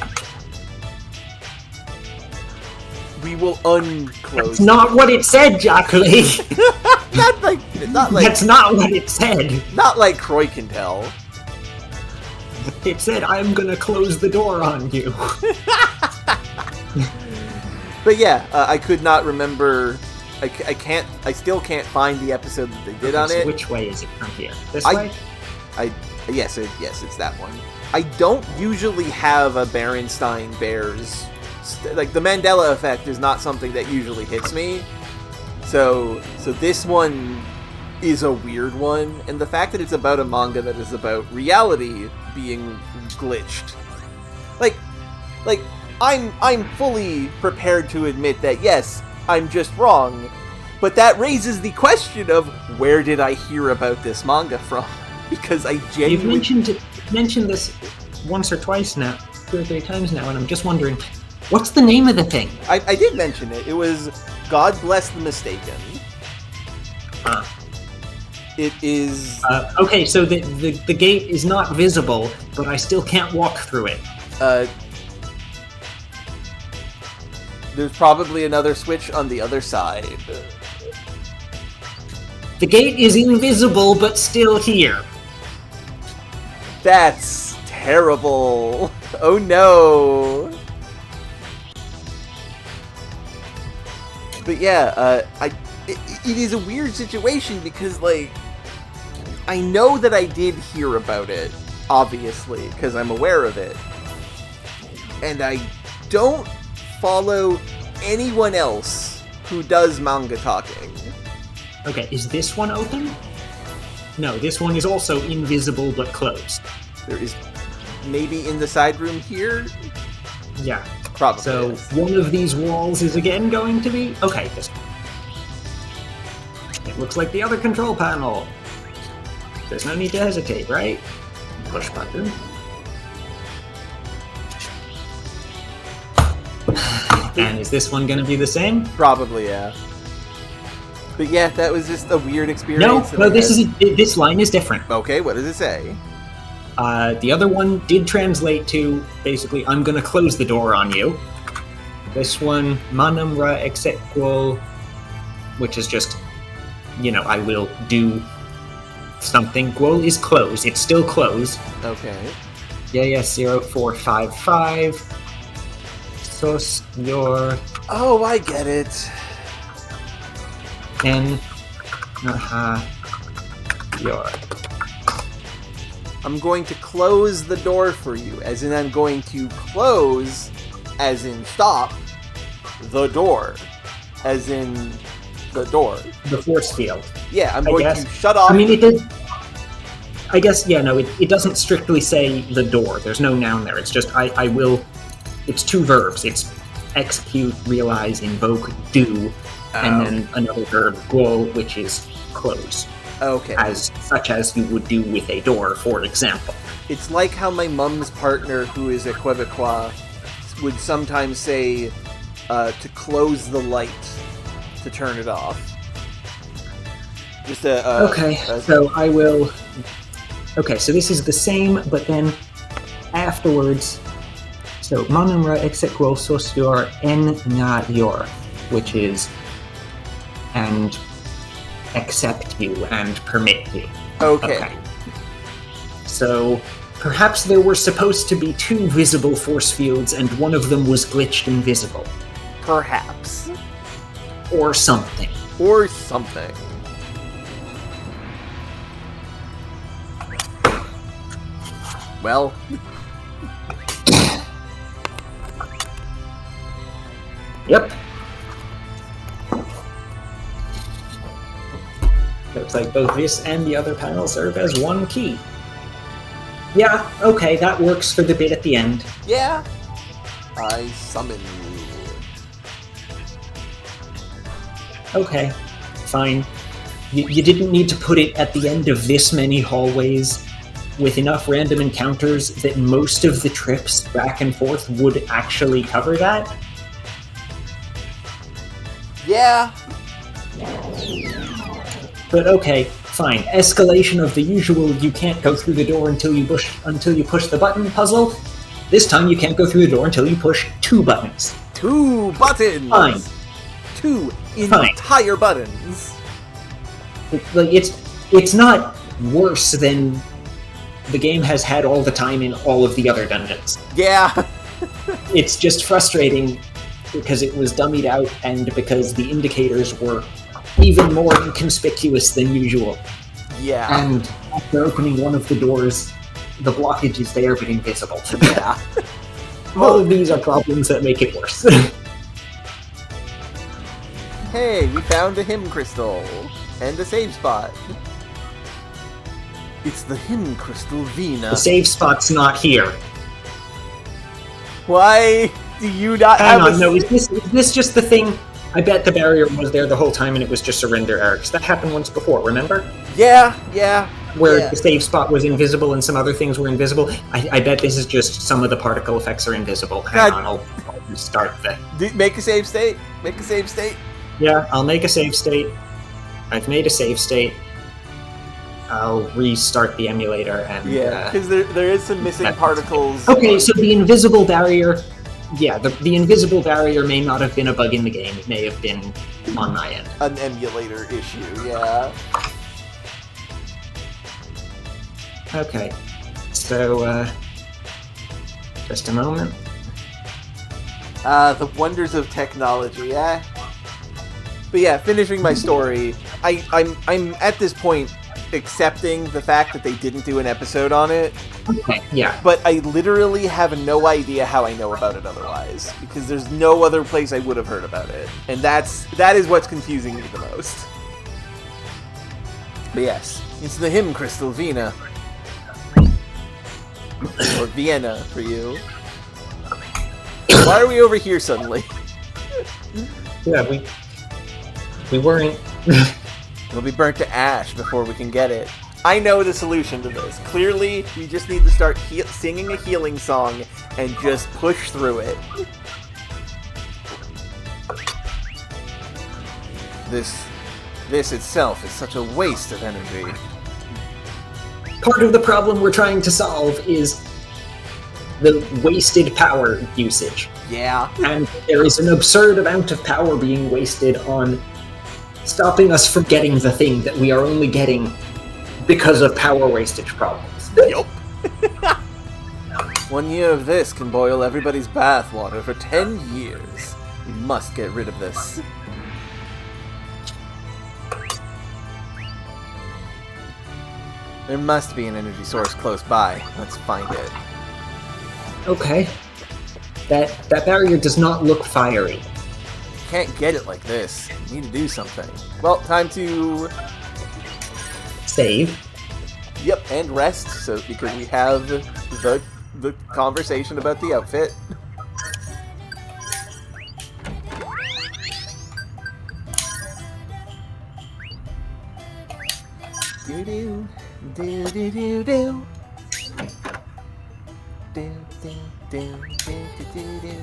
We will unclose... That's not what it said, Jacqueline! not like... That's not what it said! Not like Croy can tell. It said, I'm gonna close the door on you. But yeah, I could not remember... I still can't find the episode that they did on so it. Which way is it from here? This way? Yes, it's that one. I don't usually have a Berenstain Bears... like, the Mandela effect is not something that usually hits me. So this one is a weird one, and the fact that it's about a manga that is about reality being glitched. Like, I'm fully prepared to admit that, yes, I'm just wrong, but that raises the question of where did I hear about this manga from? Because I genuinely... You've mentioned this once or twice now, 2 or 3 times now, and I'm just wondering, what's the name of the thing? I did mention it. It was God Bless the Mistaken. It is... okay, so the gate is not visible, but I still can't walk through it. There's probably another switch on the other side. The gate is invisible, but still here. That's terrible. Oh no. But yeah, it is a weird situation because, like, I know that I did hear about it, obviously, because I'm aware of it. And I don't follow anyone else who does manga talking. Okay, is this one open? No, this one is also invisible but closed. There is maybe in the side room here? Yeah. Probably. So is. one of these walls is again going to be... Okay, this one. It looks like the other control panel. There's no need to hesitate, right? Push button. And is this one going to be the same? Probably, yeah. But yeah, that was just a weird experience. No, this line is different. Okay, what does it say? The other one did translate to, basically, I'm gonna close the door on you. This one, manamra exequo, which is just, I will do something. Guol is closed. It's still closed. Okay. Yeah, 0455. Sos your Oh, I get it. N your. I'm going to close the door for you, as in I'm going to close, as in stop, the door, as in the door. The force field. Yeah, I'm going guess. to shut off. I mean, it did. I guess, yeah, no, it doesn't strictly say the door. There's no noun there. It's just, I will. It's two verbs. It's execute, realize, invoke, do, and then another verb, guol, which is close. Okay. Such as you would do with a door, for example. It's like how my mum's partner, who is a Quebecois, would sometimes say to close the light, to turn it off. Just So I will... Okay, so this is the same, but then afterwards... So, manumra exequo sos yor en nga yor, which is... and accept you and permit you. Okay. So, perhaps there were supposed to be two visible force fields and one of them was glitched invisible. Perhaps. Or something. Or something. Well. Yep. Looks like both this and the other panel serve as one key. Yeah, okay, that works for the bit at the end. Yeah. I summon you. Okay, fine. You didn't need to put it at the end of this many hallways with enough random encounters that most of the trips back and forth would actually cover that. Yeah. But okay, fine. Escalation of the usual you can't go through the door until you push the button puzzle. This time you can't go through the door until you push 2 buttons. 2 buttons! Fine. 2 Fine. entire buttons. Like it's not worse than the game has had all the time in all of the other dungeons. Yeah. It's just frustrating because it was dummied out and because the indicators were even more inconspicuous than usual. Yeah. And after opening one of the doors, the blockage is there but invisible. Yeah. All of these are problems that make it worse. Hey, we found a hymn crystal. And a save spot. It's the hymn crystal Vina. The save spot's not here. Why do you not Hang have on, no, is this just the thing? I bet the barrier was there the whole time and it was just a render error, because that happened once before, remember? Yeah. Where the save spot was invisible and some other things were invisible. I bet this is just some of the particle effects are invisible. Hang on, I'll restart that. Make a save state. Make a save state. Yeah, I'll make a save state. I've made a save state. I'll restart the emulator and... Yeah, because there is some missing particles. Okay, so the invisible barrier... Yeah, the invisible barrier may not have been a bug in the game. It may have been on my end. An emulator issue, yeah. Okay, so Just a moment. The wonders of technology, eh? But yeah, finishing my story, I'm at this point accepting the fact that they didn't do an episode on it, Okay, yeah. but I literally have no idea how I know about it otherwise, because there's no other place I would have heard about it, and that is what's confusing me the most. But yes, it's the hymn crystal Vina. Or Vienna for you. Why are we over here suddenly? Yeah, we weren't... It'll be burnt to ash before we can get it. I know the solution to this. Clearly, we just need to start singing a healing song and just push through it. This itself is such a waste of energy. Part of the problem we're trying to solve is the wasted power usage. Yeah. And there is an absurd amount of power being wasted on stopping us from getting the thing that we are only getting because of power wastage problems. Yup. 1 year of this can boil everybody's bathwater for 10 years. We must get rid of this. There must be an energy source close by. Let's find it. Okay. That barrier does not look fiery. Can't get it like this. We need to do something. Well, time to... Save. Yep, and rest, so because we have the conversation about the outfit. Do-do, do-do-do-do. Do-do-do-do-do-do-do.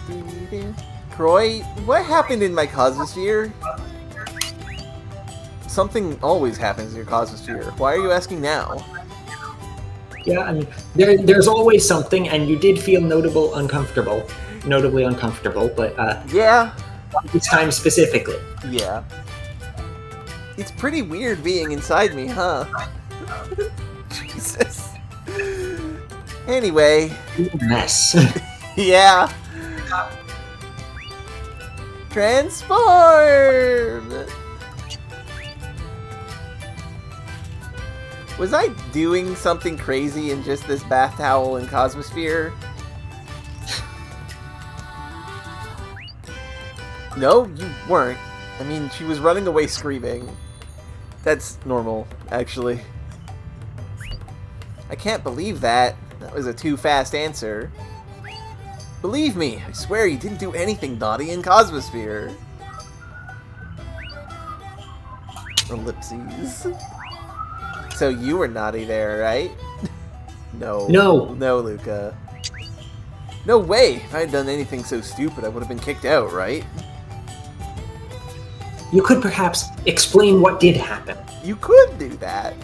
Do-do-do. Croy, what happened in my Cosmosphere? Something always happens in your Cosmosphere. Why are you asking now? Yeah, I mean, there's always something, and you did feel notably uncomfortable, but Yeah. this time specifically. Yeah. It's pretty weird being inside me, huh? Jesus. Anyway. Mess. Yeah. Transform! Was I doing something crazy in just this bath towel in Cosmosphere? No, you weren't. I mean, she was running away screaming. That's normal, actually. I can't believe that. That was a too fast answer. Believe me, I swear you didn't do anything naughty in Cosmosphere. Ellipses. So you were naughty there, right? No. No. No, Luca. No way! If I had done anything so stupid, I would have been kicked out, right? You could perhaps explain what did happen. You could do that.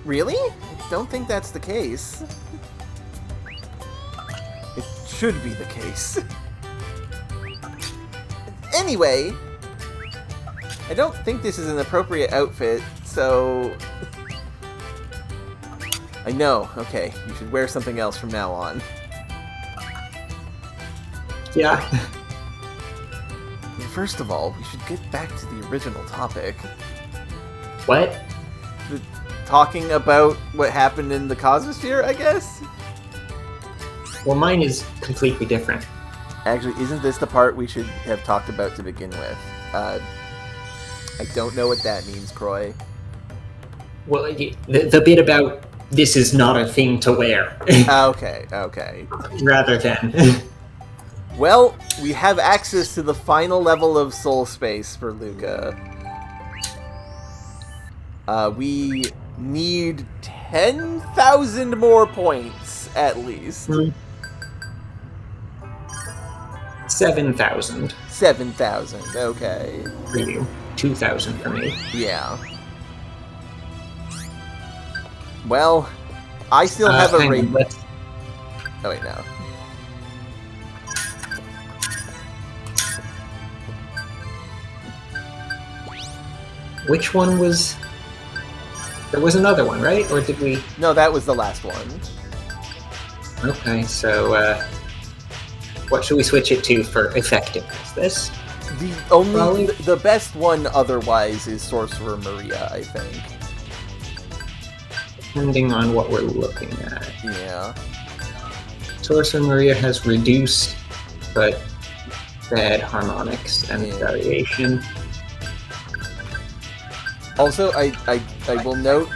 Really? I don't think that's the case. It should be the case. Anyway, I don't think this is an appropriate outfit, so... I know, okay, you should wear something else from now on. Yeah. First of all, we should get back to the original topic. What? Talking about what happened in the Cosmosphere, I guess? Well, mine is completely different. Actually, isn't this the part we should have talked about to begin with? I don't know what that means, Croy. Well, the bit about this is not a thing to wear. Okay, okay. Rather than... Well, we have access to the final level of soul space for Luca. We need 10,000 more points, at least. 7,000. 7,000, okay. For you. 2,000 for me. Yeah. Well, I still have a rate... Oh, wait, no. Which one was... There was another one, right? Or did we... No, that was the last one. Okay, so what should we switch it to for effectiveness? This? The best one otherwise is Sorcerer Maria, I think. Depending on what we're looking at. Yeah. Sorcerer Maria has reduced, but bad harmonics and variation. Also, I will note,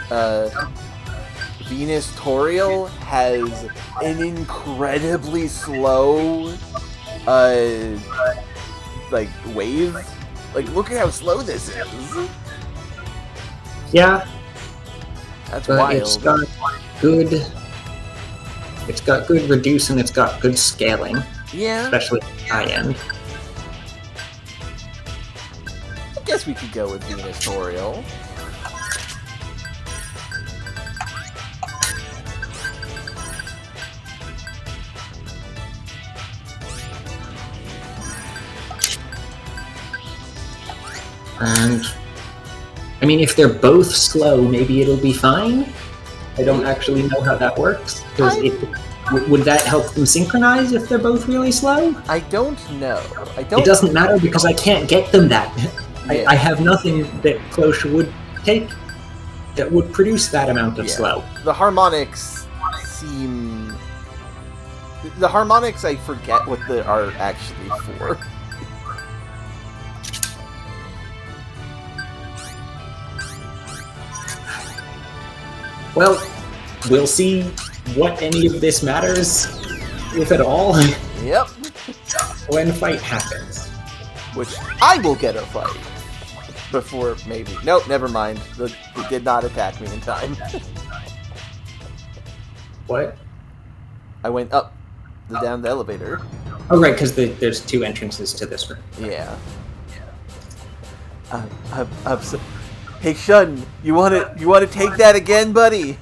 Venus Toriel has an incredibly slow, like, wave. Like, look at how slow this is. Yeah. That's but wild. It's got good. It's got good reduce and it's got good scaling. Yeah. Especially at the high end. I guess we could go with Venus Toriel. And I mean, if they're both slow, maybe it'll be fine. I don't actually know how that works. Because would that help them synchronize if they're both really slow? I don't know. It doesn't matter because I can't get them that. Yeah. I have nothing that Cloche would take that would produce that amount of slow. The harmonics seem... The harmonics, I forget what they are actually for. Well, we'll see what any of this matters, if at all, Yep. when fight happens. Which I will get a fight. Before, maybe. Nope, never mind. It did not attack me in time. What? I went up down the elevator. Oh, right, because there's two entrances to this room. Yeah. Hey, Shun, you wanna take that again, buddy?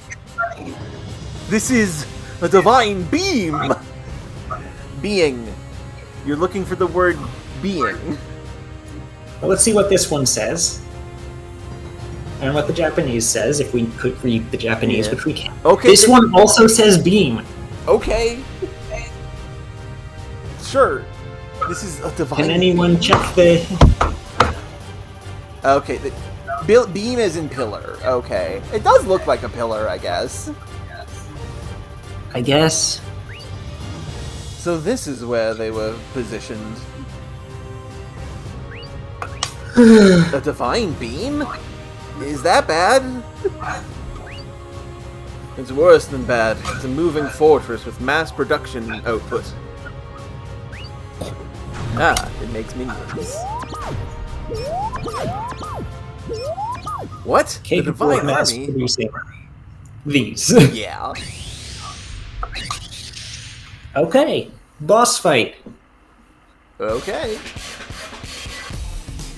This is a divine beam! Being. You're looking for the word being. Well, let's see what this one says. And what the Japanese says, if we could read the Japanese, which we can. Okay. This one also says beam. Okay. Sure. This is a divine... Can anyone check the... Okay, beam is in pillar. Okay. It does look like a pillar, I guess. I guess. So this is where they were positioned. A divine beam? Is that bad? It's worse than bad. It's a moving fortress with mass production output. Ah, it makes minions. What? The Capable divine of mass army? producing these. Yeah. Okay, boss fight. Okay.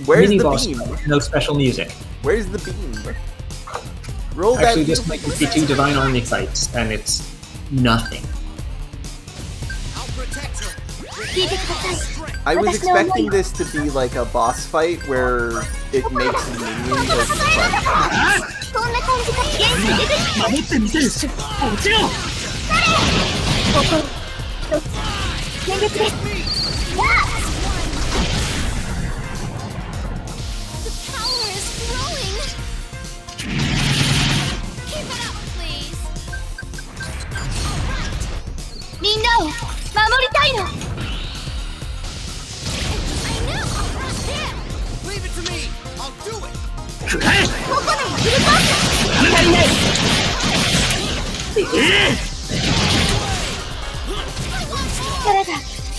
Where's Mini the boss beam? fight, no special music. Where's the beam? Roll Actually, that this beam. might be two Divine Army fights, and it's nothing. I'll protect her. 聞いてください。 I was expecting this to be like a boss fight where it makes minions as fun. こんな感じか。元気出てき守ってみせる。落ちろ。全力です。わあ The power is growing. Keep it up, please. みんなを守りたいの。 I know. There. Leave it to me. I'll do it. 食らえ。ここのフルコース。足りない。力が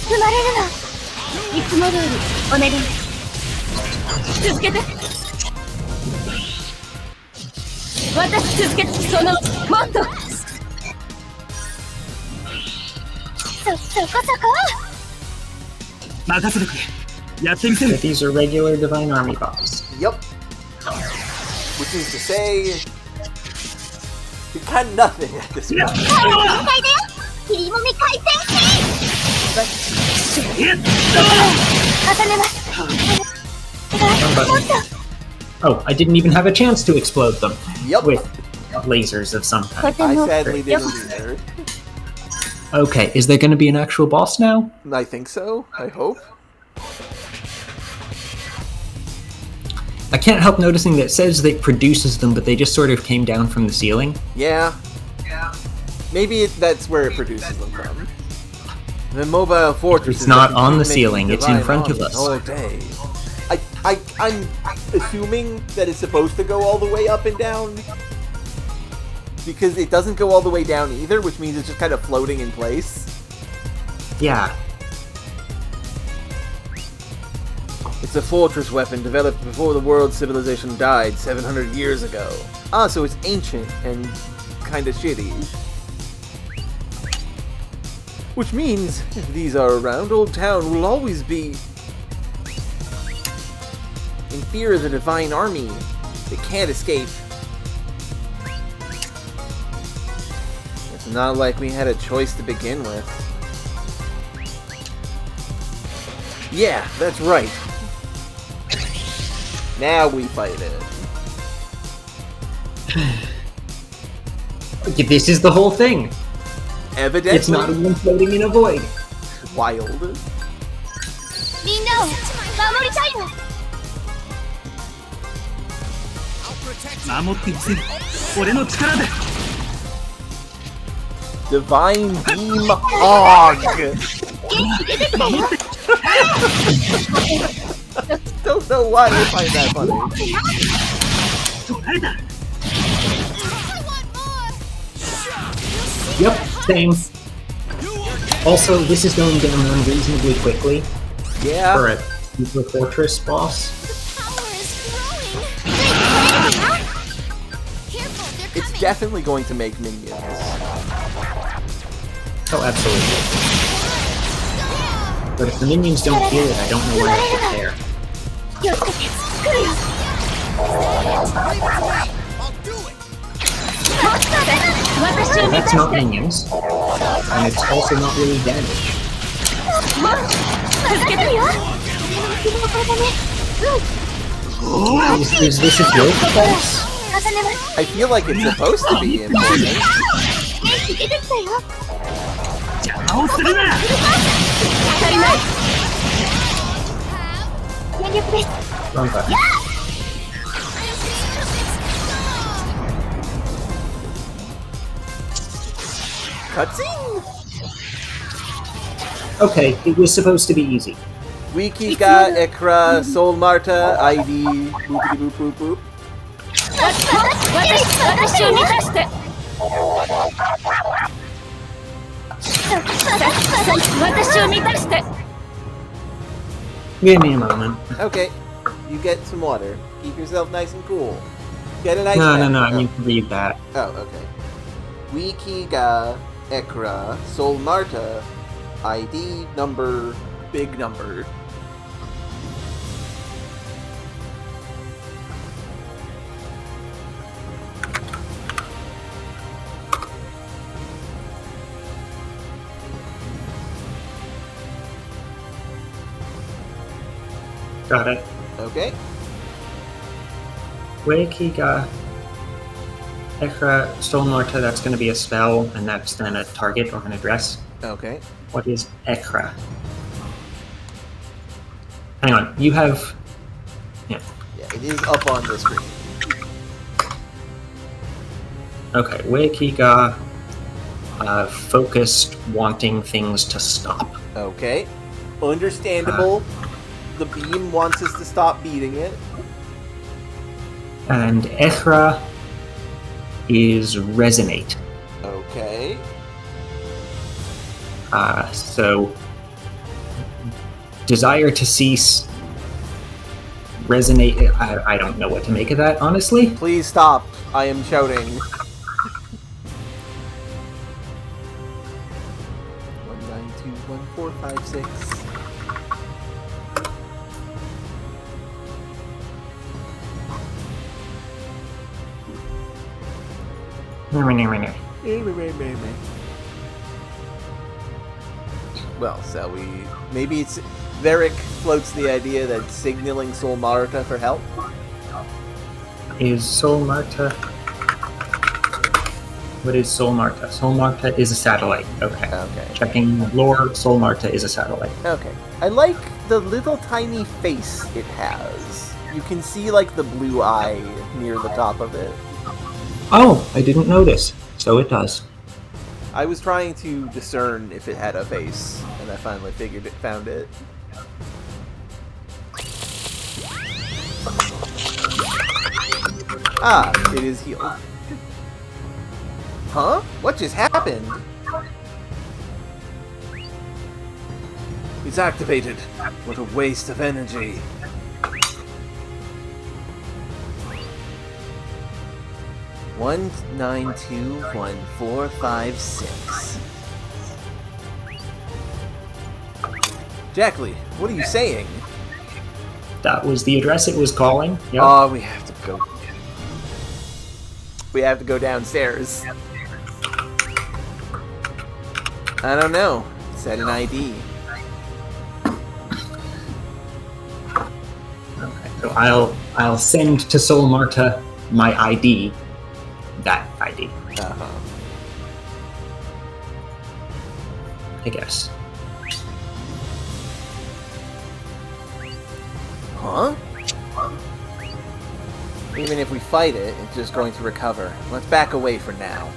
生まれるの。いつも通りお願い。続けて。私続けて。そのもっと。そこそこ。任せてくれ。やってみせる。 These are regular Divine Army boss. Yep. Which is to say, we got nothing at this point. 限界だよ。切りもみ回転し。重ねます。 Oh, I didn't even have a chance to explode them. Yep. With lasers of some kind. I sadly didn't either. Okay, is there going to be an actual boss now? I think so. I hope. I can't help noticing that it says that it produces them, but they just sort of came down from the ceiling. Yeah. Maybe that's where it produces them from. The mobile fortress. It's not on the ceiling, it's in front of us. All day. I'm assuming that it's supposed to go all the way up and down. Because it doesn't go all the way down either, which means it's just kind of floating in place. Yeah. It's a fortress weapon developed before the world's civilization died 700 years ago. Ah, so it's ancient and kind of shitty. Which means, if these are around, Old Town will always be in fear of the Divine Army. They can't escape. It's not like we had a choice to begin with. Yeah, that's right. Now we fight it. This is the whole thing. Evidently. It's not even floating in a void. Wild. みんなを守りたいの。守ってみせる。俺の力で。 Divine Beam Hog! Don't know why I find that funny. 取られた。 Yep, same. Also, this is going down unreasonably quickly for Yeah. a Super Fortress boss. It's definitely going to make minions. Oh, absolutely. But if the minions don't feel it, I don't know why I should care. 気をつけて。来るよ。 I'll do it. 私を That's not minions. And it's also not really damage. 助けてるよ。Is this a guild boss? 重ねます。 I feel like it's supposed to be important. 元気出てきたよ。邪魔をするな。足りない。全力です。 Wrong button. Cutscene? Okay, it was supposed to be easy. Wikika, Ekra, Sol Marta, ID, boopity boop boop boop. 私を満たして。私を満たして。 Give me a moment. Okay, you get some water. Keep yourself nice and cool. Get a nice No, bath. I need to read that. Oh, okay. Wikika, Ekra, Sol Marta, ID, number, big number. Got it. Okay. Weikiga, Ekra, Stolmarta, that's going to be a spell, and that's then a target or an address. Okay. What is Ekra? Hang on, you have... Yeah. Yeah, it is up on the screen. Okay, Weikiga, focused, wanting things to stop. Okay. Understandable. The beam wants us to stop beating it. And Ekra is resonate. Okay. So desire to cease, resonate. I don't know what to make of that, honestly. Please stop. I am shouting. 1921456. Well, so we... Maybe it's... Varric floats the idea that signaling Sol Marta for help? Is Soul Marta... What is Sol Marta? Sol Marta is a satellite. Okay. Okay. Checking lore, Sol Marta is a satellite. Okay. I like the little tiny face it has. You can see, like, the blue eye near the top of it. Oh, I didn't notice. So it does. I was trying to discern if it had a face, and I finally found it. Ah, it is healed. Huh? What just happened? It's activated. What a waste of energy. One, 9, 2, 1, 4, 5, 6. Jackley, what are you saying? That was the address it was calling. Yep. Oh, we have to go. We have to go downstairs. I don't know. Set an ID. Okay, so I'll send to Sol Marta my ID. That ID, Uh-huh. I guess. Huh? Even if we fight it, it's just going to recover. Let's back away for now.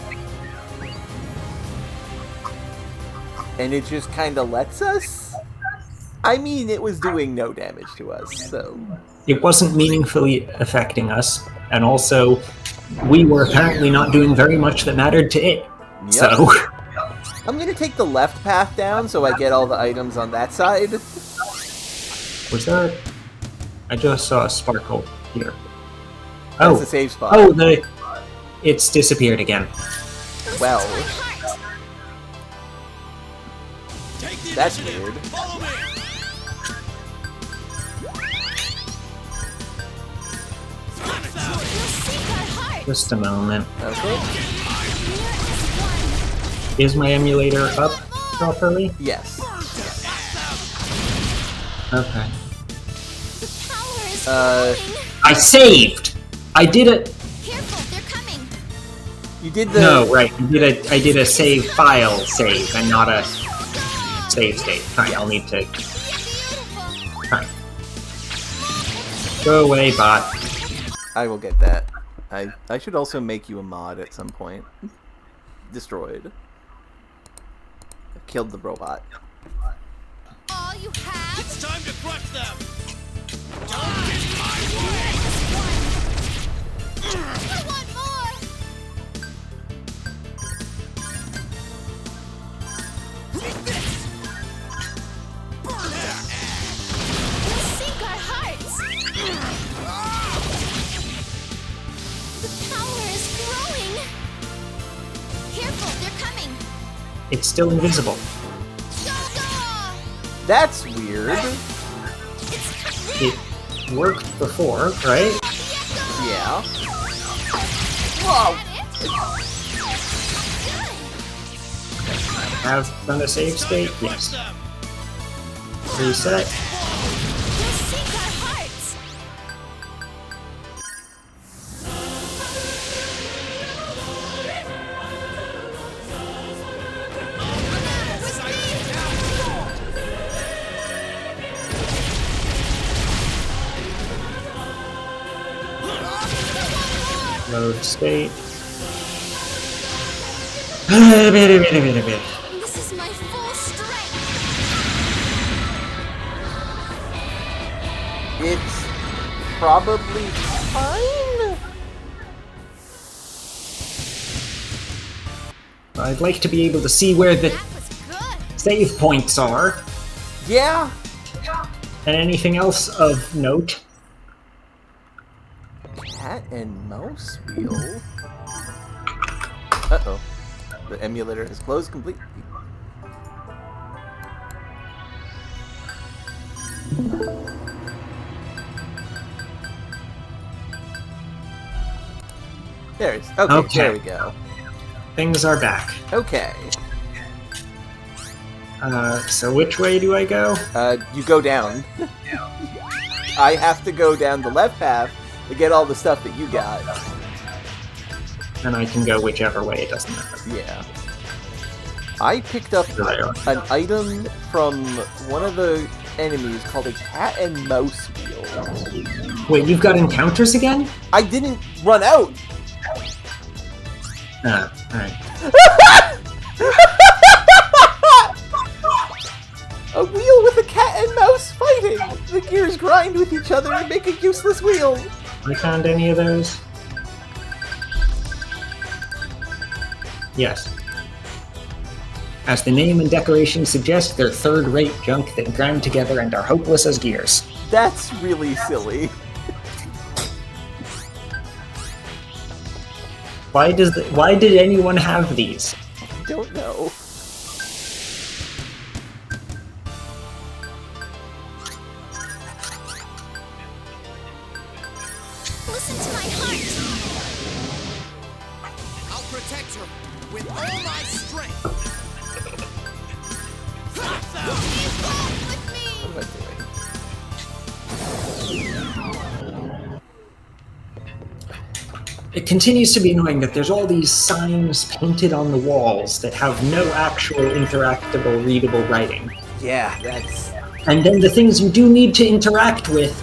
And it just kind of lets us? I mean, it was doing no damage to us, so... It wasn't meaningfully affecting us, and also, we were apparently not doing very much that mattered to it. Yep. So... I'm gonna take the left path down so I get all the items on that side. Was there... I just saw a sparkle here. That's a save spot. Oh, it's disappeared again. Well, My heart. Take the that's initiative. weird. Follow me. You'll seek our heart. Just a moment. Okay. Near as one. Is my emulator up properly? Yes. Okay. The power is growing. I saved! I did it! Careful, they're coming. You did the... No, right. I did a save file save and not a save state. Fine, I'll need to... Beautiful. Fine. Go away, bot. I will get that. I should also make you a mod at some point. Destroyed. Killed the robot. All you have. It's time to crush them. I want more. Take this. You'll seek our hearts. The power is growing. Careful, they're coming. It's still invisible. Gaga! That's weird. It worked before, right? Yeah. Whoa! Have done a save state? Yes. Reset. You'll seek our hearts. Load state. This is my full strength. It's probably fine. I'd like to be able to see where the That was good. save points are. Yeah. And anything else of note. Cat and mouse wheel. Uh-oh. The emulator has closed completely. There it is. Okay, Okay. there we go. Things are back. Okay. So which way do I go? You go down. I have to go down the left path to get all the stuff that you got. and I can go whichever way, it doesn't matter. Yeah. I picked up There they are. an item from one of the enemies called a cat and mouse wheel. Wait, you've got encounters again? I didn't run out! Alright. A wheel with a cat and mouse fighting! The gears grind with each other and make a useless wheel! I found any of those? Yes. As the name and decoration suggest, they're third-rate junk that grind together and are hopeless as gears. That's really silly. Why did anyone have these? I don't know. Listen to my heart. I'll protect her with all my strength. Evolve with me. What am I doing? It continues to be annoying that there's all these signs painted on the walls that have no actual interactable, readable writing. Yeah, that's... And then the things you do need to interact with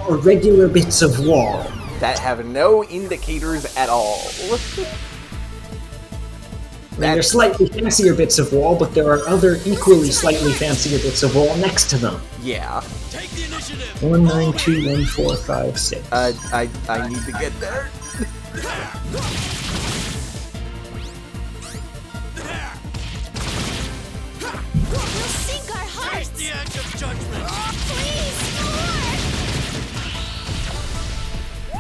are regular bits of wall. that have no indicators at all. I mean, they're slightly fancier bits of wall, but there are other equally slightly fancier bits of wall next to them. Yeah. Take the initiative. 1, 9, 2, 1, 4, 5, 6. I need to get there. We'll sink our hearts! The act of judgment. Please,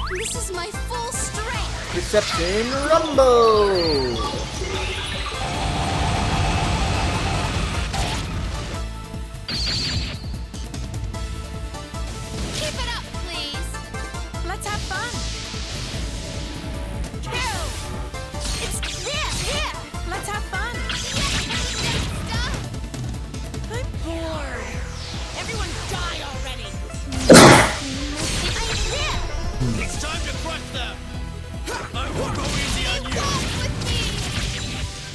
more! This is my full strength! Deception Rumble! Keep it up, please! Let's have fun! Kill! It's here! Let's have fun! Stop! I'm bored! Everyone die already! I'm here! It's time to crush them. I won't go easy on you. Walk with me!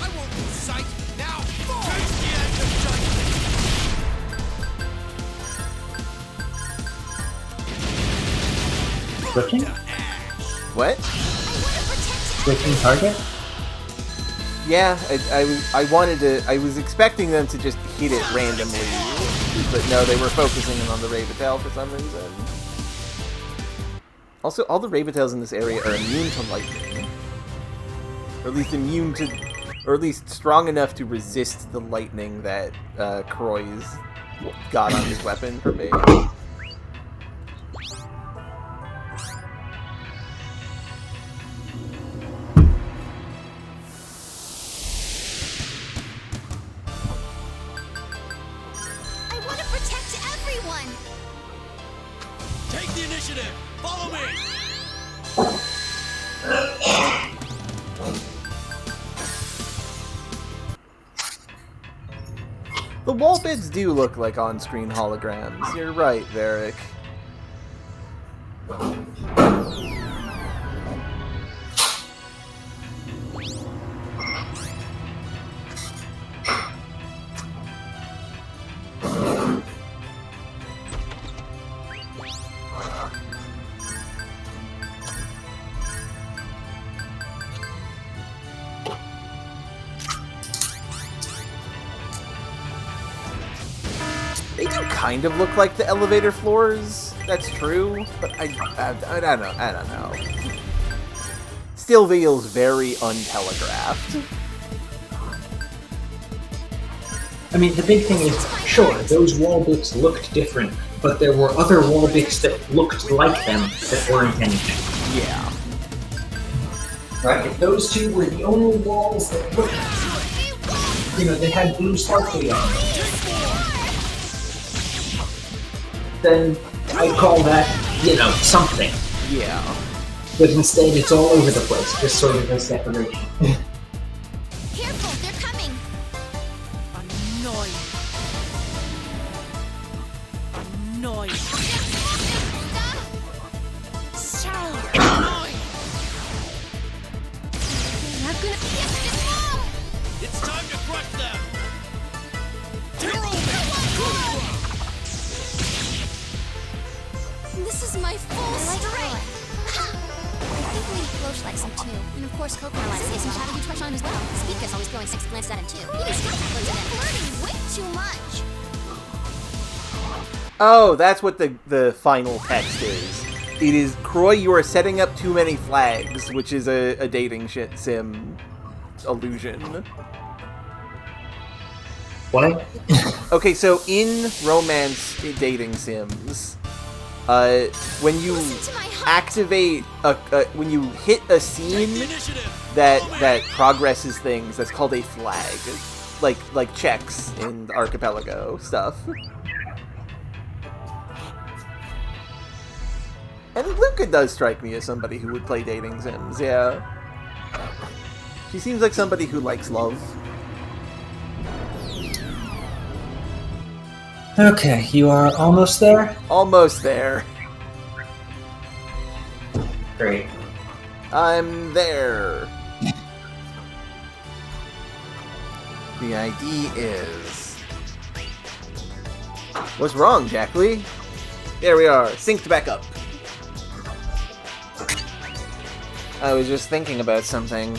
I won't lose sight. Now, taste the act of judgment. Switching? What? I want to protect Switching target? Yeah, I wanted to. I was expecting them to just hit it randomly, but no, they were focusing on the Ravatail for some reason. Also, all the Ravatails in this area are immune to lightning, or at least immune to, or at least strong enough to resist the lightning that Croy's got on his weapon for me. I want to protect everyone! Take the initiative. Follow me. The wall bits do look like on-screen holograms. You're right, Varric. They do kind of look like the elevator floors. That's true, but I don't know. Still feels very untelegraphed. I mean, the big thing is, sure, those wall bits looked different, but there were other wall bits that looked like them that weren't anything. Yeah. Right? If those two were the only walls that looked, they had blue sparkly on them, then I'd call that, something. Yeah. But instead, it's all over the place, just sort of as decoration. Careful, they're coming! Annoying. Annoying. Stop! Annoying. It's time to crush them! This is my full strength. I think we Flosh likes him too. And of course Coconut likes him. How did you touch on as well? Speaker's always throwing 6 glances at him too. Even Scott looked at him. Flirting way too much. Oh, that's what the final text is. It is, Croy, you are setting up too many flags, which is a dating sim illusion. What? Okay, so in romance dating sims, when you activate when you hit a scene that progresses things, that's called a flag, like checks in Archipelago stuff. And Luca does strike me as somebody who would play dating sims, yeah. She seems like somebody who likes love. Okay, you are almost there? Almost there. Great. I'm there. The ID is... What's wrong, Jack Lee? There we are, synced back up. I was just thinking about something.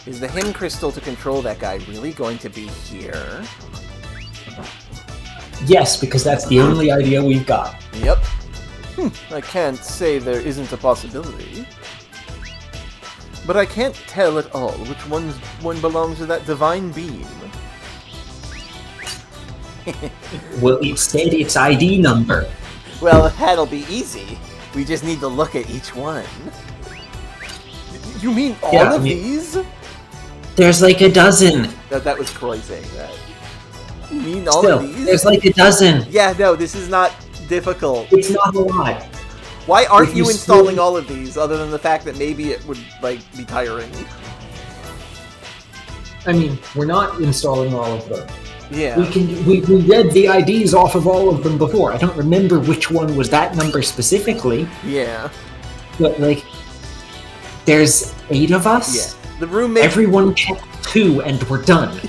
Is the hymn crystal to control that guy really going to be here? Yes, because that's the only idea we've got. Yep. I can't say there isn't a possibility. But I can't tell at all which one belongs to that divine beam. Well, it said its ID number. Well, that'll be easy. We just need to look at each one. You mean all of these? There's like a dozen. That was Croy saying that. You mean all Still, of these? there's like a dozen. Yeah, no, this is not difficult. It's not a lot. Why aren't If you you installing still- all of these, other than the fact that maybe it would, like, be tiring? I mean, we're not installing all of them. Yeah. We read the IDs off of all of them before. I don't remember which one was that number specifically, Yeah. but like, there's 8 of us. Yeah. The roommate... Everyone checked 2 and we're done.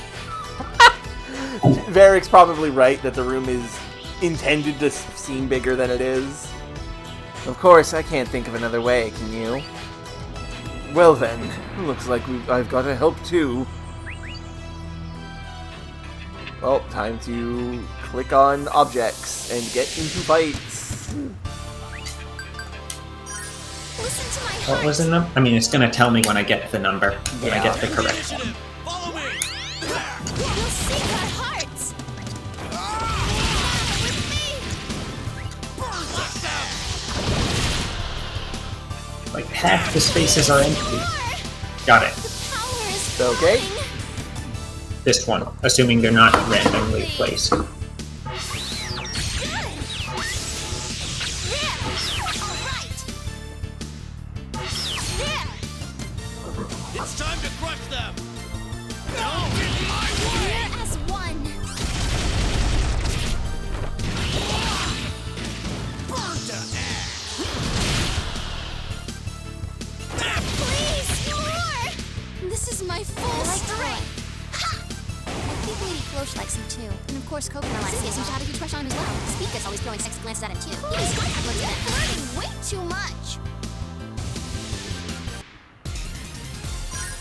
Varric's probably right that the room is intended to seem bigger than it is. Of course, I can't think of another way, can you? Well then, looks like I've got to help too. Well, time to click on objects and get into fights. Listen to my What heart. was the number? I mean, it's gonna tell me when I get the number, when I get the correct one. Initiative! Follow me! You'll see our hearts. Like, half the spaces are empty. Got it. Power is Okay. flowing. This one, assuming they're not randomly placed. Good. There. All right. There. It's time to crush them! No! We're as one. Please, more. This is my full strength. I think maybe Flosh likes him too. And of course Coconut likes him. How did you touch on him as well? Speaker's always throwing 6 glances at him too. Even Scott looks at him. Flirting way too much.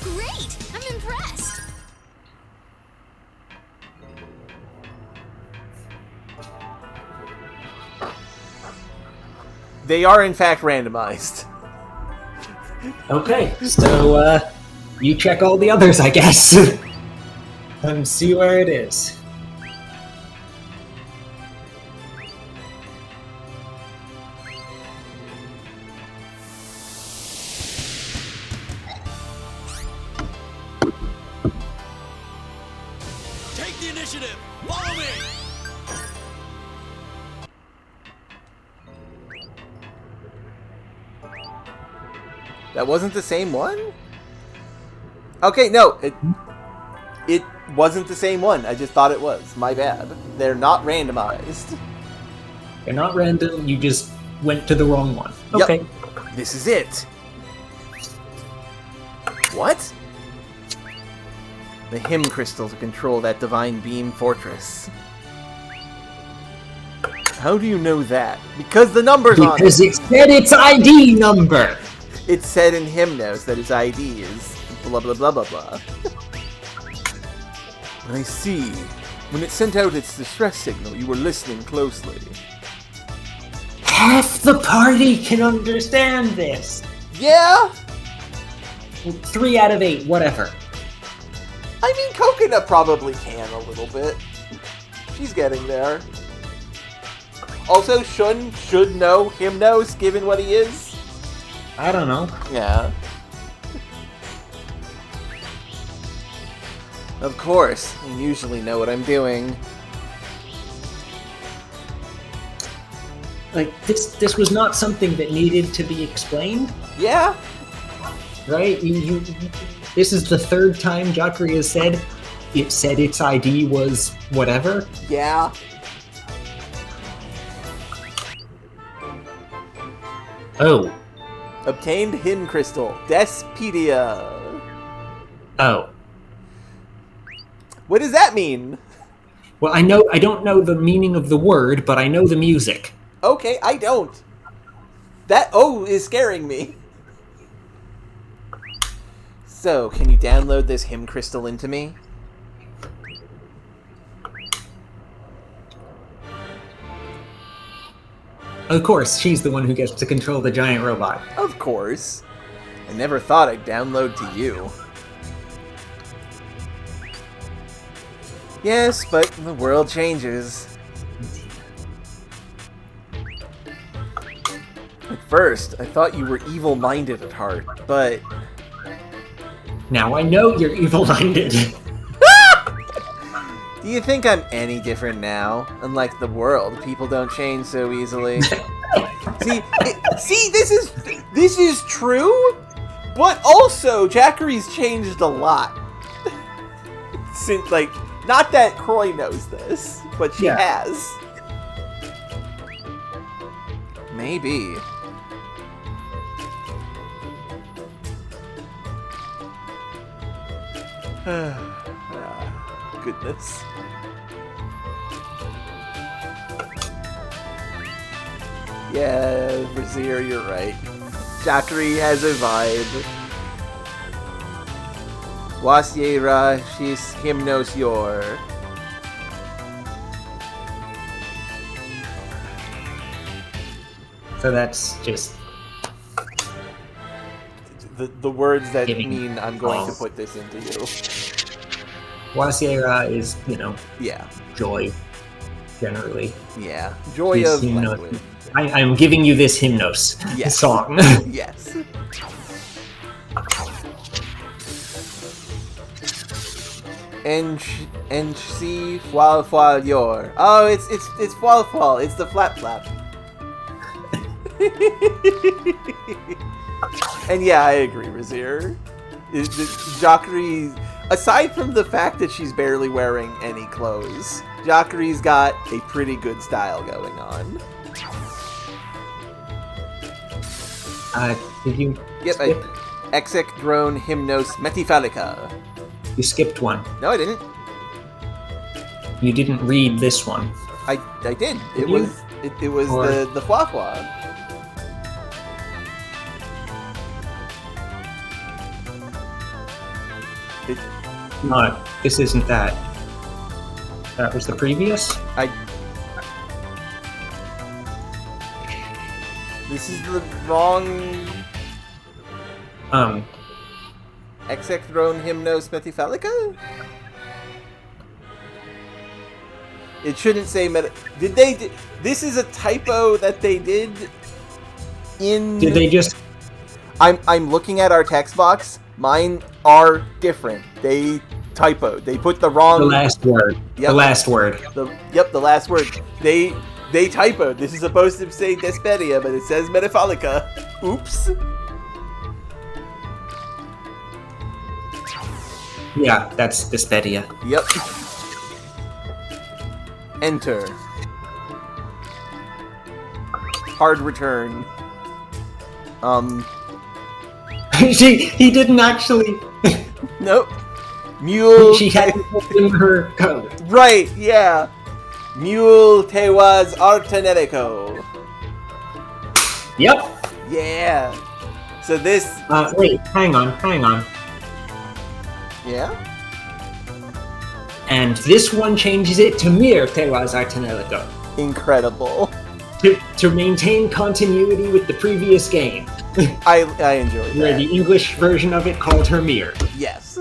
Great! I'm impressed. They are in fact randomized. Okay, so, you check all the others, I guess. And see where it is. Take the initiative! Follow me! That wasn't the same one? Okay, no, it wasn't the same one. I just thought it was. My bad. They're not randomized. They're not random, you just went to the wrong one. Yep. Okay. This is it. What? The hymn crystal to control that divine beam fortress. How do you know that? Because the number's on it. Because it said its ID number. It said in Hymnos that its ID is blah blah blah blah blah. I see. When it sent out its distress signal, you were listening closely. Half the party can understand this. Yeah? 3 out of 8, whatever. I mean, Coconut probably can a little bit. She's getting there. Also, Shun should know Hymnos, given what he is. I don't know. Yeah. Of course, I usually know what I'm doing. Like, this was not something that needed to be explained, Yeah? right? This is the 3rd time Jackery has said it said its ID was whatever. Yeah. Oh. Obtained Hymn Crystal. Despedia. Oh. What does that mean? Well, I don't know the meaning of the word, but I know the music. Okay, I don't. That O is scaring me. So, can you download this hymn crystal into me? Of course, she's the one who gets to control the giant robot. Of course. I never thought I'd download to you. Yes, but the world changes. At first, I thought you were evil-minded at heart, but... Now I know you're evil-minded. Do you think I'm any different now? Unlike the world, people don't change so easily. See, this is true, but also Jackery's changed a lot. Since, like, not that Croy knows this, but she has. Maybe. Goodness. Yeah, Brazier, you're right. Jackery has a vibe. Wasiera shis hymnos yor. So that's just the words that Giving mean I'm going to put this into you. Wasiera is, Yeah. joy, generally. Yeah. Joy This of hymnos. language. I'm giving you this hymnos song. Yes. And see fwal fwal yor. Oh, it's fwal fwal. It's the flap flap. And yeah, I agree, Razir. Jackery, aside from the fact that she's barely wearing any clothes, Jackery's got a pretty good style going on. Did you Yep, skip? Exec drone hymnos metifalica. You skipped one. No, I didn't. You didn't read this one. I did. Did you? It was Or- the fwa fwa. No, this isn't that. That was the previous? This is the wrong Exec drone hymnos metifalica? It shouldn't say Did they this is a typo that they did in Did they just... I'm looking at our text box. Mine are different. They typoed. They put the wrong... The last word. Yep. The last word. The last word. They typoed. This is supposed to say Despedia, but it says Metafalica. Oops. Yeah, that's Despedia. Yep. Enter. Hard return. He didn't actually. Nope. Mule. She hadn't put in her code. Right, yeah. Mule te was Tonelico. Yep. Yeah. So this. Wait, hang on. Yeah? And this one changes it to Mir te was Tonelico. Incredible. To maintain continuity with the previous game. I enjoyed Where that. the English version of it called her Mir. Yes.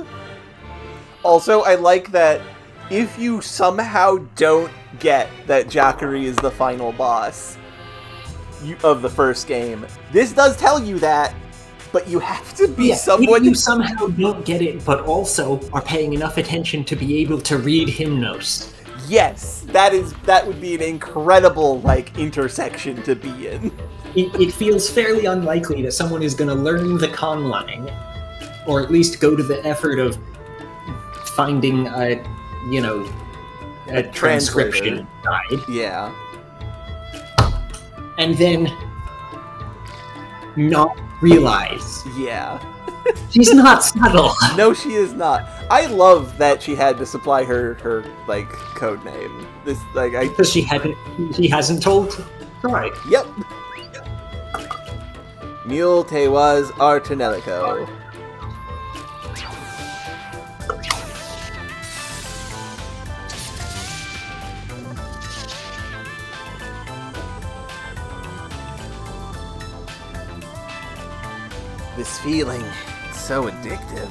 Also, I like that if you somehow don't get that Jackery is the final boss of the first game, this does tell you that, but you have to be someone... If you somehow don't get it, but also are paying enough attention to be able to read Hymnos. Yes, that would be an incredible, intersection to be in. It feels fairly unlikely that someone is going to learn the conlang, or at least go to the effort of finding a transcription guide. Yeah. And then not realize. Yeah. She's not subtle. No, she is not. I love that she had to supply her code name. Because she hasn't told. Right. Yep. Mule te was Tonelico. This feeling, it's so addictive.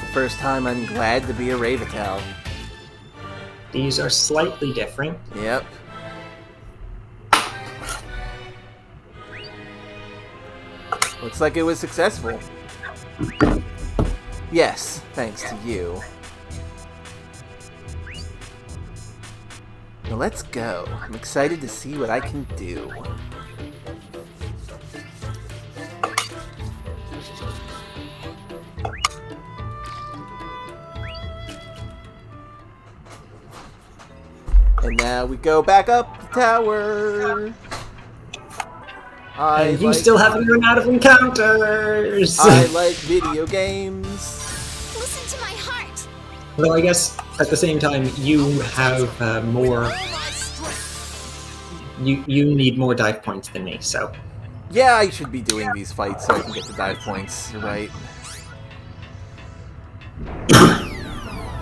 The first time I'm glad to be a Ravitel. These are slightly different. Yep. Looks like it was successful. Yes, thanks to you. Now let's go. I'm excited to see what I can do. And now we go back up the tower. And you still haven't run out of encounters! I like video games. Listen to my heart. Well, I guess at the same time, you have more... You need more dive points than me, so... Yeah, I should be doing these fights so I can get the dive points, you're right.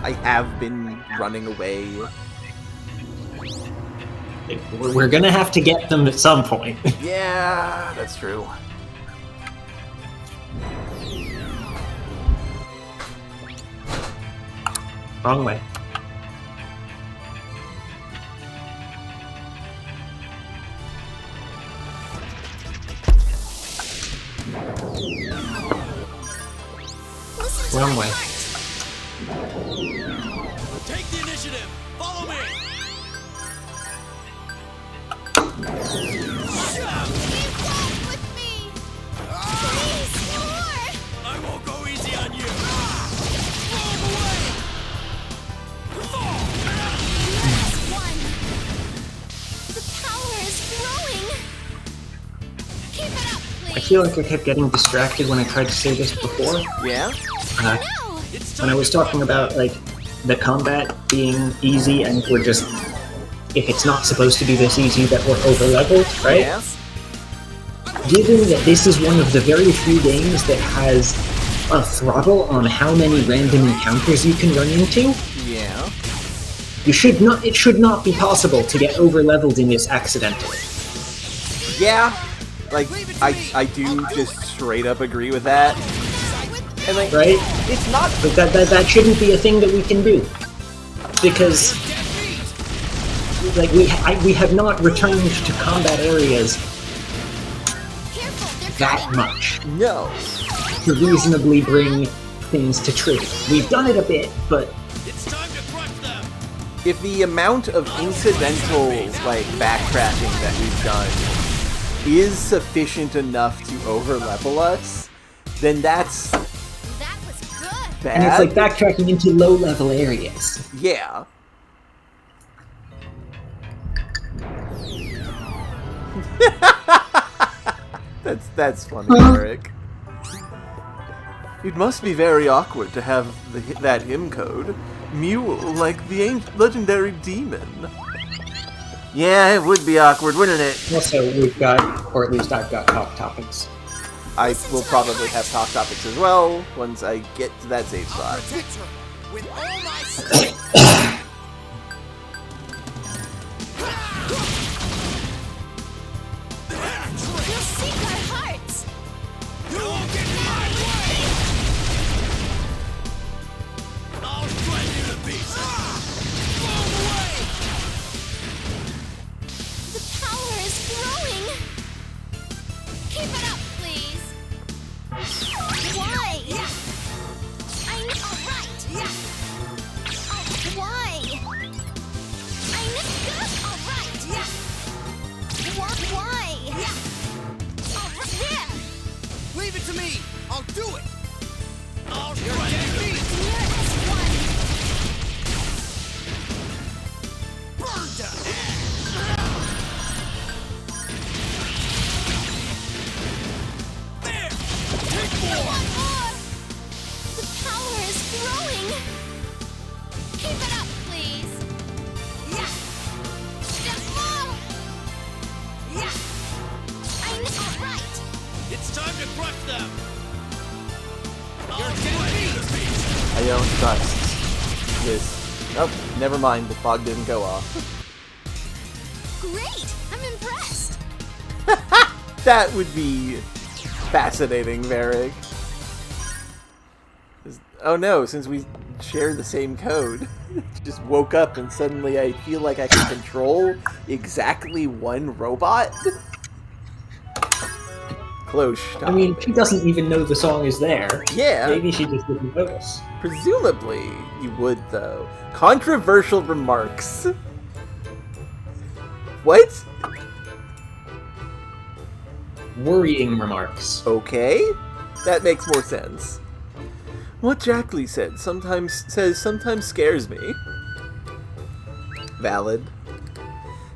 I have been running away. We're gonna have to get them at some point. Yeah, that's true. Wrong way. Listen to Wrong my way. heart. Take the initiative. Follow me. Keep going with me. Please, more. I won't go easy on you. Throw him away. Last one. The power is growing. Keep it up, please. I feel like I kept getting distracted when I tried to say this before. Yeah? Uh, No. when I was talking about, the combat being easy and we're just... If it's not supposed to be this easy, that we're over-leveled, right? Yes? Given that this is one of the very few games that has a throttle on how many random encounters you can run into, Yeah. it should not be possible to get over-leveled in this accidentally. Yeah. I do just straight up agree with that. And Right? it's not... But that shouldn't be a thing that we can do. Because, we have not returned to combat areas Careful, they're that coming. much No. to reasonably bring things to trigger. We've done it a bit, but It's time to crush them. If the amount of incidental, backtracking that we've done is sufficient enough to overlevel us, then that's That was good. bad. and it's like backtracking into low-level areas. Yeah. That's funny, Eric. It must be very awkward to have that hymn code. Mule like the legendary demon. Yeah, it would be awkward, wouldn't it? Also, we've got, or at least I've got talk topics. I will probably have talk topics as well once I get to that safe spot. Protect her with all my strength. You'll seek our hearts! You won't get in my way! I'll shred you to pieces! Blow away! The power is growing! Keep it up, please! Why? Alright! Why? Alright! Why? There! Leave it to me! I'll do it! I'll shred you to pieces! You're as one! Burn to hell! There! Take more! Want more! The power is growing! Keep it up, please! Just more! Alright! It's time to crush them! You're getting me! I don't trust this. Oh, never mind, the fog didn't go off. Great! I'm impressed! That would be fascinating, Varric. Oh no, since we share the same code, just woke up and suddenly I feel like I can control exactly one robot? Close. I mean, she doesn't even know the song is there. Yeah. Maybe she just didn't notice. Presumably, you would, though. Controversial remarks. What? Worrying remarks. Okay, that makes more sense. What Jackley sometimes scares me. Valid.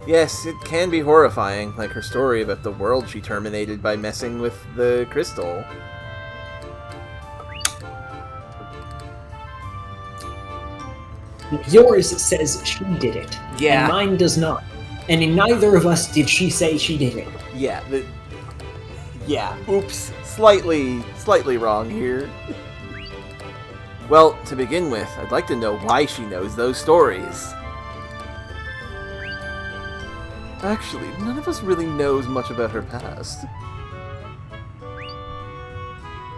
Yes, it can be horrifying, like her story about the world she terminated by messing with the crystal. Yours says she did it. Yeah. And mine does not. And in neither of us did she say she did it. Yeah, yeah, oops, slightly wrong here. Well, to begin with, I'd like to know why she knows those stories. Actually, none of us really knows much about her past.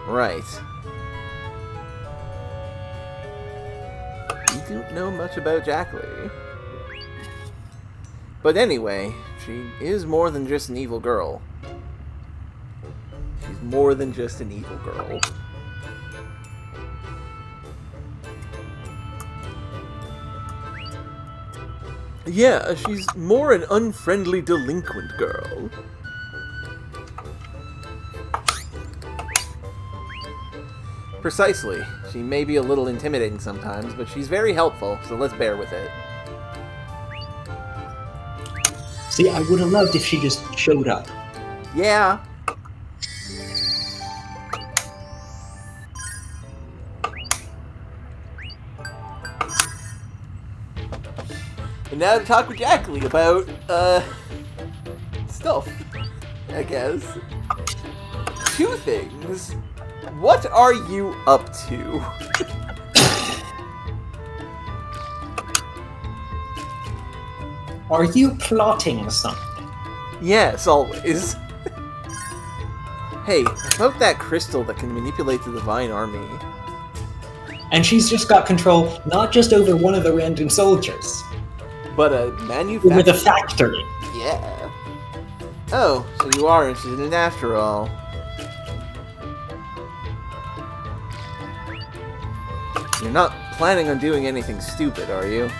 Right. We don't know much about Jackley. But anyway, she is more than just an evil girl. She's more than just an evil girl. Yeah, she's more an unfriendly delinquent girl. Precisely. She may be a little intimidating sometimes, but she's very helpful, so let's bear with it. See, I would have loved if she just showed up. Yeah. And now to talk with Jackley about, stuff, I guess. Two things. What are you up to? Are you plotting something? Yes, always. Hey, about that crystal that can manipulate the Divine Army. And she's just got control not just over one of the random soldiers, But a manufacturer... over the factory. Yeah. Oh, so you are interested in it after all. You're not planning on doing anything stupid, are you?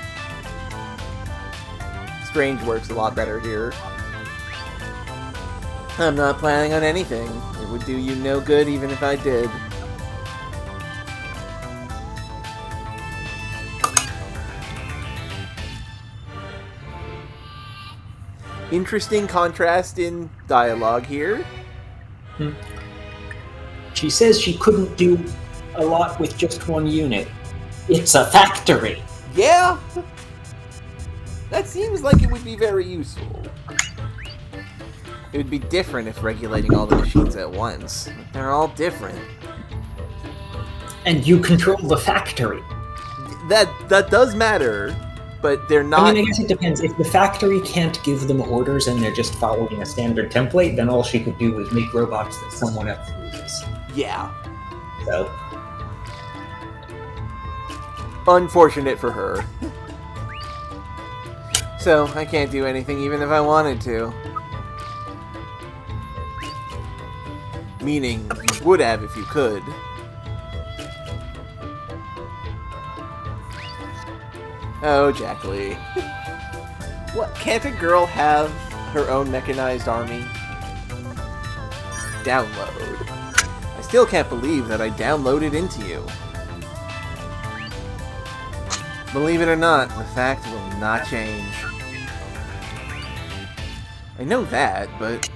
Strange works a lot better here. I'm not planning on anything. It would do you no good even if I did. Interesting contrast in dialogue here. She says she couldn't do a lot with just one unit. It's a factory. Yeah? That seems like it would be very useful. It would be different if regulating all the machines at once. They're all different. And you control the factory. That does matter, but they're not... I mean, I guess it depends. If the factory can't give them orders and they're just following a standard template, then all she could do was make robots that someone else uses. Yeah. So... unfortunate for her. So, I can't do anything even if I wanted to. Meaning, you would have if you could. Oh, Jack Lee. What, can't a girl have her own mechanized army? Download. I still can't believe that I downloaded into you. Believe it or not, the fact will not change. I know that, but...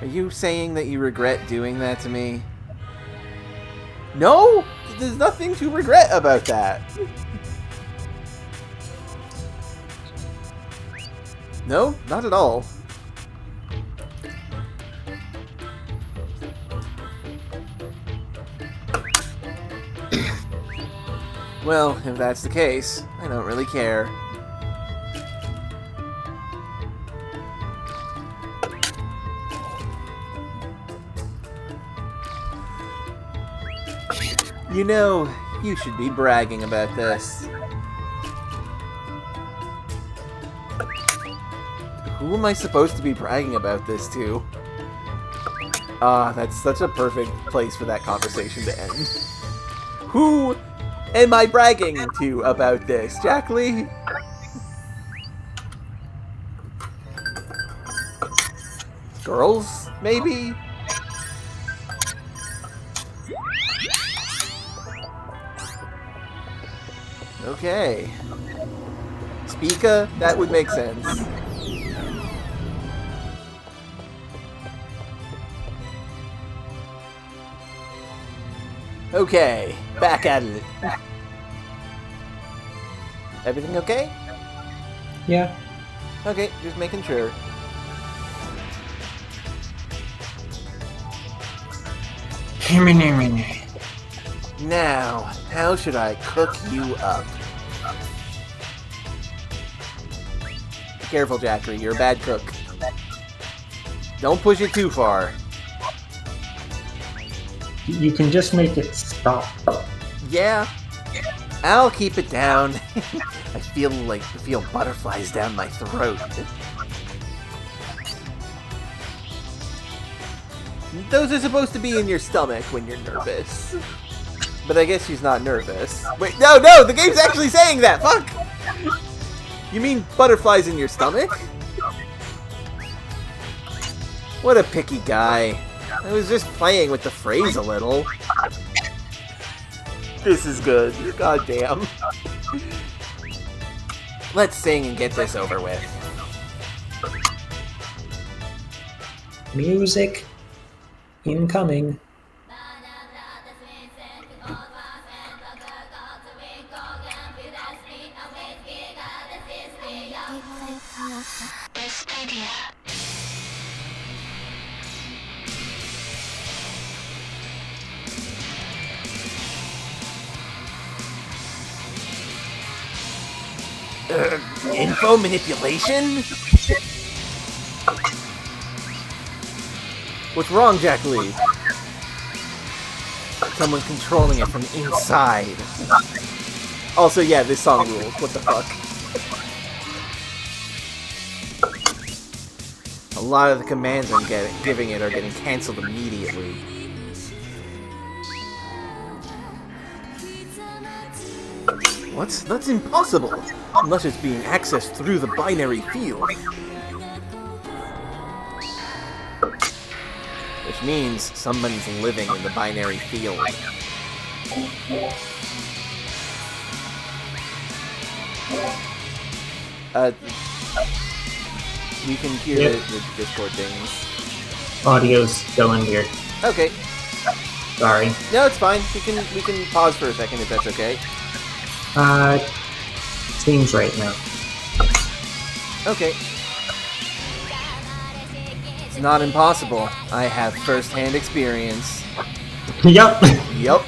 are you saying that you regret doing that to me? No! There's nothing to regret about that. No, not at all. Well, if that's the case, I don't really care. You know, you should be bragging about this. Who am I supposed to be bragging about this to? Ah, that's such a perfect place for that conversation to end. Who am I bragging to about this? Jack Lee? Girls, maybe? Okay. Spica, that would make sense. Okay, back at it. Everything okay? Yeah. Okay, just making sure. Now, how should I cook you up? Be careful, Jackery, you're a bad cook. Don't push it too far. You can just make it stop. Yeah, I'll keep it down. I feel butterflies down my throat. Those are supposed to be in your stomach when you're nervous. But I guess she's not nervous. Wait, no, the game's actually saying that! Fuck! You mean butterflies in your stomach? What a picky guy. I was just playing with the phrase a little. This is good. God damn. Let's sing and get this over with. Music incoming. Despedia. Info manipulation? What's wrong, Jack Lee? Someone controlling it from inside. Also, yeah, this song rules. What the fuck? A lot of the commands I'm giving it are getting cancelled immediately. What? That's impossible! Unless it's being accessed through the binary field. Which means someone's living in the binary field. We can hear the Discord things. Audio's going weird. Okay. Sorry. No, it's fine. We can pause for a second if that's okay. Seems right now. Okay. It's not impossible. I have first-hand experience. Yup. Yup.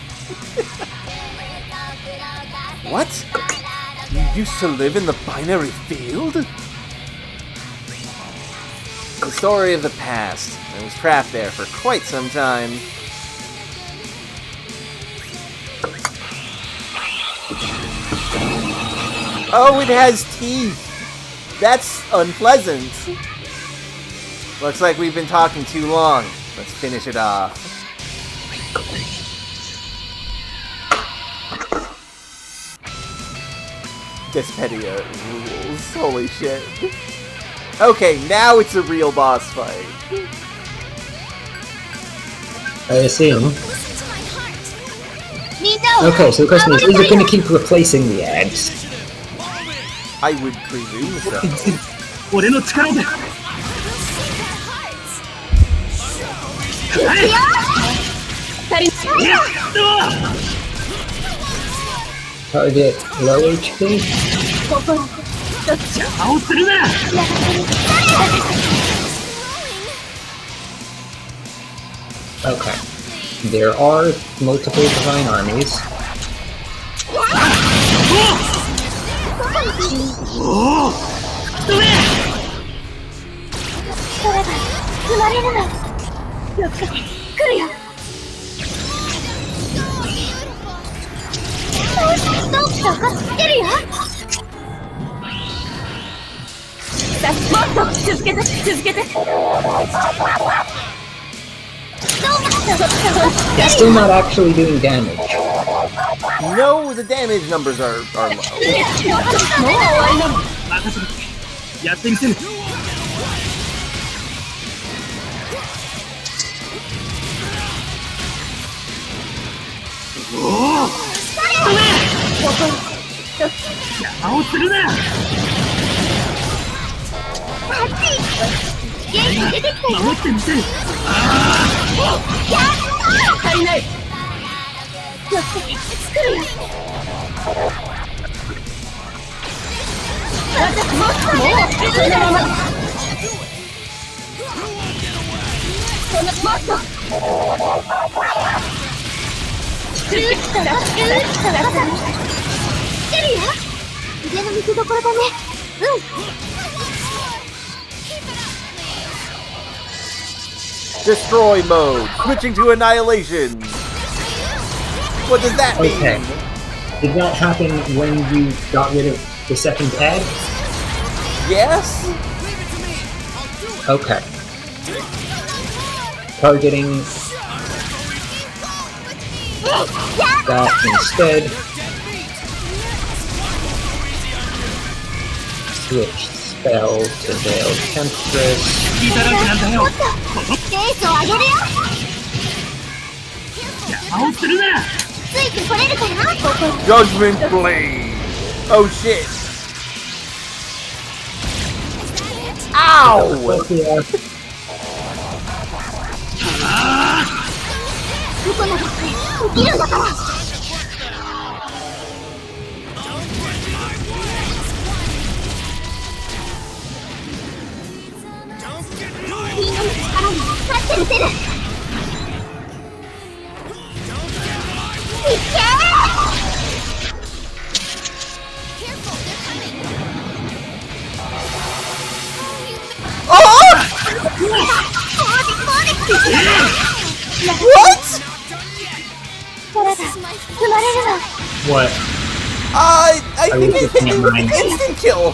What? You used to live in the binary field? The story of the past. I was trapped there for quite some time. Oh, it has teeth! That's unpleasant. Looks like we've been talking too long. Let's finish it off. Despedia rules. Holy shit. Okay, now it's a real boss fight. I assume. Listen to my heart. Okay, so the question is it going to keep replacing the ads? I would presume so. 俺の力で We'll save their hearts. Target low HP? 邪魔をするな Okay. There are multiple divine armies. It's still not actually doing damage. No, the damage numbers are low. 任せろやってみせる 邪魔をするな 守ってみせる Destroy mode. Switching to annihilation. What does that mean? Okay. Did that happen when you got rid of the second ad? Yes? Okay. Targeting that instead. Switch spell to Veiled Temptress. 気だらけなんだよ邪魔をするな Judgment Blade. Oh shit. Ow! Yeah. What? What? I I think was it just in mind. instant kill.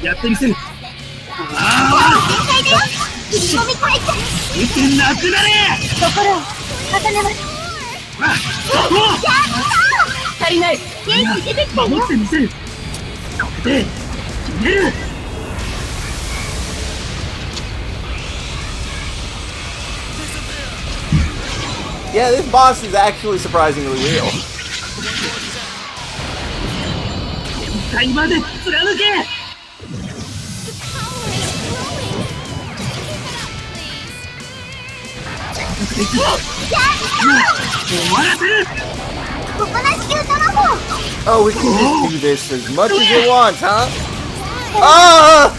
やってみせる見てなくなれ足りない守ってみせるこれで決める This Yeah, this boss is actually surprisingly real. 限界まで貫け Oh, we can just do this as much as you want, huh? Ah!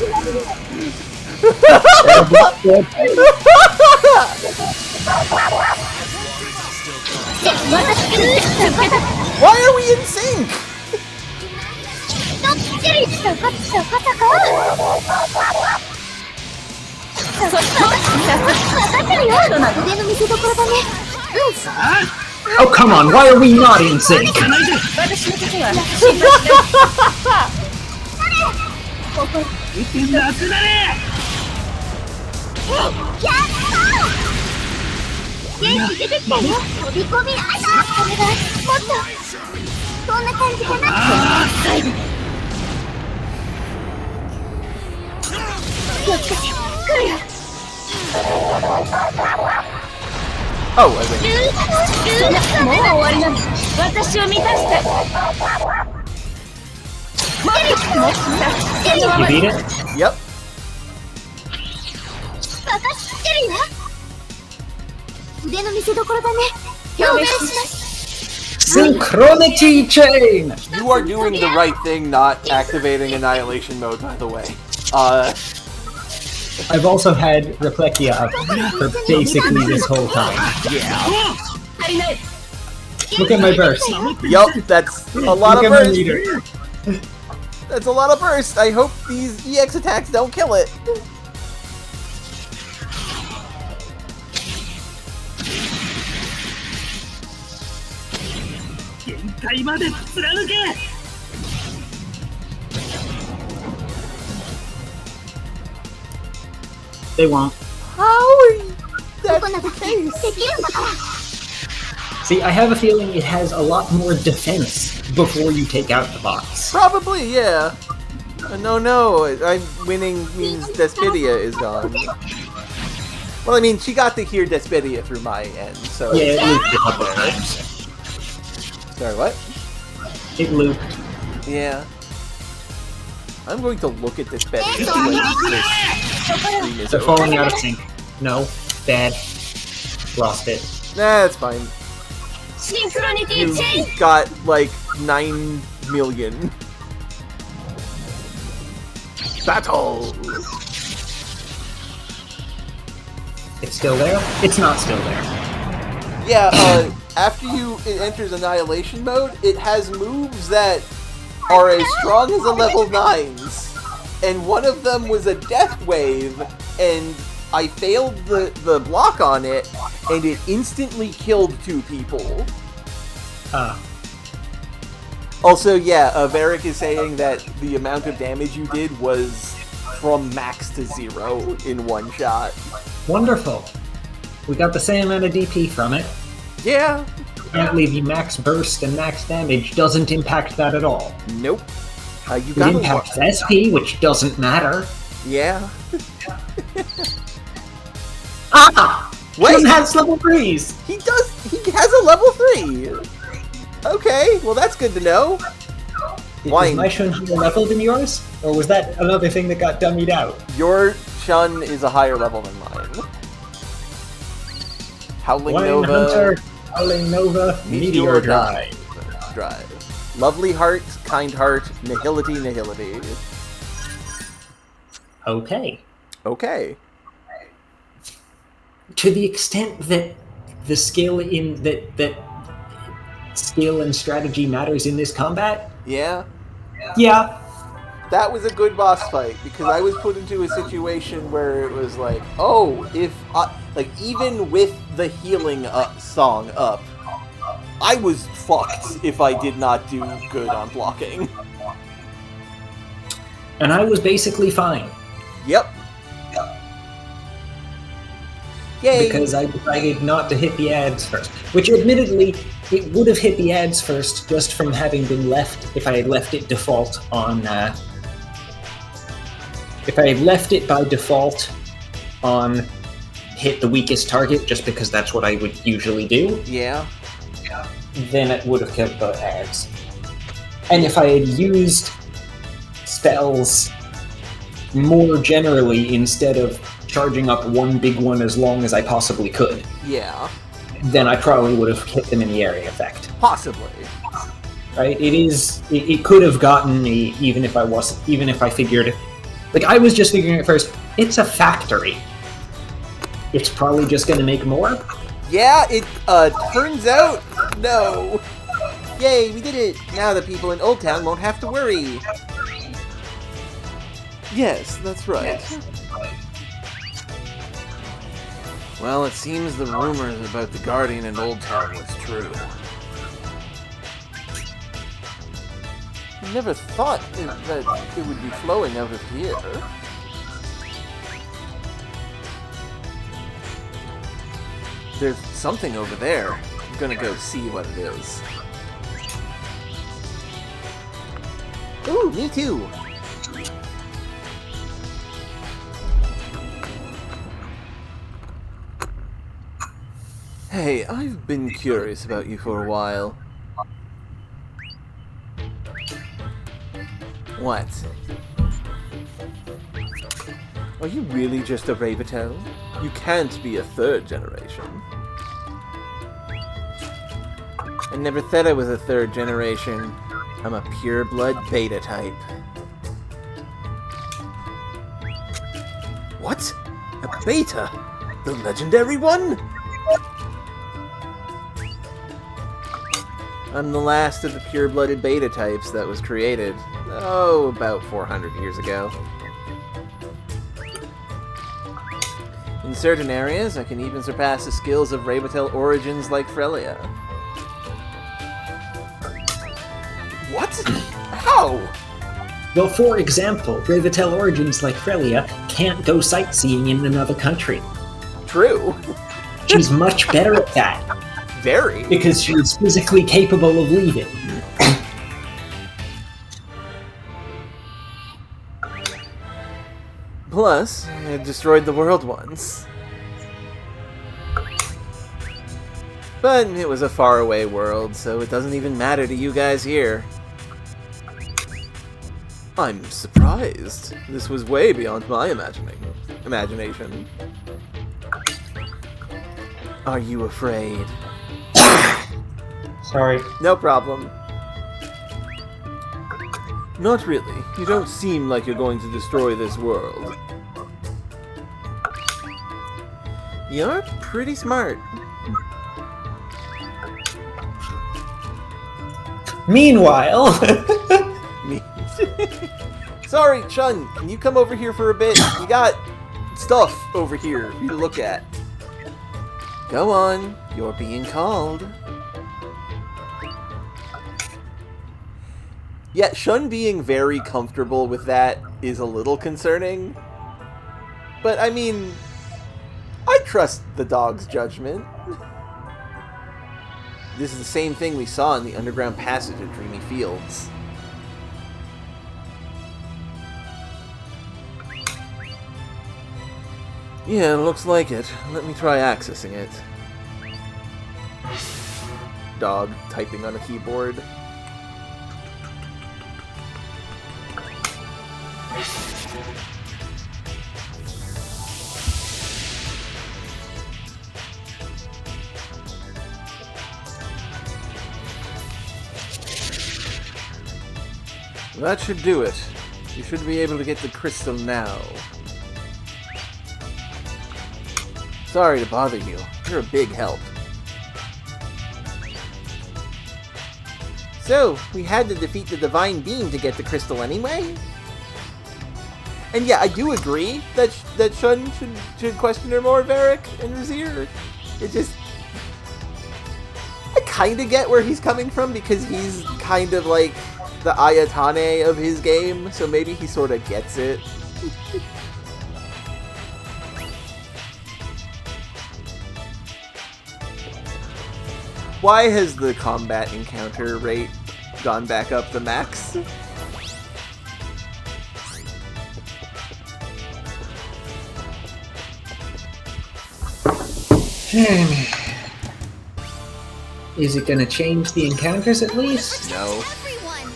Why are we in sync? 腕の見せ所だね。 Oh, come on, why are we not in sync? 私の時は心配しない。なくなれやった元気出てきたよ。飛び込みあったお願いもっとこんな感じかな。気をつけて来るよ。 Oh, I think. もう終わりなの。私を満たして。 You beat it? Yep. 任せてるよ。腕の見せ所だね。表明します。 Synchronity chain! You are doing the right thing not activating Annihilation mode, by the way. I've also had Replexia up for basically this whole time. Yeah. Look at my burst. Yup, that's a lot Look of at my burst. meter. That's a lot of burst. I hope these EX attacks don't kill it. 限界まで貫け They won't. How? ここならできるんだから。 See, I have a feeling it has a lot more defense before you take out the box. Probably, yeah. No, I'm winning means Despedia is gone. Well, I mean, she got to hear Despedia through my end, so... Yeah, it looped a couple of times. Sorry, what? It looped. Yeah. I'm going to look at Despedia like this. They're falling out of sync. No. Bad. Lost it. Nah, that's fine. シンクロニティ You チェイン got, like, 9 million. Battle! It's still there? It's not still there. Yeah, after it enters Annihilation mode, it has moves that are as strong as a level 9's. And one of them was a Death Wave, and I failed the block on it, and it instantly killed 2 people. Also, yeah, Varric is saying that the amount of damage you did was from max to 0 in one shot. Wonderful. We got the same amount of DP from it. Yeah. Apparently the max burst and max damage doesn't impact that at all. Nope. You It gotta impacts SP, which doesn't matter. Yeah. Ah! Wait! He has level 3s! He does. He has a level 3. Okay, well that's good to know. Why? Is my Shun higher level than yours? Or was that another thing that got dummied out? Your Shun is a higher level than mine. Howling Wine Nova, Hunter, Howling Nova, Meteor Drive. Drive. Lovely heart, kind heart, nihility, nihility. Okay. Okay. To the extent that the skill in that skill and strategy matters in this combat, Yeah. yeah. That was a good boss fight because I was put into a situation where it was like, oh, if like even with the healing song up, I was fucked if I did not do good on blocking. And I was basically fine. Yep. Yay! Because I decided not to hit the ads first. Which, admittedly, it would have hit the ads first just from having been left, if I had left it default on, if I had left it by default on hit the weakest target just because that's what I would usually do, Yeah. then it would have killed both halves. And if I had used spells more generally instead of charging up one big one as long as I possibly could, Yeah. then I probably would have hit them in the area effect. Possibly. Right? It could have gotten me even if I figured, like, I was just figuring at first, it's a factory. It's probably just gonna make more. Yeah, it turns out, no. Yay, we did it! Now the people in Old Town won't have to worry. Yes, that's right. Well, it seems the rumors about the Guardian in Old Town was true. Never thought that it would be flowing out of here. There's something over there. I'm gonna go see what it is. Ooh, me too! Hey, I've been curious about you for a while. What? Are you really just a Rabatel? You can't be a third generation. I never said I was a third generation. I'm a pure-blood beta type. What? A beta? The legendary one? I'm the last of the pure-blooded beta types that was created, oh, about 400 years ago. In certain areas, I can even surpass the skills of Rabatel origins like Frelia. What? How? Well, for example, Ravitel origins like Frelia can't go sightseeing in another country. True. She's much better at that. Very. Because she's physically capable of leaving. Plus, it destroyed the world once. But it was a faraway world, so it doesn't even matter to you guys here. I'm surprised. This was way beyond my imagination. Are you afraid? Sorry. No problem. Not really. You don't seem like you're going to destroy this world. You're pretty smart. Meanwhile... Sorry, Chun, can you come over here for a bit? We got stuff over here for you to look at. Go on, you're being called. Yeah, Shun being very comfortable with that is a little concerning. But, I mean, I trust the dog's judgment. This is the same thing we saw in the underground passage at Dreamy Fields. Yeah, looks like it. Let me try accessing it. Dog typing on a keyboard. That should do it. You should be able to get the crystal now. Sorry to bother you. You're a big help. So, we had to defeat the Divine Beam to get the crystal anyway? And yeah, I do agree that Shun should question her more, Varric and Razir. It just... I kind of get where he's coming from, because he's kind of like the Ayatane of his game, so maybe he sort of gets it. Why has the combat encounter rate gone back up to max? Is it gonna change the encounters at least? No. Everyone!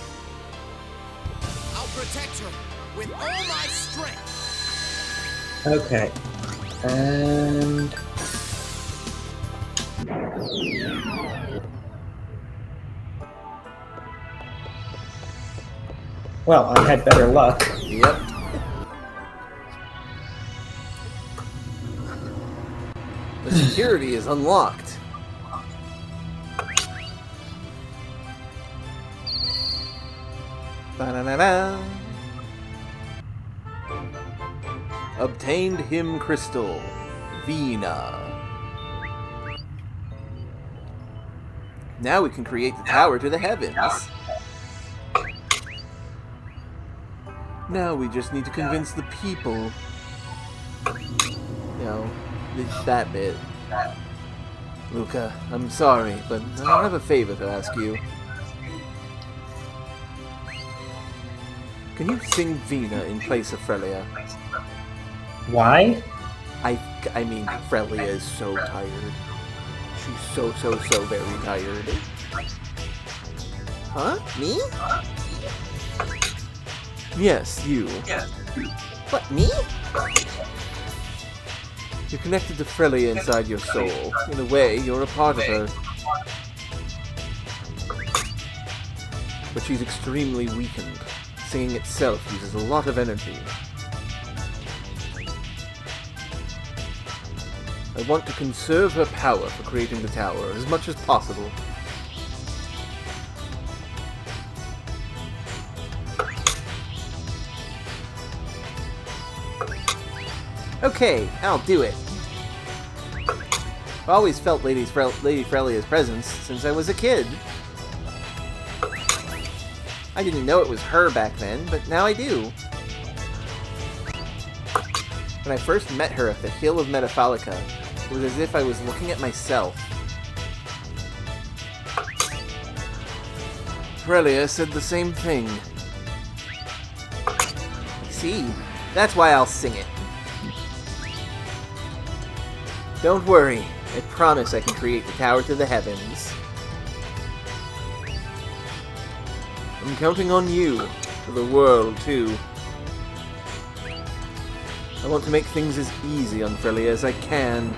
I'll protect her with all my strength. Okay. And... well, I had better luck. Yep. The security is unlocked. Ba-da-da-da. Obtained him crystal. Vina. Now we can create the tower to the heavens. Now we just need to convince the people. You know, that bit. Luca, I'm sorry, but I have a favor to ask you. Can you sing Vina in place of Frelia? Why? I mean, Frelia is so tired. She's so very tired. Huh? Me? Yes, you. What, me? You're connected to Frelia inside your soul. In a way, you're a part of her. But she's extremely weakened. Singing itself uses a lot of energy. I want to conserve her power for creating the tower as much as possible. Okay, I'll do it. I've always felt Lady Frelia's presence since I was a kid. I didn't know it was her back then, but now I do. When I first met her at the Hill of Metaphalica, it was as if I was looking at myself. Frelia said the same thing. See, that's why I'll sing it. Don't worry, I promise I can create the tower to the heavens. I'm counting on you, for the world, too. I want to make things as easy on Frelia as I can.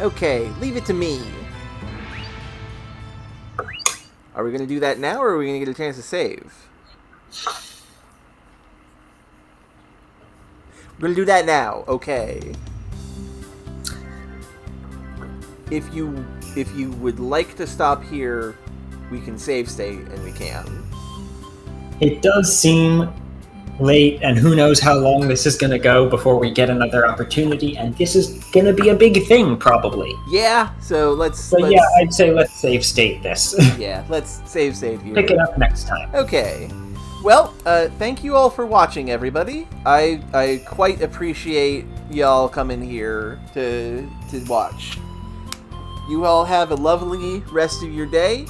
Okay, leave it to me. Are we going to do that now, or are we going to get a chance to save? We're going to do that now, okay. If you would like to stop here, we can save state, and we can. It does seem late, and who knows how long this is going to go before we get another opportunity, and this is going to be a big thing, probably. Yeah, so let's... Yeah, I'd say let's save state this. Yeah, let's save state here. Pick it up next time. Okay. Well, thank you all for watching, everybody. I quite appreciate y'all coming here to watch. You all have a lovely rest of your day.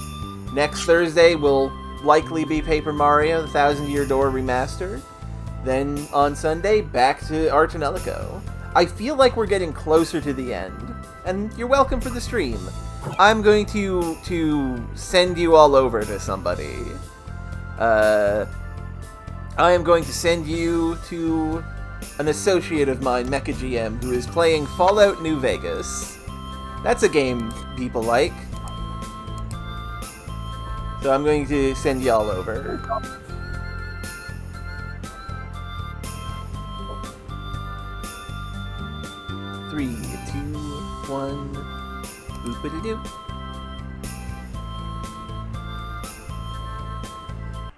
Next Thursday will likely be Paper Mario, the Thousand Year Door Remastered. Then on Sunday, back to our Tonelico. I feel like we're getting closer to the end, and you're welcome for the stream. I'm going to send you all over to somebody. I am going to send you to an associate of mine, Mecha GM, who is playing Fallout New Vegas. That's a game people like. So I'm going to send y'all over. Three, two, one. Boop-a-doo-doo.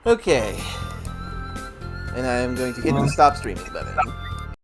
Okay. And I am going to hit the stop streaming button.